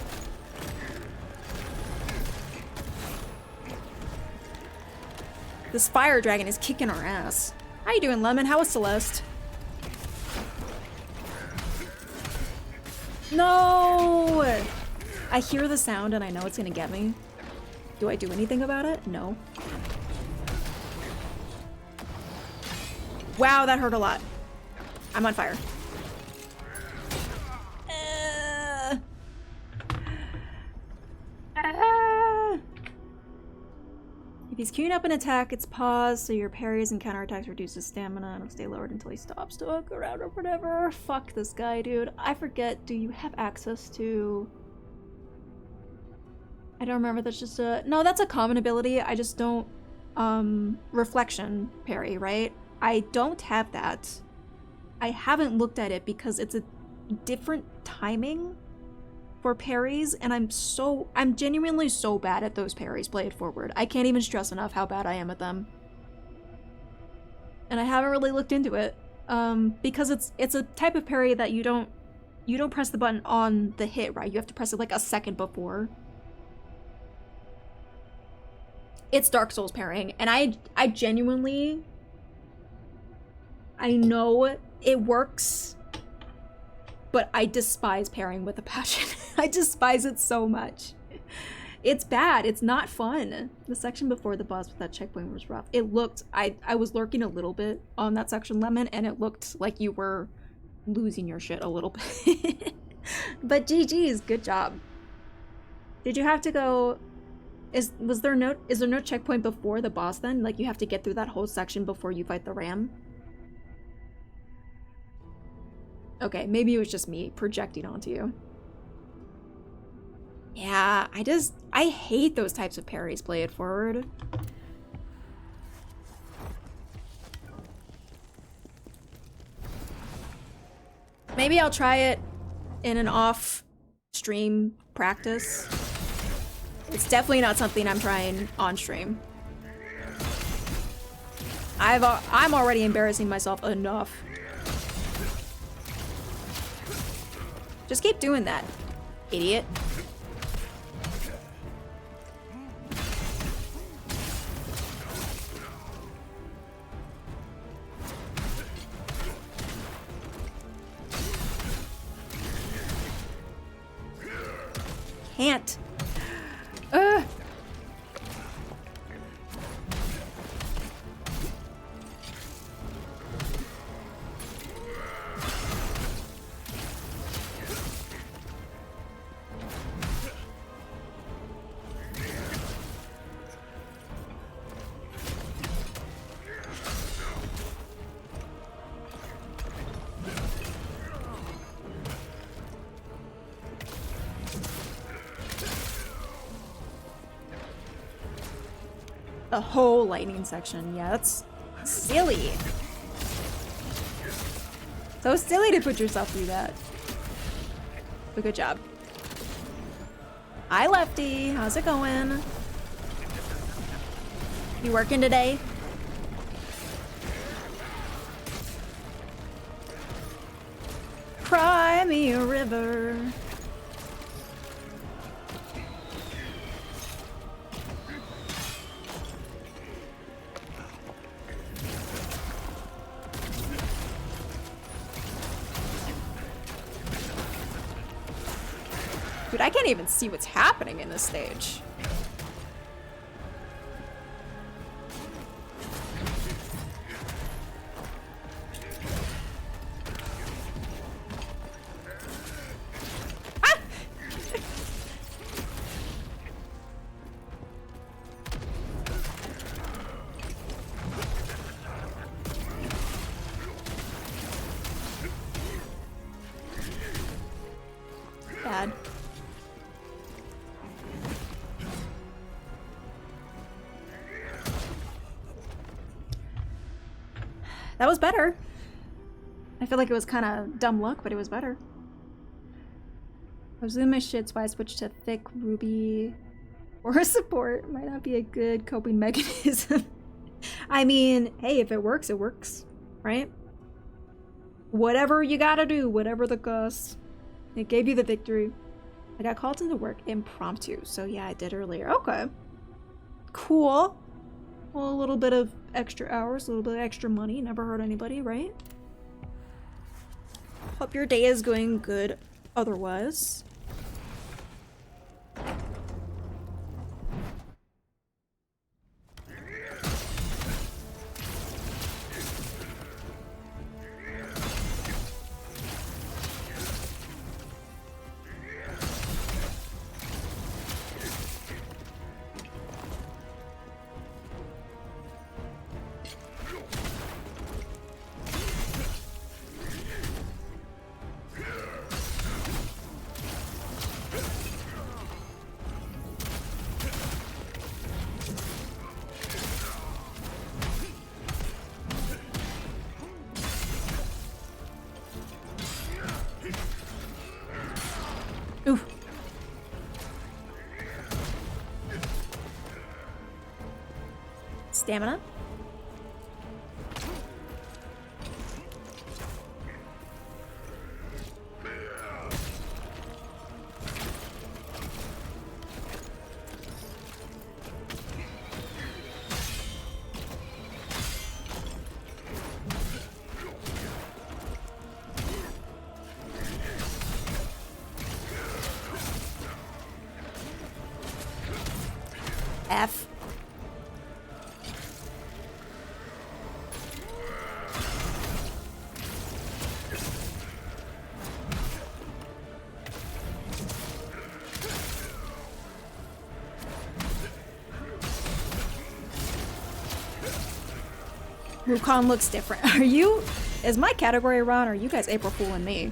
This fire dragon is kicking our ass. How you doing, Lemon? How is Celeste? No! I hear the sound and I know it's gonna get me. Do I do anything about it? No. Wow, that hurt a lot. I'm on fire. If he's queuing up an attack, it's paused, so your parries and counterattacks reduce his stamina and it'll stay lowered until he stops to hook around or whatever. Fuck this guy, dude. I forget, do you have access to... I don't remember, that's just a... No, that's a common ability, I just don't... Reflection parry, right? I don't have that. I haven't looked at it because it's a different timing for parries, and I'm genuinely so bad at those parries, play it forward. I can't even stress enough how bad I am at them. And I haven't really looked into it. Because it's a type of parry that you don't press the button on the hit, right? You have to press it like a second before. It's Dark Souls parrying, and I genuinely... I know it works, but I despise parrying with a passion. I despise it so much. It's bad. It's not fun. The section before the boss with that checkpoint was rough. It looked... I was lurking a little bit on that section, Lemon, and it looked like you were losing your shit a little bit. But GG's, good job. Did you have to go... Is there no checkpoint before the boss then? Like, you have to get through that whole section before you fight the ram? Okay, maybe it was just me projecting onto you. Yeah, I hate those types of parries, play it forward. Maybe I'll try it in an off-stream practice. It's definitely not something I'm trying on stream. I'm already embarrassing myself enough. Just keep doing that, idiot. Can't. A whole lightning section. Yeah, that's silly. So silly to put yourself through that. But good job. Hi, Lefty. How's it going? You working today? Cry me a river. Dude, I can't even see what's happening in this stage. Ah! Bad. That was better. I feel like it was kind of dumb luck, but it was better. I was losing my shit, so I switched to thick ruby or support. Might not be a good coping mechanism. I mean, hey, if it works, right? Whatever you gotta do, whatever the cost. It gave you the victory. I got called into work impromptu, so yeah, I did earlier. Okay. Cool. Well, a little bit of extra hours, a little bit of extra money. Never hurt anybody, right? Hope your day is going good otherwise. Ooh. Stamina. F. Wukong looks different. Are you... Is my category wrong, or are you guys April Fooling me?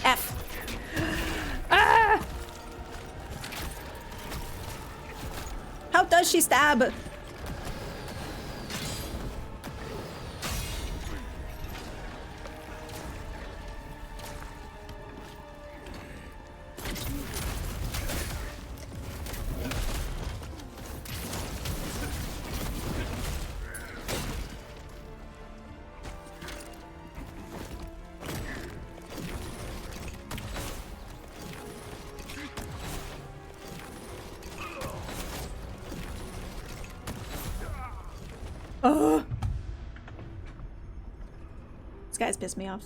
F. Ah! How does she stab? Oh. This guy's pissed me off.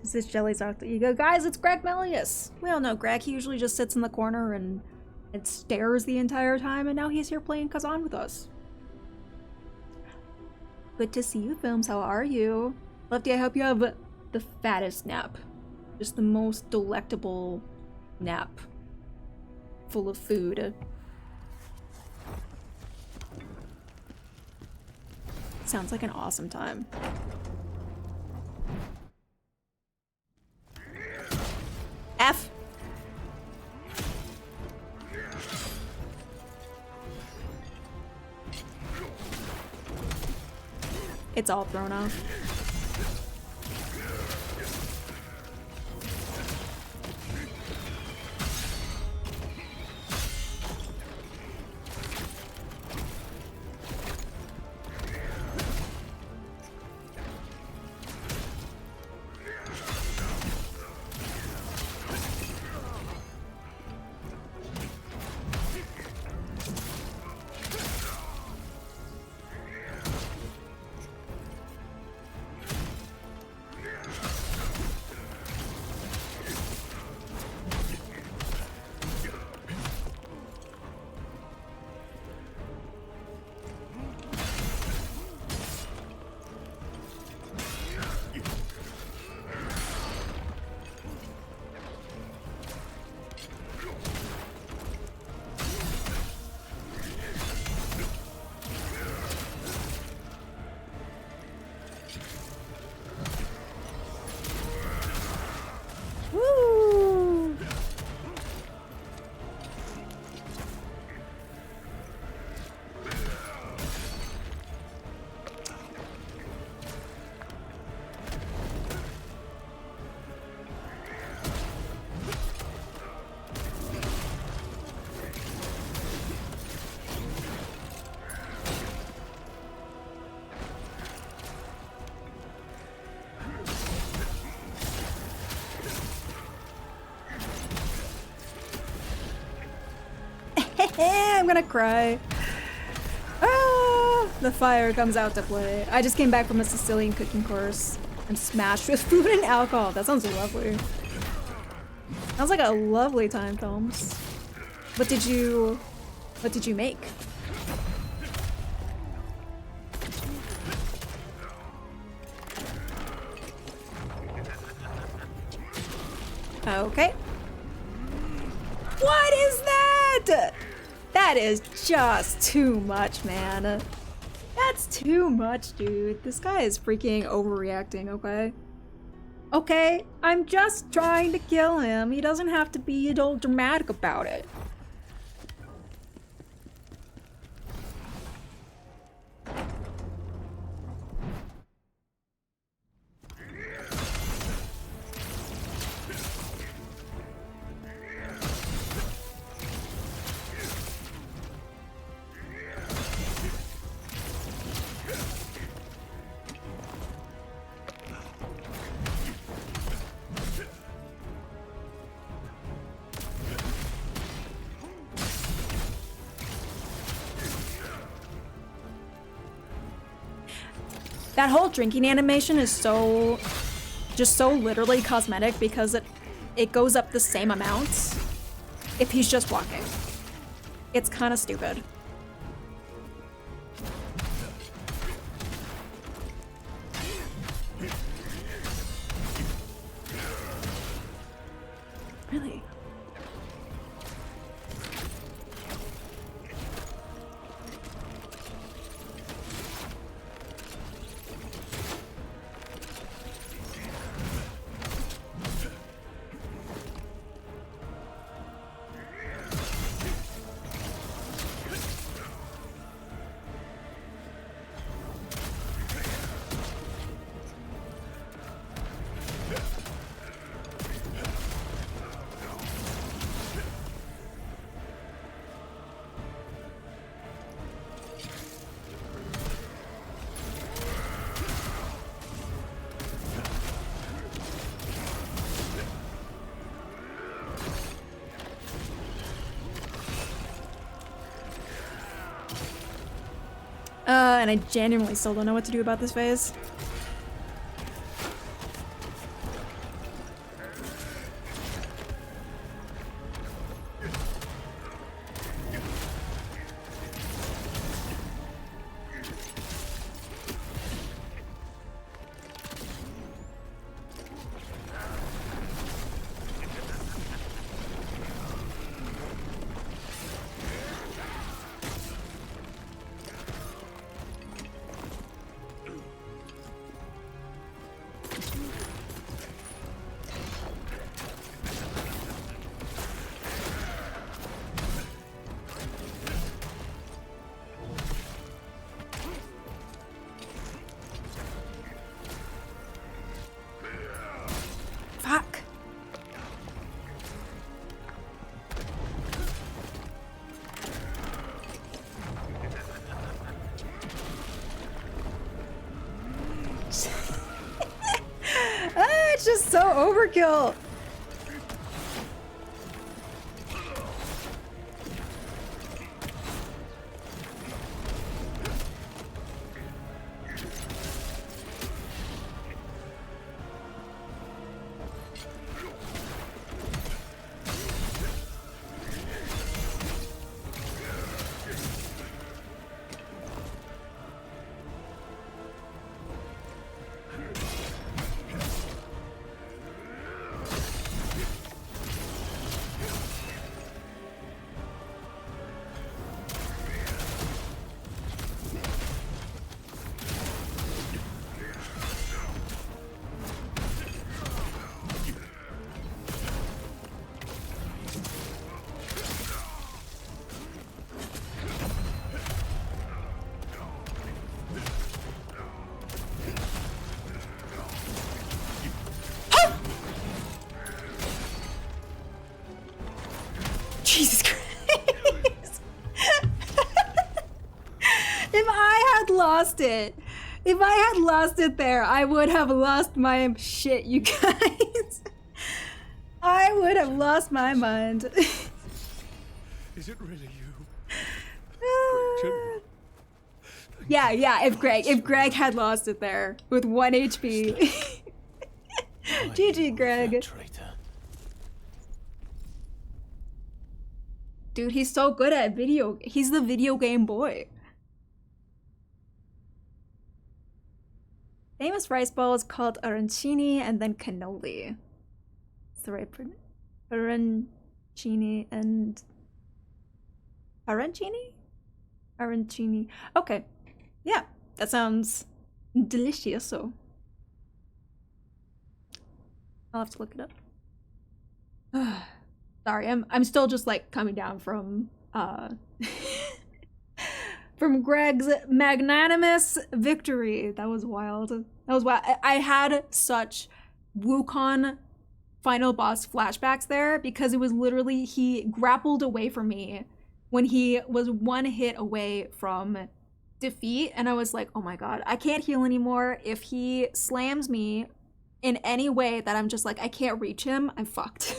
Is this Jelly's alter ego? Guys, it's Greg Melius. We all know Greg. He usually just sits in the corner and stares the entire time, and now he's here playing Kazan with us. Good to see you, Films. How are you? Lefty, I hope you have the fattest nap. Just the most delectable nap. Full of food. Sounds like an awesome time. F. It's all thrown off. I'm gonna cry. Ah, the fire comes out to play. I just came back from a Sicilian cooking course. I'm smashed with food and alcohol. That sounds lovely. Sounds like a lovely time, Films. What did you make? Okay. What is that? That is just too much, man. That's too much, dude. This guy is freaking overreacting, okay? Okay, I'm just trying to kill him. He doesn't have to be all dramatic about it. That whole drinking animation is just so literally cosmetic because it goes up the same amount if he's just walking. It's kind of stupid. Really? And I genuinely still don't know what to do about this phase. Fuck. It's just so overkill. Jesus Christ. If I had lost it, if I had lost it there, I would have lost my shit, you guys. I would have lost my mind. Is it really you? What? Yeah, if Greg had lost it there with 1 HP. GG, Greg. Dude, he's so good at he's the video game boy. Famous rice bowl is called arancini and then cannoli. It's the right arancini and arancini? Arancini. Okay. Yeah, that sounds delicioso. I'll have to look it up. Sorry, I'm still just like coming down from from Greg's magnanimous victory. That was wild. That was wild. I had such Wukong final boss flashbacks there because it was literally he grappled away from me when he was 1 hit away from defeat, and I was like, oh my god, I can't heal anymore. If he slams me in any way that I'm just like, I can't reach him, I'm fucked.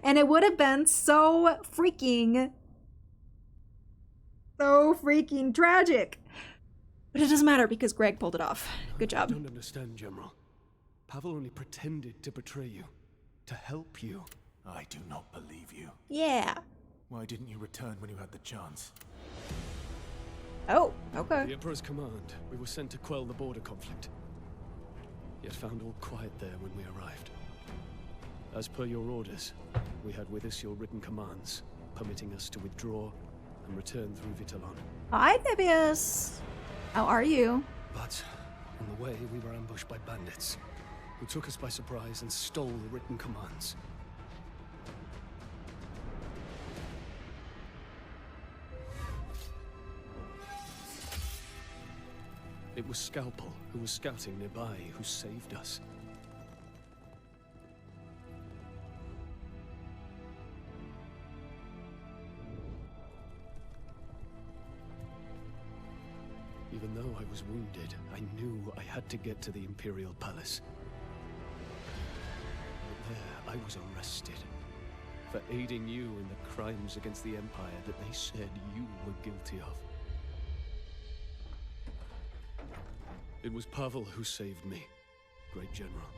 And it would have been so freaking tragic. But it doesn't matter because Greg pulled it off. Good job. I don't understand, General. Pavel only pretended to betray you, to help you. I do not believe you. Yeah. Why didn't you return when you had the chance? Oh, okay. The Emperor's command. We were sent to quell the border conflict. Yet found all quiet there when we arrived. As per your orders, we had with us your written commands, permitting us to withdraw and return through Vitellon. Hi, Thebius. How are you? But on the way, we were ambushed by bandits, who took us by surprise and stole the written commands. It was Scalpel, who was scouting nearby, who saved us. Even though I was wounded, I knew I had to get to the Imperial Palace. But there, I was arrested for aiding you in the crimes against the Empire that they said you were guilty of. It was Pavel who saved me, Great General.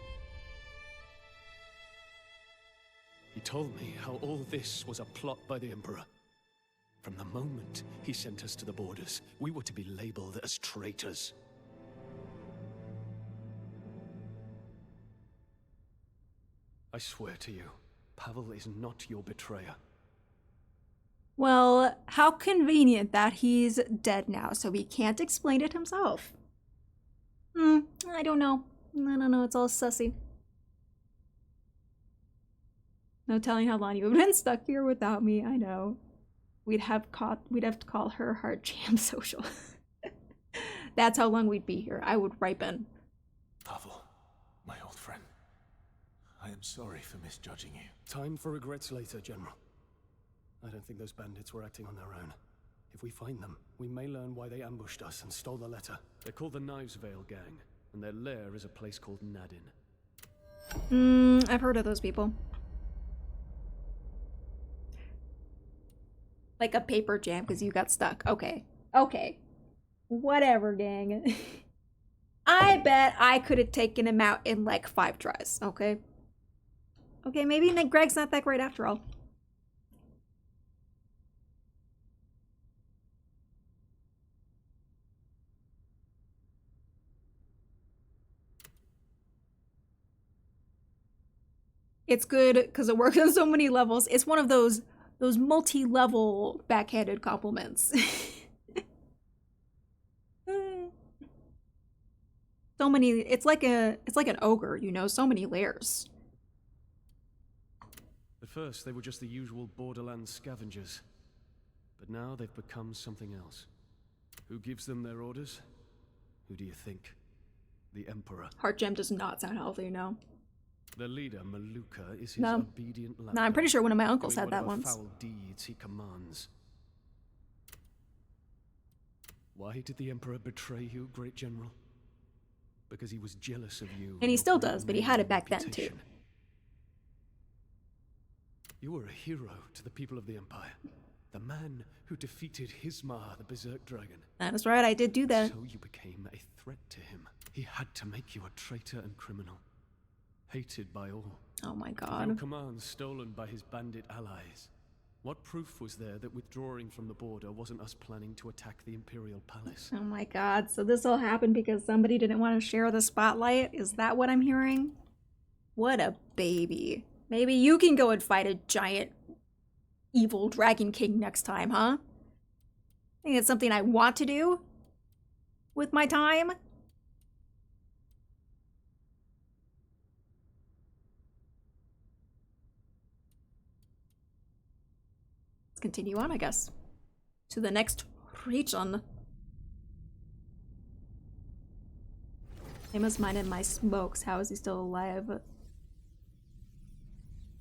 He told me how all this was a plot by the Emperor. From the moment he sent us to the borders, we were to be labeled as traitors. I swear to you, Pavel is not your betrayer. Well, how convenient that he's dead now, so he can't explain it himself. I don't know. It's all sussy. No telling how long you would have been stuck here without me, I know. We'd have to call her hard jam social. That's how long we'd be here. I would ripen. Pavel, my old friend. I am sorry for misjudging you. Time for regrets later, General. I don't think those bandits were acting on their own. If we find them, we may learn why they ambushed us and stole the letter. They're called the Knives Vale Gang, and their lair is a place called Nadin. I've heard of those people. Like a paper jam because you got stuck. Okay. Whatever, gang. I bet I could have taken him out in like 5 tries, okay? Okay, maybe Greg's not that great after all. It's good because it works on so many levels. It's one of those multi-level backhanded compliments. So many. It's like an ogre, you know. So many layers. At first, they were just the usual Borderlands scavengers, but now they've become something else. Who gives them their orders? Who do you think? The Emperor. Heart Gem does not sound healthy, no. Their leader, Maluka, is his obedient lapdog. No, I'm pretty sure one of my uncles had that once. Foul deeds he commands. Why did the Emperor betray you, Great General? Because he was jealous of you. And he still does, but he had it back then too. You were a hero to the people of the Empire. The man who defeated Hismar, the Berserk Dragon. That is right, I did do that. So you became a threat to him. He had to make you a traitor and criminal. Hated by all. Oh my Your god. commands stolen by his bandit allies. What proof was there that withdrawing from the border wasn't us planning to attack the Imperial Palace? Oh my god, so this all happened because somebody didn't want to share the spotlight? Is that what I'm hearing? What a baby. Maybe you can go and fight a giant evil dragon king next time, huh? I think it's something I want to do with my time. Let's continue on, I guess, to the next region. I must minded my smokes. How is he still alive?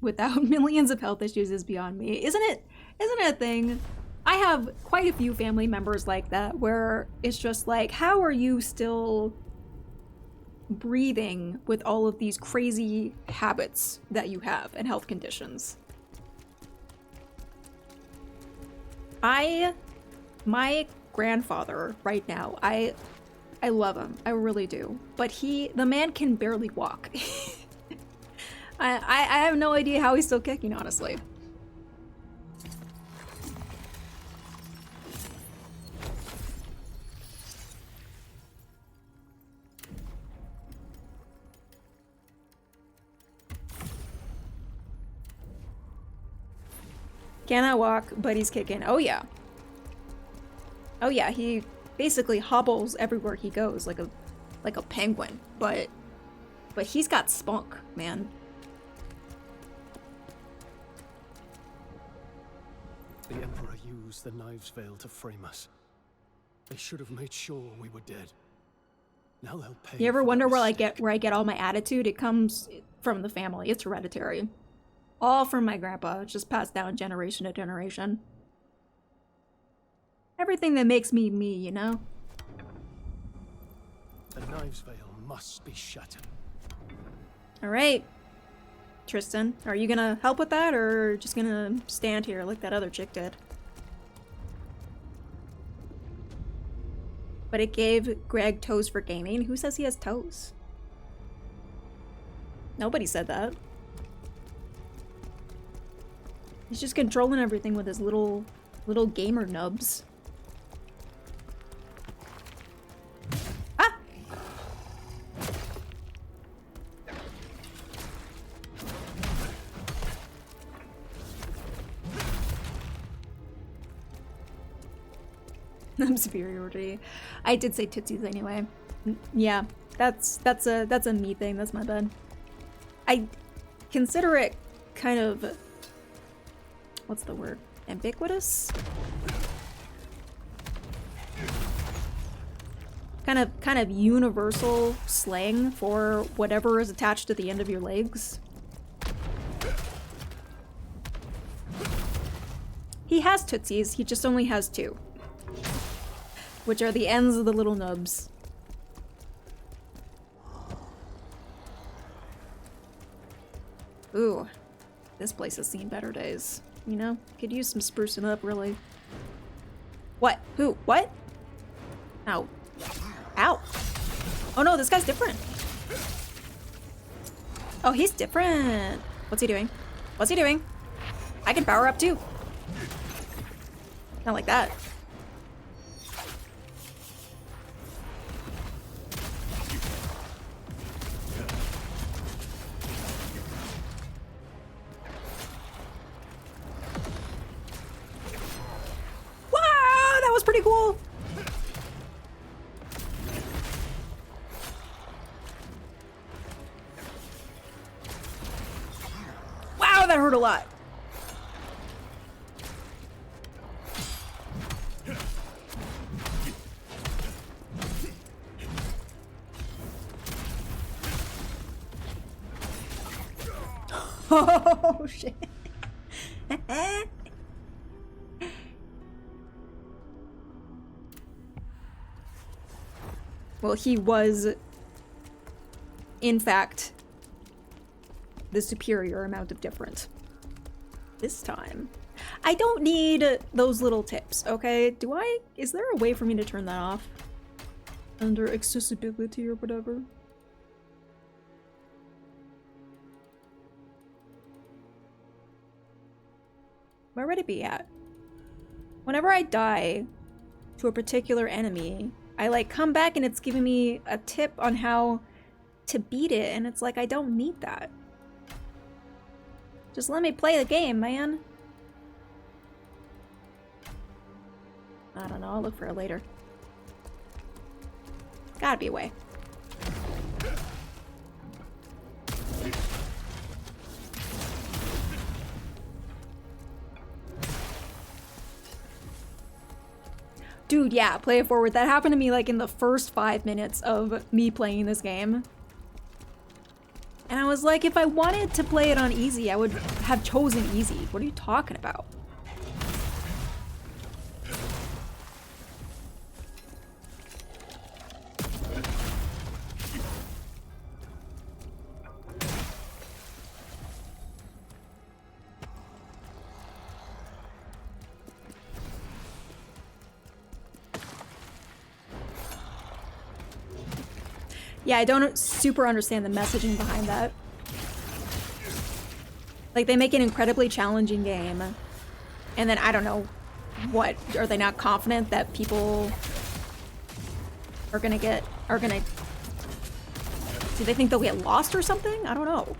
Without millions of health issues is beyond me. Isn't it a thing? I have quite a few family members like that where it's just like, how are you still breathing with all of these crazy habits that you have and health conditions? My grandfather right now, I love him. I really do. But the man can barely walk. I have no idea how he's still kicking, honestly. Cannot walk, but he's kicking. Oh yeah. Oh yeah, he basically hobbles everywhere he goes like a penguin, but he's got spunk, man. The Emperor used the Knives Veil to frame us. They should have made sure we were dead. Now they'll pay. You ever for wonder that where I get all my attitude? It comes from the family. It's hereditary. All from my grandpa. It's just passed down generation to generation. Everything that makes me me, you know? The Knives Veil must be shattered. Alright. Tristan, are you gonna help with that, or just gonna stand here like that other chick did? But it gave Greg toes for gaming. Who says he has toes? Nobody said that. He's just controlling everything with his little gamer nubs. Ah! I'm superiority. I did say tootsies anyway. Yeah, that's a me thing. That's my bad. I consider it kind of, what's the word? Ambiguous? Kind of universal slang for whatever is attached to the end of your legs. He has tootsies, he just only has two. Which are the ends of the little nubs. Ooh, this place has seen better days. You know, could use some sprucing up, really. What? Who? What? Ow. Ow. Oh no, this guy's different. Oh, he's different. What's he doing? What's he doing? I can power up too. Not like that. That was pretty cool. Wow, that hurt a lot. Oh shit. Well, he was, in fact, the superior amount of different. This time. I don't need those little tips, okay? Is there a way for me to turn that off? Under accessibility or whatever? Where would it be at? Whenever I die to a particular enemy, I like come back and it's giving me a tip on how to beat it, and it's like, I don't need that. Just let me play the game, man. I don't know, I'll look for it later. Gotta be a way. Dude, yeah, play it forward. That happened to me like in the first 5 minutes of me playing this game. And I was like, if I wanted to play it on easy, I would have chosen easy. What are you talking about? Yeah, I don't super understand the messaging behind that. Like, they make an incredibly challenging game, and then I don't know what, are they not confident that people are gonna do they think they'll get lost or something? I don't know.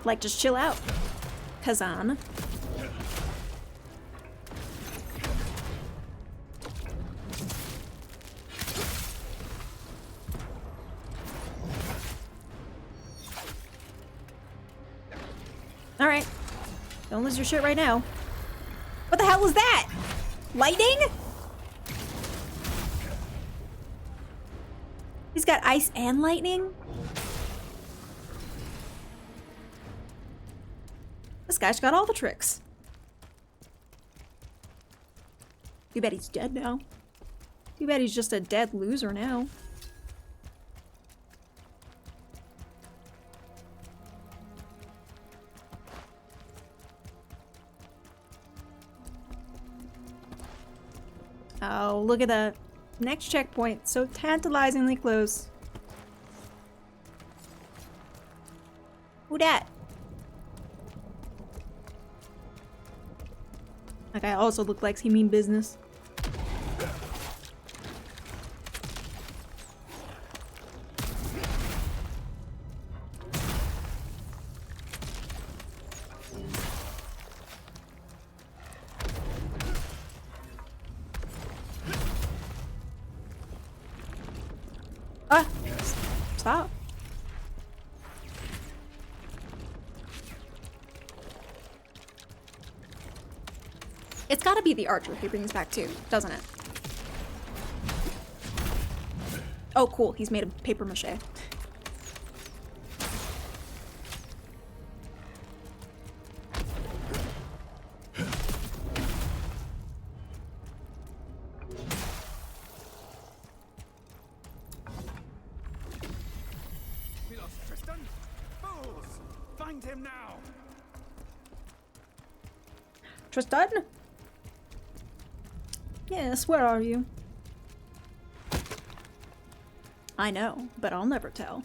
Like, just chill out, Kazan. All right, don't lose your shit right now. What the hell was that? Lightning? He's got ice and lightning? This guy's got all the tricks. Too bad he's dead now. Too bad he's just a dead loser now. Oh, look at that. Next checkpoint. So tantalizingly close. Who dat? That guy also looks like he mean business. Ah! Stop. It's gotta be the archer he brings back too, doesn't it? Oh, cool. He's made of paper mache. We lost Tristan? Fools! Find him now! Tristan? Yes, where are you? I know, but I'll never tell.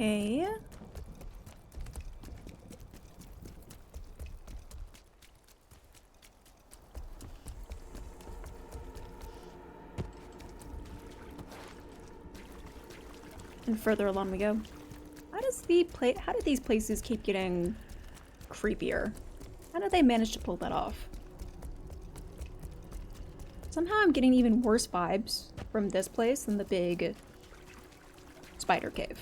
Okay. And further along we go. How do these places keep getting creepier? How did they manage to pull that off? Somehow I'm getting even worse vibes from this place than the big spider cave.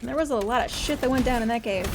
And there was a lot of shit that went down in that cave.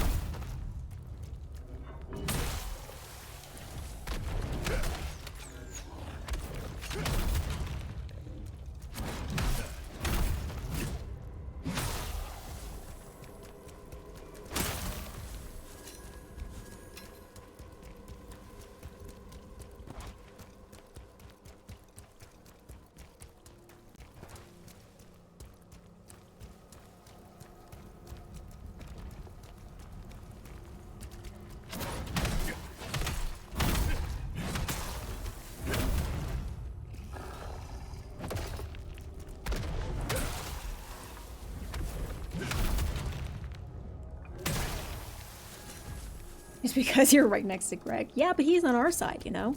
It's because you're right next to Greg. Yeah, but he's on our side, you know?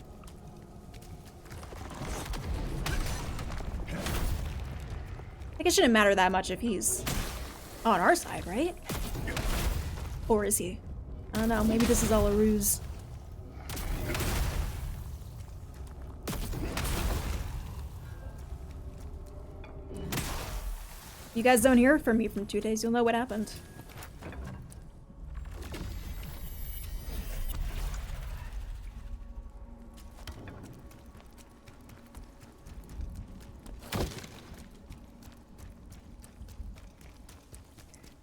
Like, it shouldn't matter that much if he's on our side, right? Or is he? I don't know, maybe this is all a ruse. You guys don't hear from me from 2 days, you'll know what happened.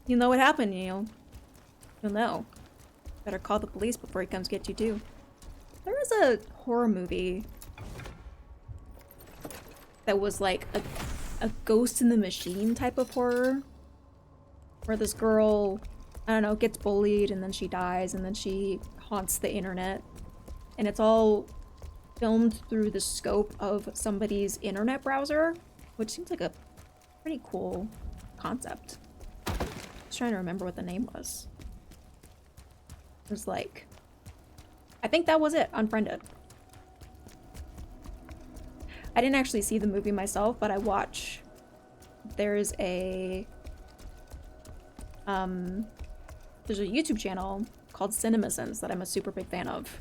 You'll know what happened, you'll know. Better call the police before he comes get you too. There was a horror movie that was like a Ghost in the Machine type of horror. Where this girl, I don't know, gets bullied and then she dies and then she haunts the internet. And it's all filmed through the scope of somebody's internet browser, which seems like a pretty cool concept. I was trying to remember what the name was. It was like, I think that was it, Unfriended. I didn't actually see the movie myself, but I watch. There's a YouTube channel called CinemaSins that I'm a super big fan of.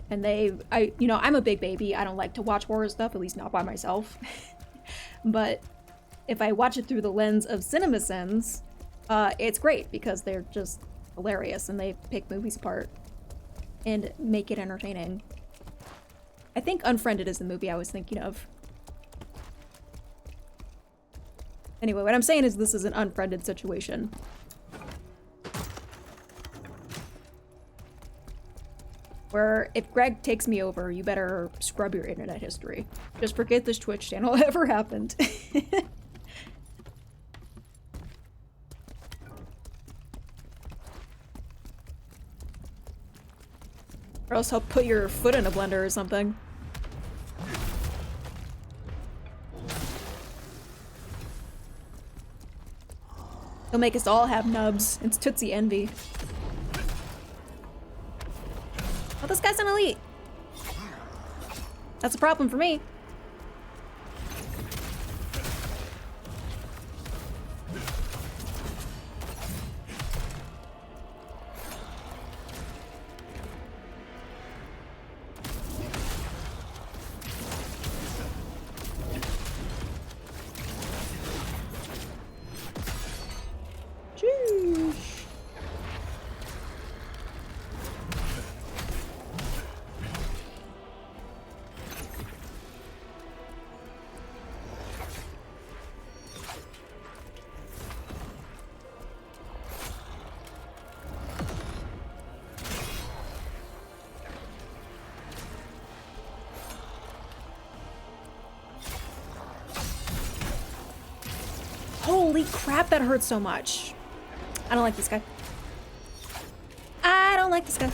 And I'm a big baby. I don't like to watch horror stuff, at least not by myself. But if I watch it through the lens of CinemaSins, it's great because they're just hilarious and they pick movies apart and make it entertaining. I think Unfriended is the movie I was thinking of. Anyway, what I'm saying is this is an unfriended situation. Where if Greg takes me over, you better scrub your internet history. Just forget this Twitch channel ever happened. Or else I'll put your foot in a blender or something. He'll make us all have nubs. It's Tootsie Envy. Oh, this guy's an elite. That's a problem for me. Holy crap, that hurts so much. I don't like this guy. I don't like this guy.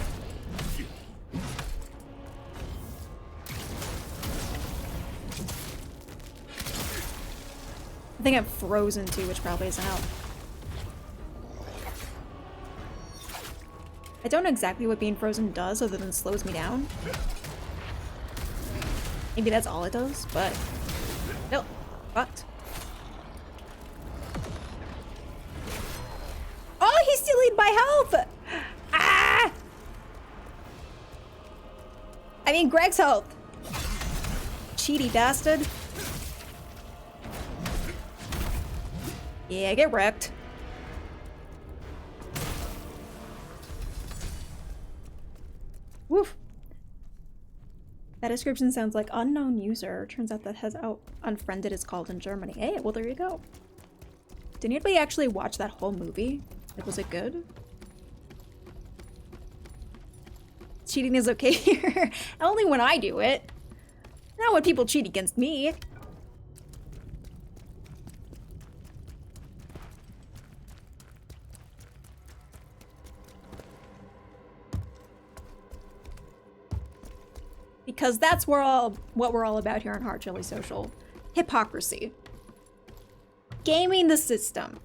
I think I'm frozen too, which probably isn't out. I don't know exactly what being frozen does other than slows me down. Maybe that's all it does, but no, fucked. Oh, he's stealing my health! Ah! I mean, Greg's health. Cheaty bastard. Yeah, get wrecked. Woof. That description sounds like unknown user. Turns out that has out unfriended is called in Germany. Hey, well there you go. Did anybody actually watch that whole movie? Like, was it good? Cheating is okay here. Only when I do it. Not when people cheat against me. Because that's what we're all about here on Hard Chili Social. Hypocrisy. Gaming the system.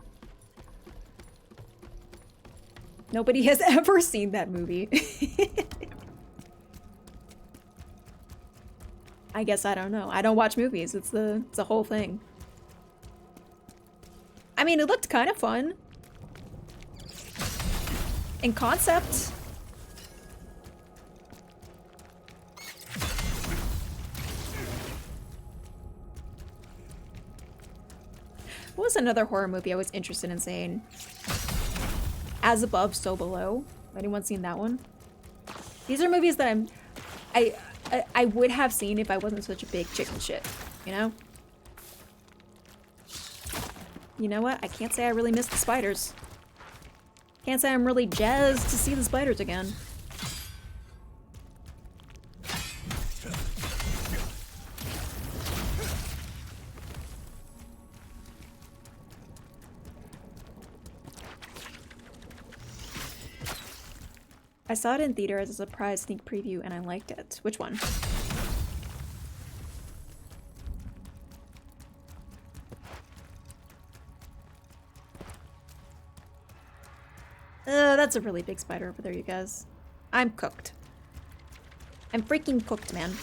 Nobody has ever seen that movie. I guess I don't know. I don't watch movies. It's the whole thing. I mean, it looked kind of fun. In concept. What was another horror movie I was interested in seeing? As Above, So Below. Anyone seen that one? These are movies that I would have seen if I wasn't such a big chicken shit, you know? You know what? I can't say I really missed the spiders. Can't say I'm really jazzed to see the spiders again. I saw it in theater as a surprise sneak preview and I liked it. Which one? That's a really big spider over there, you guys. I'm cooked. I'm freaking cooked, man.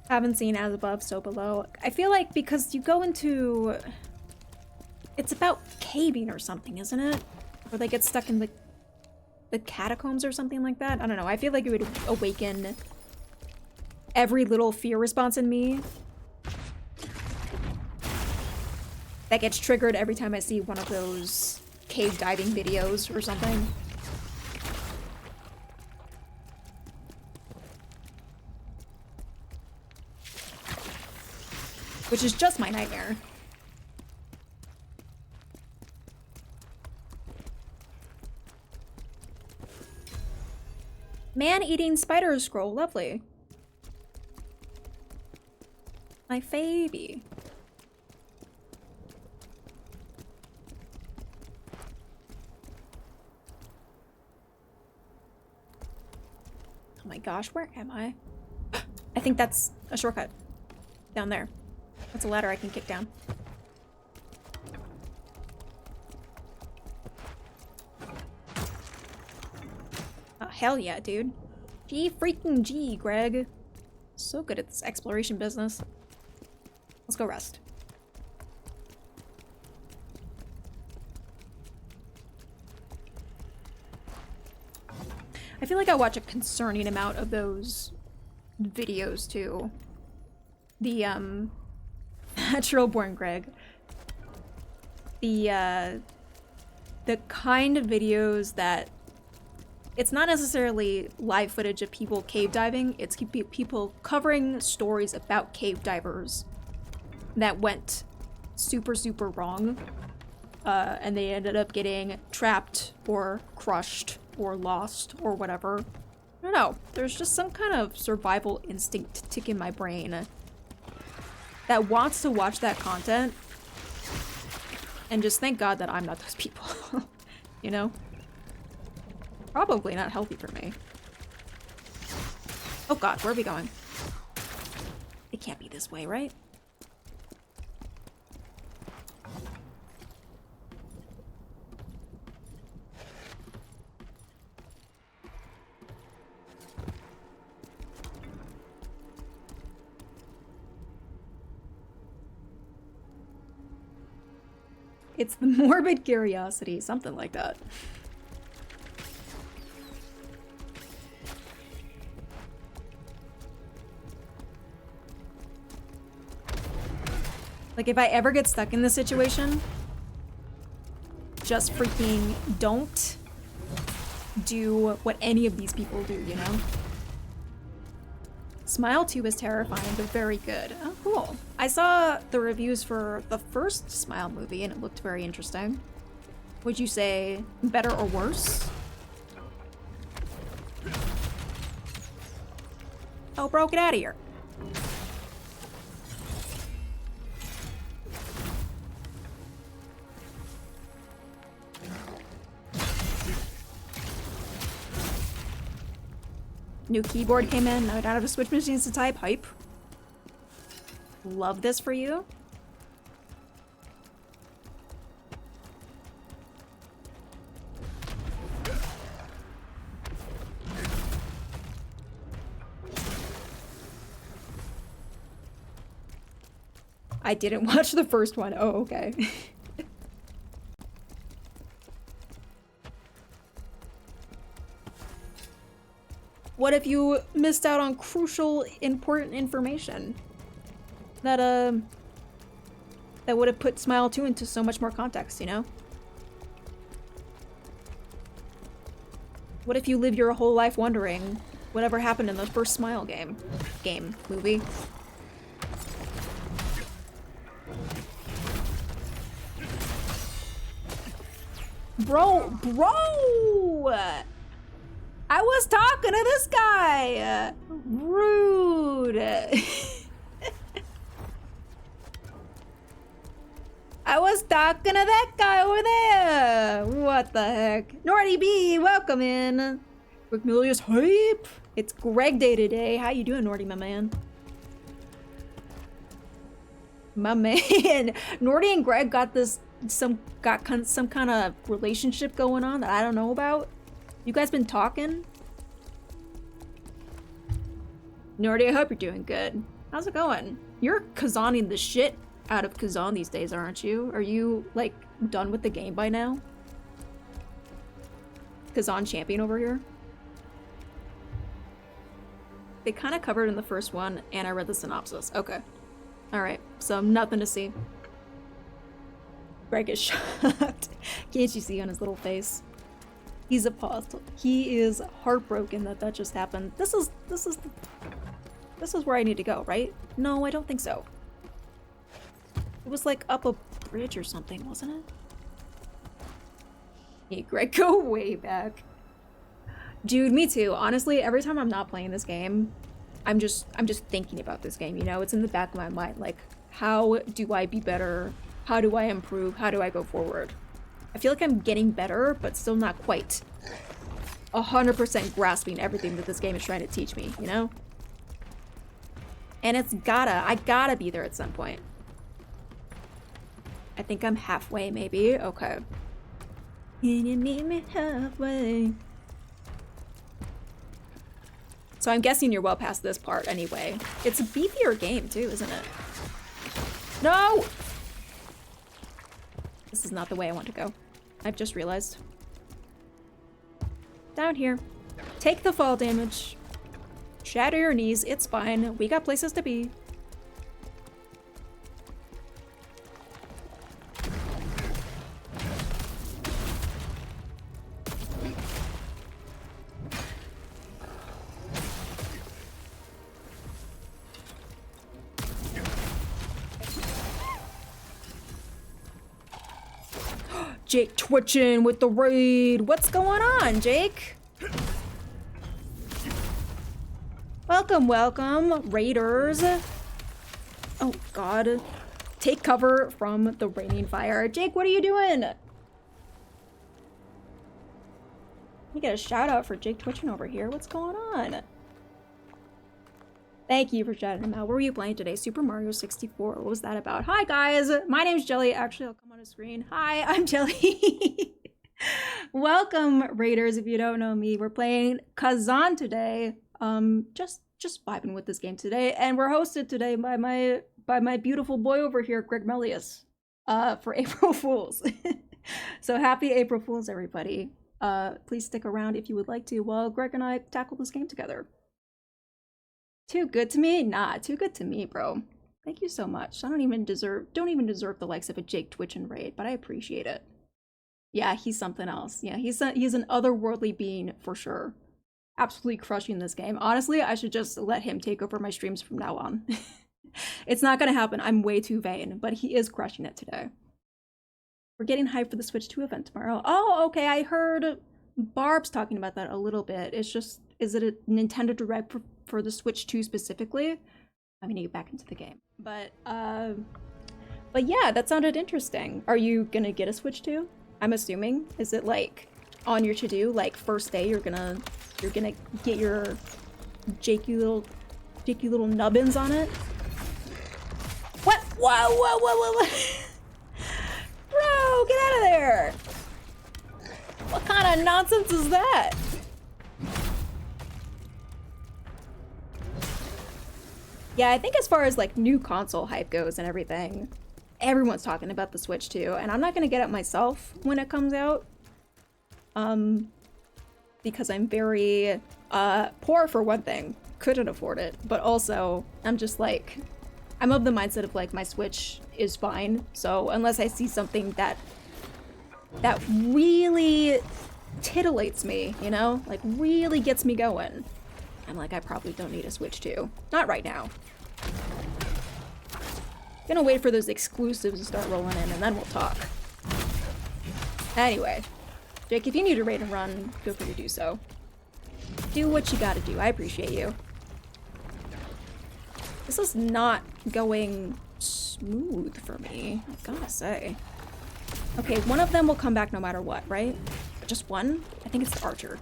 Haven't seen As Above, So Below. I feel like because you go into... It's about caving or something, isn't it? Or they get stuck in the catacombs or something like that. I don't know. I feel like it would awaken every little fear response in me that gets triggered every time I see one of those cave diving videos or something. Which is just my nightmare. Man-eating spider scroll, lovely. My baby. Oh my gosh, where am I? I think that's a shortcut. Down there. That's a ladder I can kick down. Oh, hell yeah, dude. G freaking G, Greg. So good at this exploration business. Let's go rest. I feel like I watch a concerning amount of those videos too. The, Natural Born Greg. The kind of videos that it's not necessarily live footage of people cave diving, it's people covering stories about cave divers that went super, super wrong. And they ended up getting trapped or crushed or lost or whatever. I don't know. There's just some kind of survival instinct tick in my brain that wants to watch that content and just thank God that I'm not those people. You know? Probably not healthy for me. Oh God, where are we going? It can't be this way, right? It's the morbid curiosity, something like that. Like, if I ever get stuck in this situation, just freaking don't do what any of these people do, you know? Smile 2 is terrifying, but very good. Oh, cool. I saw the reviews for the first Smile movie, and it looked very interesting. Would you say better or worse? Oh, bro, get out of here. New keyboard came in. Now I don't have to switch machines to type. Hype. Love this for you. I didn't watch the first one. Oh, okay. What if you missed out on crucial, important information that that would have put Smile 2 into so much more context, you know? What if you live your whole life wondering whatever happened in the first Smile movie? Bro! I was talking to this guy! Rude! I was talking to that guy over there! What the heck? Nordy B, welcome in! Rigmilius hype! It's Greg Day today. How you doing, Nordy, my man? My man! Nordy and Greg got some kind of relationship going on that I don't know about. You guys been talking? Nordy, I hope you're doing good. How's it going? You're Kazaning the shit out of Kazan these days, aren't you? Are you, like, done with the game by now? Kazan champion over here? They kind of covered in the first one, and I read the synopsis. Okay. Alright, so nothing to see. Greg is shocked. Can't you see on his little face? He's appalled. He is heartbroken that just happened. This is where I need to go, right? No, I don't think so. It was like up a bridge or something, wasn't it? Hey, Greg, go way back. Dude, me too. Honestly, every time I'm not playing this game, I'm just thinking about this game, you know? It's in the back of my mind, like, how do I be better? How do I improve? How do I go forward? I feel like I'm getting better, but still not quite 100% grasping everything that this game is trying to teach me, you know? And I gotta be there at some point. I think I'm halfway, maybe? Okay. Can you meet me halfway? So I'm guessing you're well past this part anyway. It's a beefier game too, isn't it? No! This is not the way I want to go. I've just realized. Down here. Take the fall damage. Shatter your knees, it's fine. We got places to be. Jake twitching with the raid. What's going on, Jake? Welcome, welcome, raiders. Oh, God. Take cover from the raining fire. Jake, what are you doing? We get a shout out for Jake twitching over here. What's going on? Thank you for shouting him out. What were you playing today? Super Mario 64. What was that about? Hi, guys. My name's Jelly. Actually, I'll come on the screen. Hi, I'm Jelly. Welcome, raiders. If you don't know me, we're playing Kazan today. Just vibing with this game today, and we're hosted today by my beautiful boy over here, Greg Melius, for April Fools. So happy April Fools, everybody. Please stick around if you would like to while Greg and I tackle this game together. Too good to me? Nah, too good to me, bro. Thank you so much. I don't even deserve the likes of a Jake Twitch and raid, but I appreciate it. Yeah, he's something else. Yeah, he's an otherworldly being for sure. Absolutely crushing this game. Honestly, I should just let him take over my streams from now on. It's not gonna happen. I'm way too vain, but he is crushing it today. We're getting hyped for the Switch 2 event tomorrow. Oh, okay. I heard Barb's talking about that a little bit. It's just, is it a Nintendo Direct for the Switch 2 specifically? I'm gonna get back into the game. But yeah, that sounded interesting. Are you gonna get a Switch 2? I'm assuming. Is it like on your to-do? Like first day you're gonna get your jakey little nubbins on it? What? Whoa. Bro, get out of there! What kind of nonsense is that? Yeah, I think as far as like new console hype goes and everything, everyone's talking about the Switch 2, and I'm not gonna get it myself when it comes out. Because I'm very poor for one thing, couldn't afford it, but also I'm just like, I'm of the mindset of like my Switch is fine, so unless I see something that really titillates me, you know, like really gets me going, I'm like, I probably don't need a Switch 2. Not right now. Gonna wait for those exclusives to start rolling in and then we'll talk. Anyway, Jake, if you need to raid and run, feel free to do so. Do what you gotta do. I appreciate you. This is not going smooth for me, I gotta say. Okay, one of them will come back no matter what, right? Just one? I think it's the archer.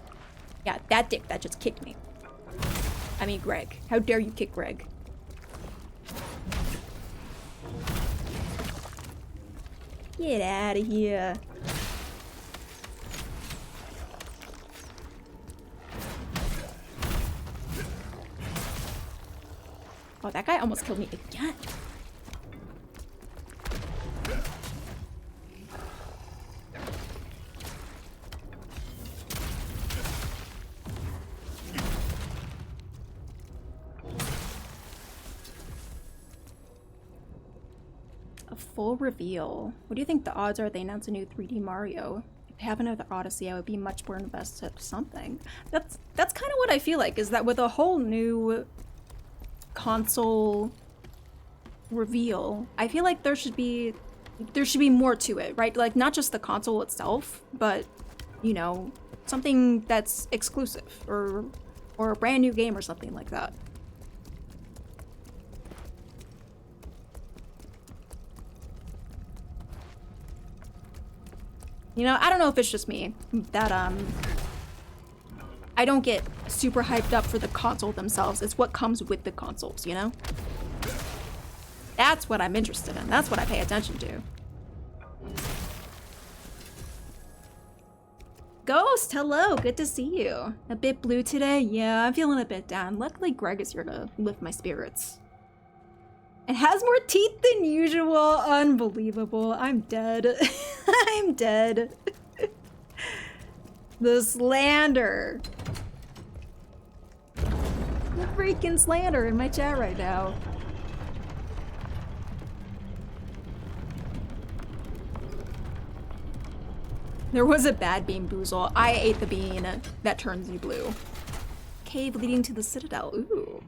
Yeah, that dick that just kicked me. I mean, Greg. How dare you kick Greg? Get out of here. Oh, that guy almost killed me again. A full reveal. What do you think the odds are they announce a new 3D Mario? If they have another Odyssey, I would be much more invested in something. That's kind of what I feel like, is that with a whole new console reveal, I feel like there should be more to it, right? Like not just the console itself, but you know, something that's exclusive or a brand new game or something like that. You know, I don't know if it's just me that I don't get super hyped up for the console themselves. It's what comes with the consoles, you know? That's what I'm interested in. That's what I pay attention to. Ghost, hello, good to see you. A bit blue today? Yeah, I'm feeling a bit down. Luckily, Greg is here to lift my spirits. It has more teeth than usual. Unbelievable. I'm dead. I'm dead. The slander. The freaking slander in my chat right now. There was a bad bean boozle. I ate the bean that turns you blue. Cave leading to the Citadel. Ooh.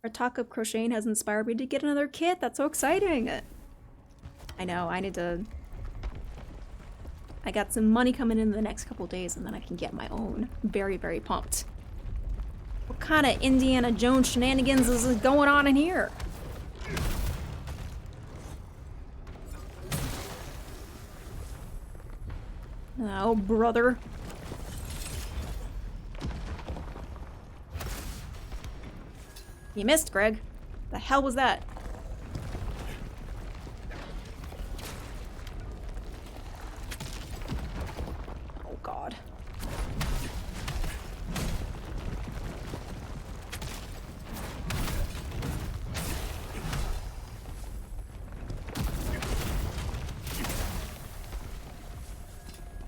Our talk of crocheting has inspired me to get another kit. That's so exciting. I know, I need to... I got some money coming in the next couple days and then I can get my own. Very, very pumped. What kind of Indiana Jones shenanigans is going on in here? Oh, brother. You missed, Greg. The hell was that? Oh, God.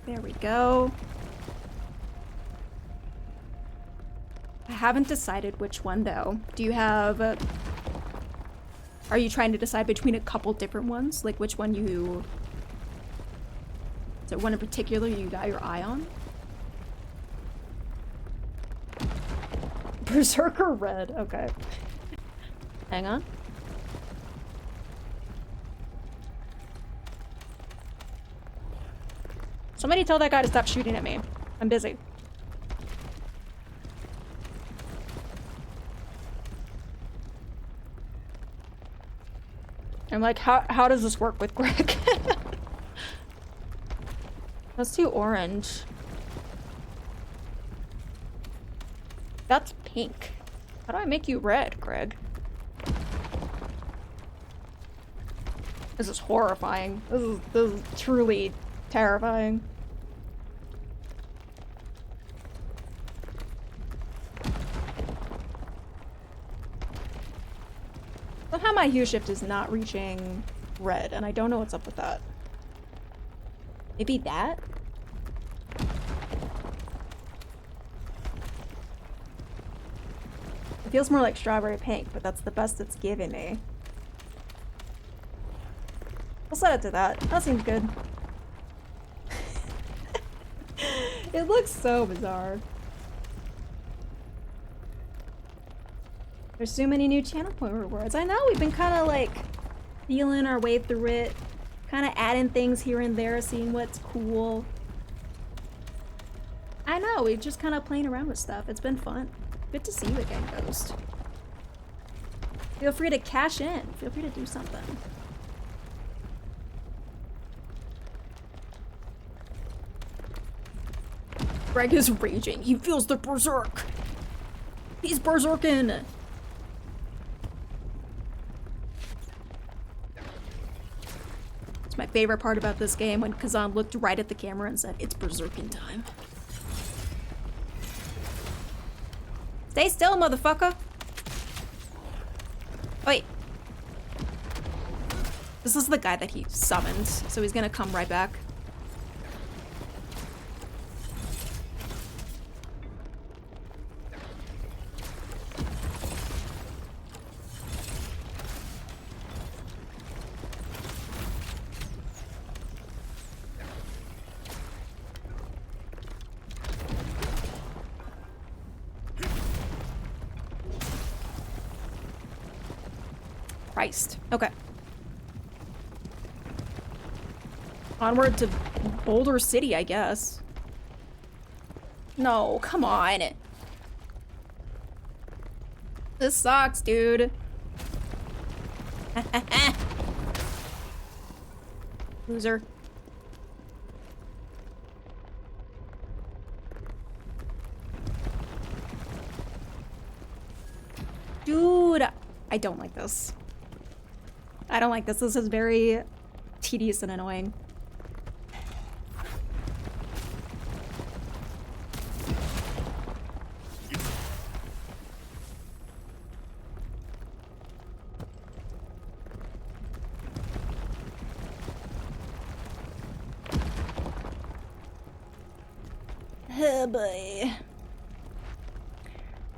There we go. I haven't decided which one though. Do you have... are you trying to decide between a couple different ones? Like which one you... Is there one in particular you got your eye on? Berserker red, okay. Hang on. Somebody tell that guy to stop shooting at me. I'm busy. I'm like, how does this work with Greg? Let's do orange. That's pink. How do I make you red, Greg? This is horrifying. This is truly terrifying. Somehow my hue shift is not reaching red, and I don't know what's up with that. Maybe that? It feels more like strawberry pink, but that's the best it's given me. I'll set it to that. That seems good. It looks so bizarre. There's so many new channel point rewards. I know, we've been kind of like feeling our way through it. Kind of adding things here and there, seeing what's cool. I know, we're just kind of playing around with stuff. It's been fun. Good to see you again, Ghost. Feel free to cash in. Feel free to do something. Greg is raging. He feels the berserk. He's berserkin. It's my favorite part about this game when Kazan looked right at the camera and said, "It's berserkin time." Stay still, motherfucker. Wait. This is the guy that he summoned, so he's gonna come right back. Christ. Okay. Onward to Boulder City, I guess. No, come on. This sucks, dude. Loser. Dude, I don't like this. I don't like this. This is very tedious and annoying. Oh boy.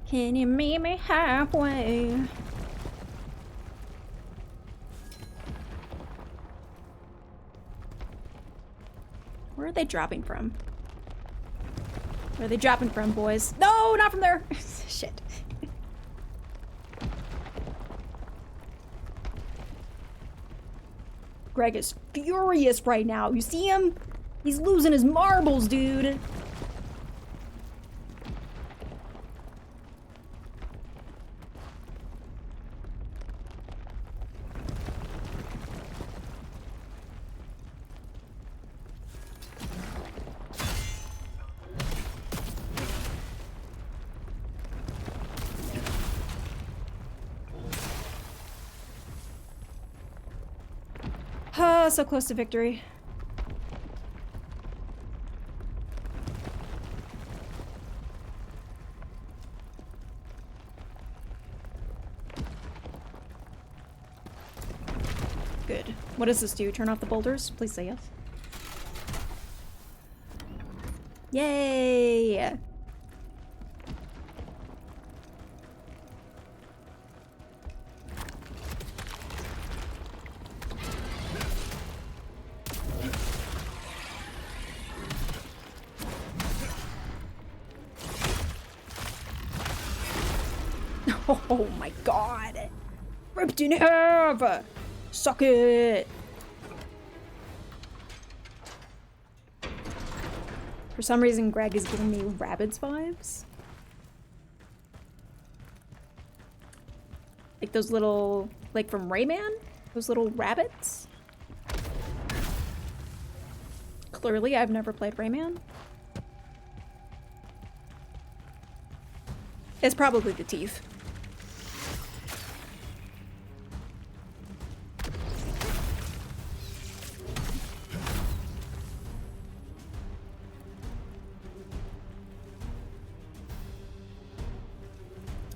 Can you meet me halfway? Where are they dropping from? Where are they dropping from, boys? No, not from there! Shit. Greg is furious right now. You see him? He's losing his marbles, dude. Ah, so close to victory. Good. What does this do? Turn off the boulders? Please say yes. Yay! Oh my god! Ripped in half! Suck it! For some reason, Greg is giving me Rabbids vibes. Like those little, like from Rayman? Those little rabbits? Clearly, I've never played Rayman. It's probably the teeth.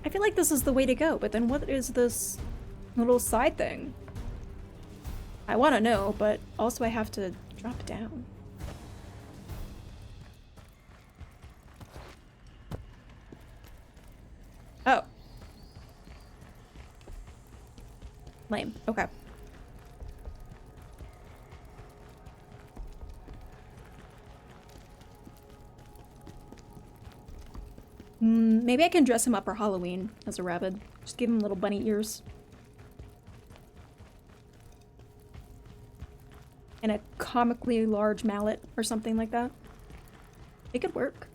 I feel like this is the way to go, but then what is this little side thing? I want to know, but also I have to drop down. Oh. Lame. Okay. Maybe I can dress him up for Halloween as a rabbit. Just give him little bunny ears. And a comically large mallet or something like that. It could work.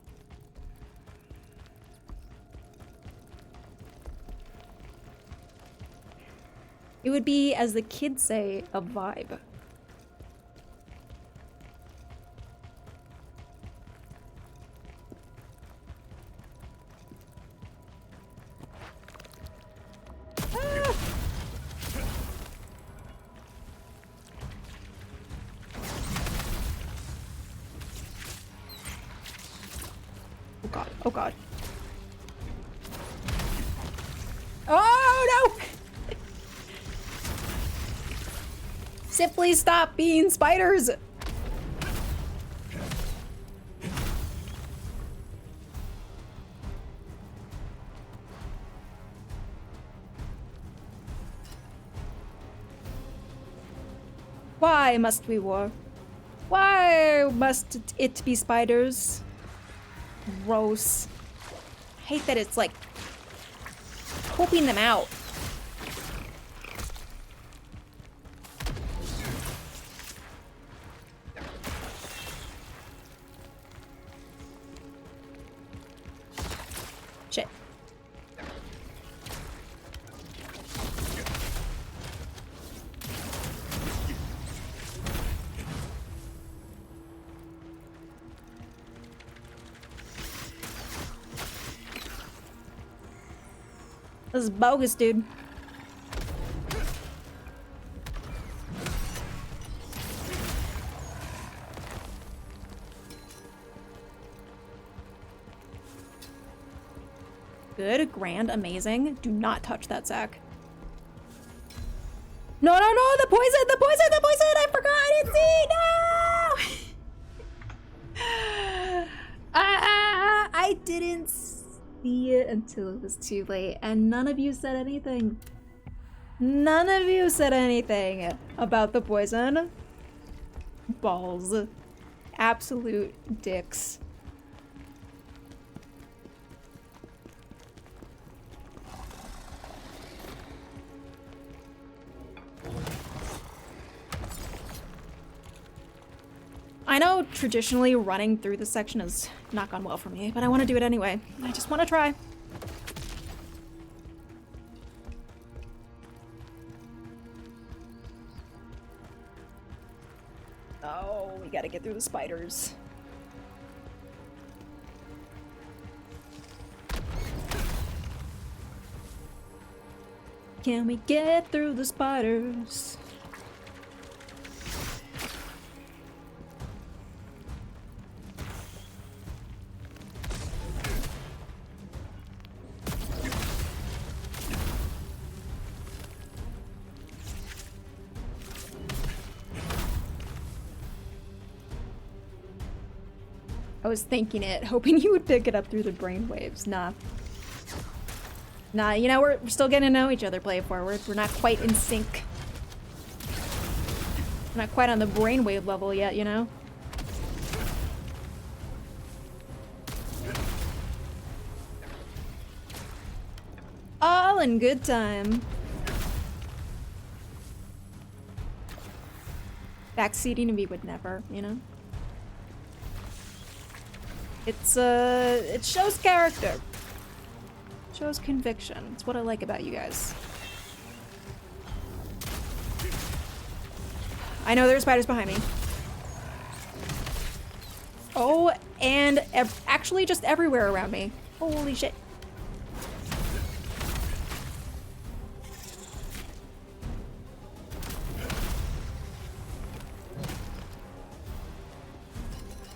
It would be, as the kids say, a vibe. Oh god. Oh no! Simply stop being spiders! Why must we war? Why must it be spiders? Gross. I hate that it's like pooping them out. Shit. This is bogus, dude. Good, grand, amazing. Do not touch that sack. No, no, no! The poison! The poison! The poison! I forgot! I didn't see! No! I didn't see it until it was too late, and none of you said anything. None of you said anything about the poison. Balls. Absolute dicks. I know traditionally running through this section has not gone well for me, but I want to do it anyway. I just want to try. Oh, we gotta get through the spiders. Can we get through the spiders? I was thinking it, hoping you would pick it up through the brainwaves. Nah. Nah, you know, we're still getting to know each other, Play It Forward. We're not quite in sync. We're not quite on the brainwave level yet, you know? All in good time. Backseating to me would never, you know? It shows character. Shows conviction. It's what I like about you guys. I know there's spiders behind me. Oh, and actually just everywhere around me. Holy shit.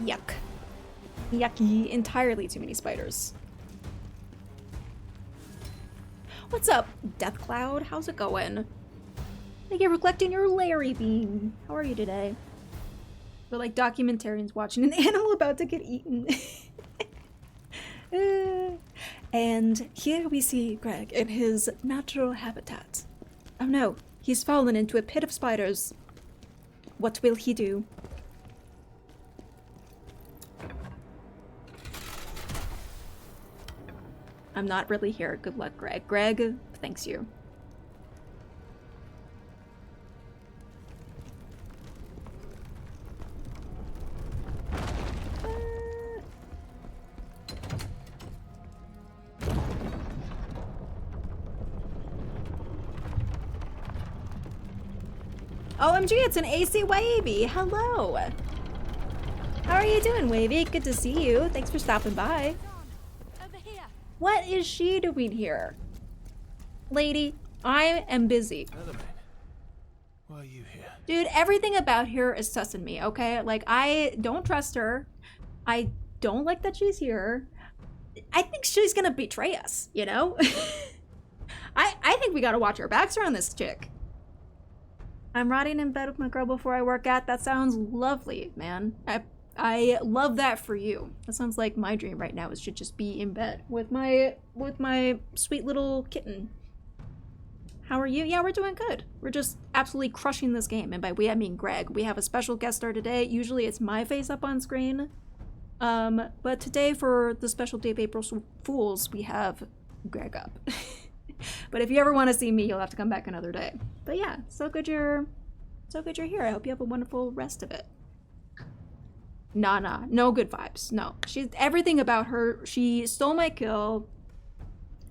Yuck. Yucky. Entirely too many spiders. What's up, Death Cloud? How's it going? Thank you for collecting your Larry bean. How are you today? We're like documentarians watching an animal about to get eaten. And here we see Greg in his natural habitat. Oh no, he's fallen into a pit of spiders. What will he do? I'm not really here. Good luck, Greg. Greg, thanks you. OMG, it's an AC Wavy. Hello. How are you doing, Wavy? Good to see you. Thanks for stopping by. What is she doing here? Lady, I am busy. Why are you here? Dude, everything about her is sussing me, okay? Like, I don't trust her. I don't like that she's here. I think she's gonna betray us, you know? I think we gotta watch our backs around this chick. I'm rotting in bed with my girl before I work out. That sounds lovely, man. I love that for you. That sounds like my dream right now is to just be in bed with my sweet little kitten. How are you? Yeah, we're doing good. We're just absolutely crushing this game. And by we, I mean Greg. We have a special guest star today. Usually it's my face up on screen. But today for the special day of April Fools, we have Greg up. But if you ever want to see me, you'll have to come back another day. But yeah, so good you're here. I hope you have a wonderful rest of it. Nah, no good vibes. No, she's everything about her. She stole my kill,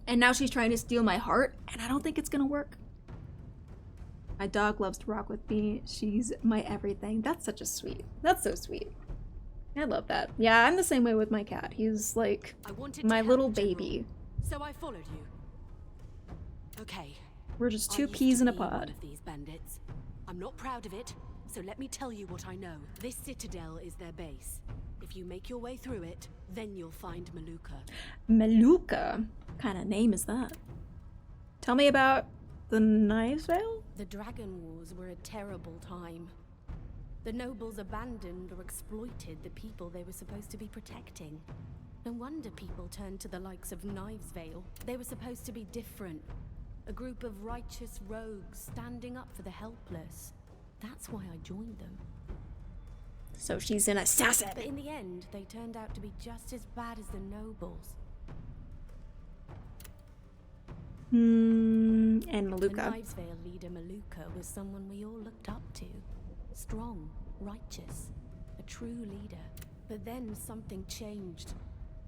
and now she's trying to steal my heart, and I don't think it's gonna work. My dog loves to rock with me. She's my everything. That's such a sweet. That's so sweet. I love that. Yeah, I'm the same way with my cat. He's like my little baby. So I followed you. Okay. We're just two peas in a pod. One of these bandits. I'm not proud of it. So let me tell you what I know. This citadel is their base. If you make your way through it, then you'll find Maluka. Maluka? What kind of name is that? Tell me about the Knives Vale? The Dragon Wars were a terrible time. The nobles abandoned or exploited the people they were supposed to be protecting. No wonder people turned to the likes of Knives Vale. They were supposed to be different. A group of righteous rogues standing up for the helpless. That's why I joined them. So she's an assassin. But in the end, they turned out to be just as bad as the nobles. And Maluka. The Knives Vale leader Maluka was someone we all looked up to. Strong, righteous. a true leader. But then something changed.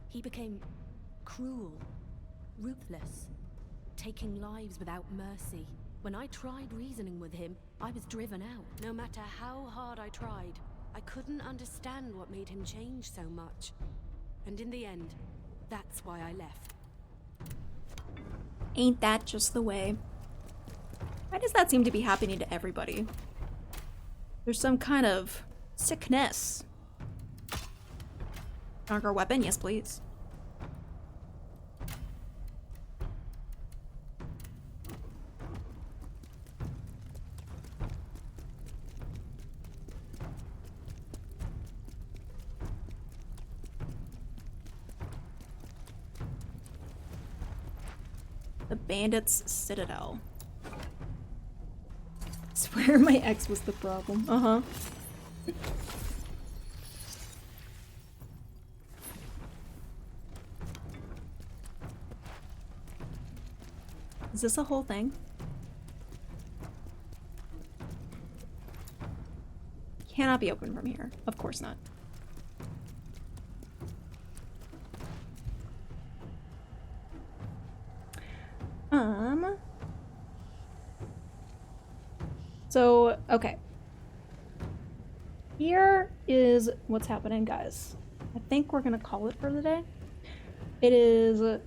He became cruel, ruthless, taking lives without mercy. When I tried reasoning with him, I was driven out. No matter how hard I tried, I couldn't understand what made him change so much. And in the end, that's why I left. Ain't that just the way? Why does that seem to be happening to everybody? There's some kind of sickness. Stronger weapon? Yes, please. The Bandits' Citadel. Swear my ex was the problem. Uh-huh. Is this a whole thing? Cannot be open from here. Of course not. So, okay. Here is what's happening, guys. I think we're gonna call it for the day. It is a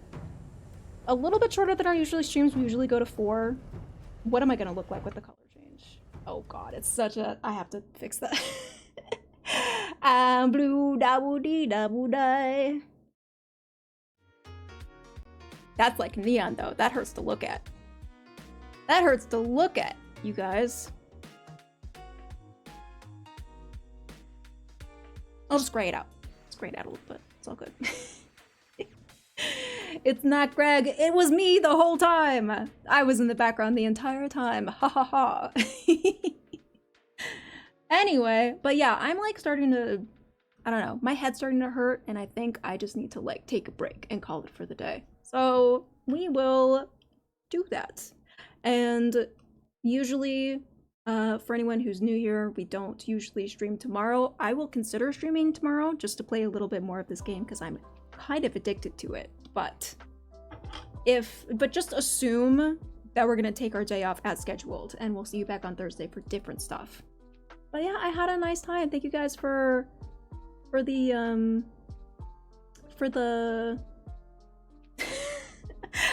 little bit shorter than our usually streams. We usually go to 4. What am I gonna look like with the color change? Oh god, it's such a... I have to fix that. I'm blue, da-boo-dee-da-boo-die. That's like neon, though. That hurts to look at. That hurts to look at, you guys. I'll just gray it out. Just gray it out a little bit. It's all good. It's not Greg. It was me the whole time. I was in the background the entire time. Ha ha ha. Anyway, but yeah, I'm like starting to... I don't know. My head's starting to hurt, and I think I just need to like take a break and call it for the day. So we will do that. And usually, for anyone who's new here, we don't usually stream tomorrow. I will consider streaming tomorrow just to play a little bit more of this game because I'm kind of addicted to it. But just assume that we're gonna take our day off as scheduled, and we'll see you back on Thursday for different stuff. But yeah, I had a nice time. Thank you guys for the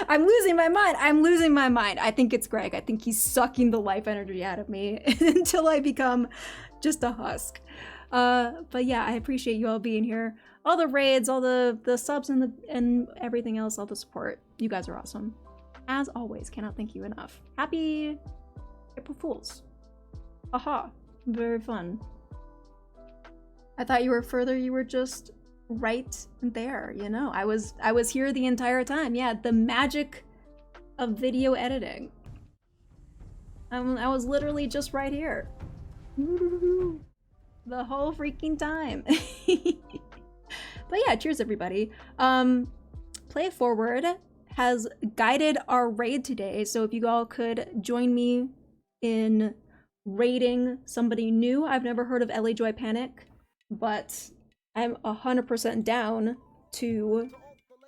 I'm losing my mind. I'm losing my mind. I think it's Greg. I think he's sucking the life energy out of me until I become just a husk. But yeah, I appreciate you all being here. All the raids, all the subs and everything else, all the support. You guys are awesome. As always, cannot thank you enough. Happy April Fools. Aha. Very fun. I thought you were further, you were just right there, you know. I was here the entire time. Yeah, the magic of video editing. I was literally just right here. The whole freaking time. But yeah, cheers everybody. Play It Forward has guided our raid today, so if you all could join me in raiding somebody new. I've never heard of LA Joy Panic, but I'm 100% down to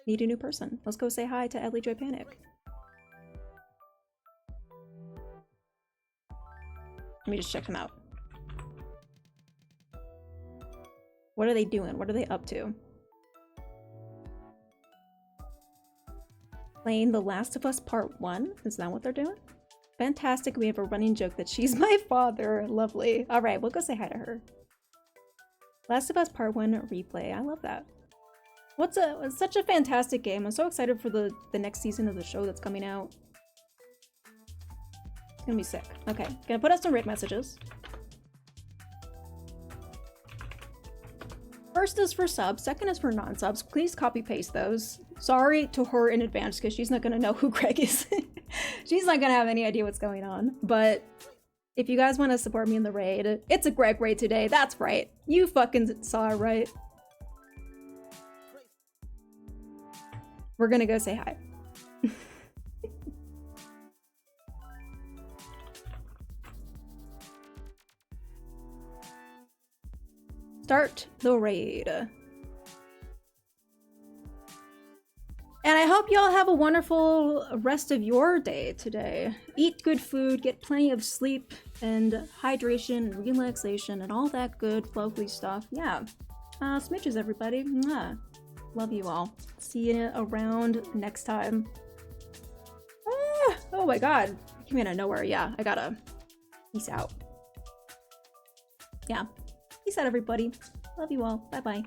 meet a new person. Let's go say hi to LA Joy Panic. Let me just check them out. What are they doing? What are they up to? Playing The Last of Us Part 1? Is that what they're doing? Fantastic. We have a running joke that she's my father. Lovely. All right, we'll go say hi to her. Last of Us Part 1 replay. I love that. It's such a fantastic game. I'm so excited for the next season of the show that's coming out. It's gonna be sick. Okay, gonna put out some raid messages. First is for subs, second is for non-subs. Please copy paste those. Sorry to her in advance because she's not gonna know who Greg is. She's not gonna have any idea what's going on. But if you guys want to support me in the raid, it's a Greg raid today. That's right. You fucking saw it right. We're gonna go say hi. start the raid. And I hope you all have a wonderful rest of your day today. Eat good food, get plenty of sleep and hydration and relaxation and all that good lovely stuff. Yeah. Smidges, everybody. Mwah. Love you all. See you around next time. Oh my god. I came out of nowhere. Yeah, I gotta. Peace out. Yeah. Peace out, everybody. Love you all. Bye-bye.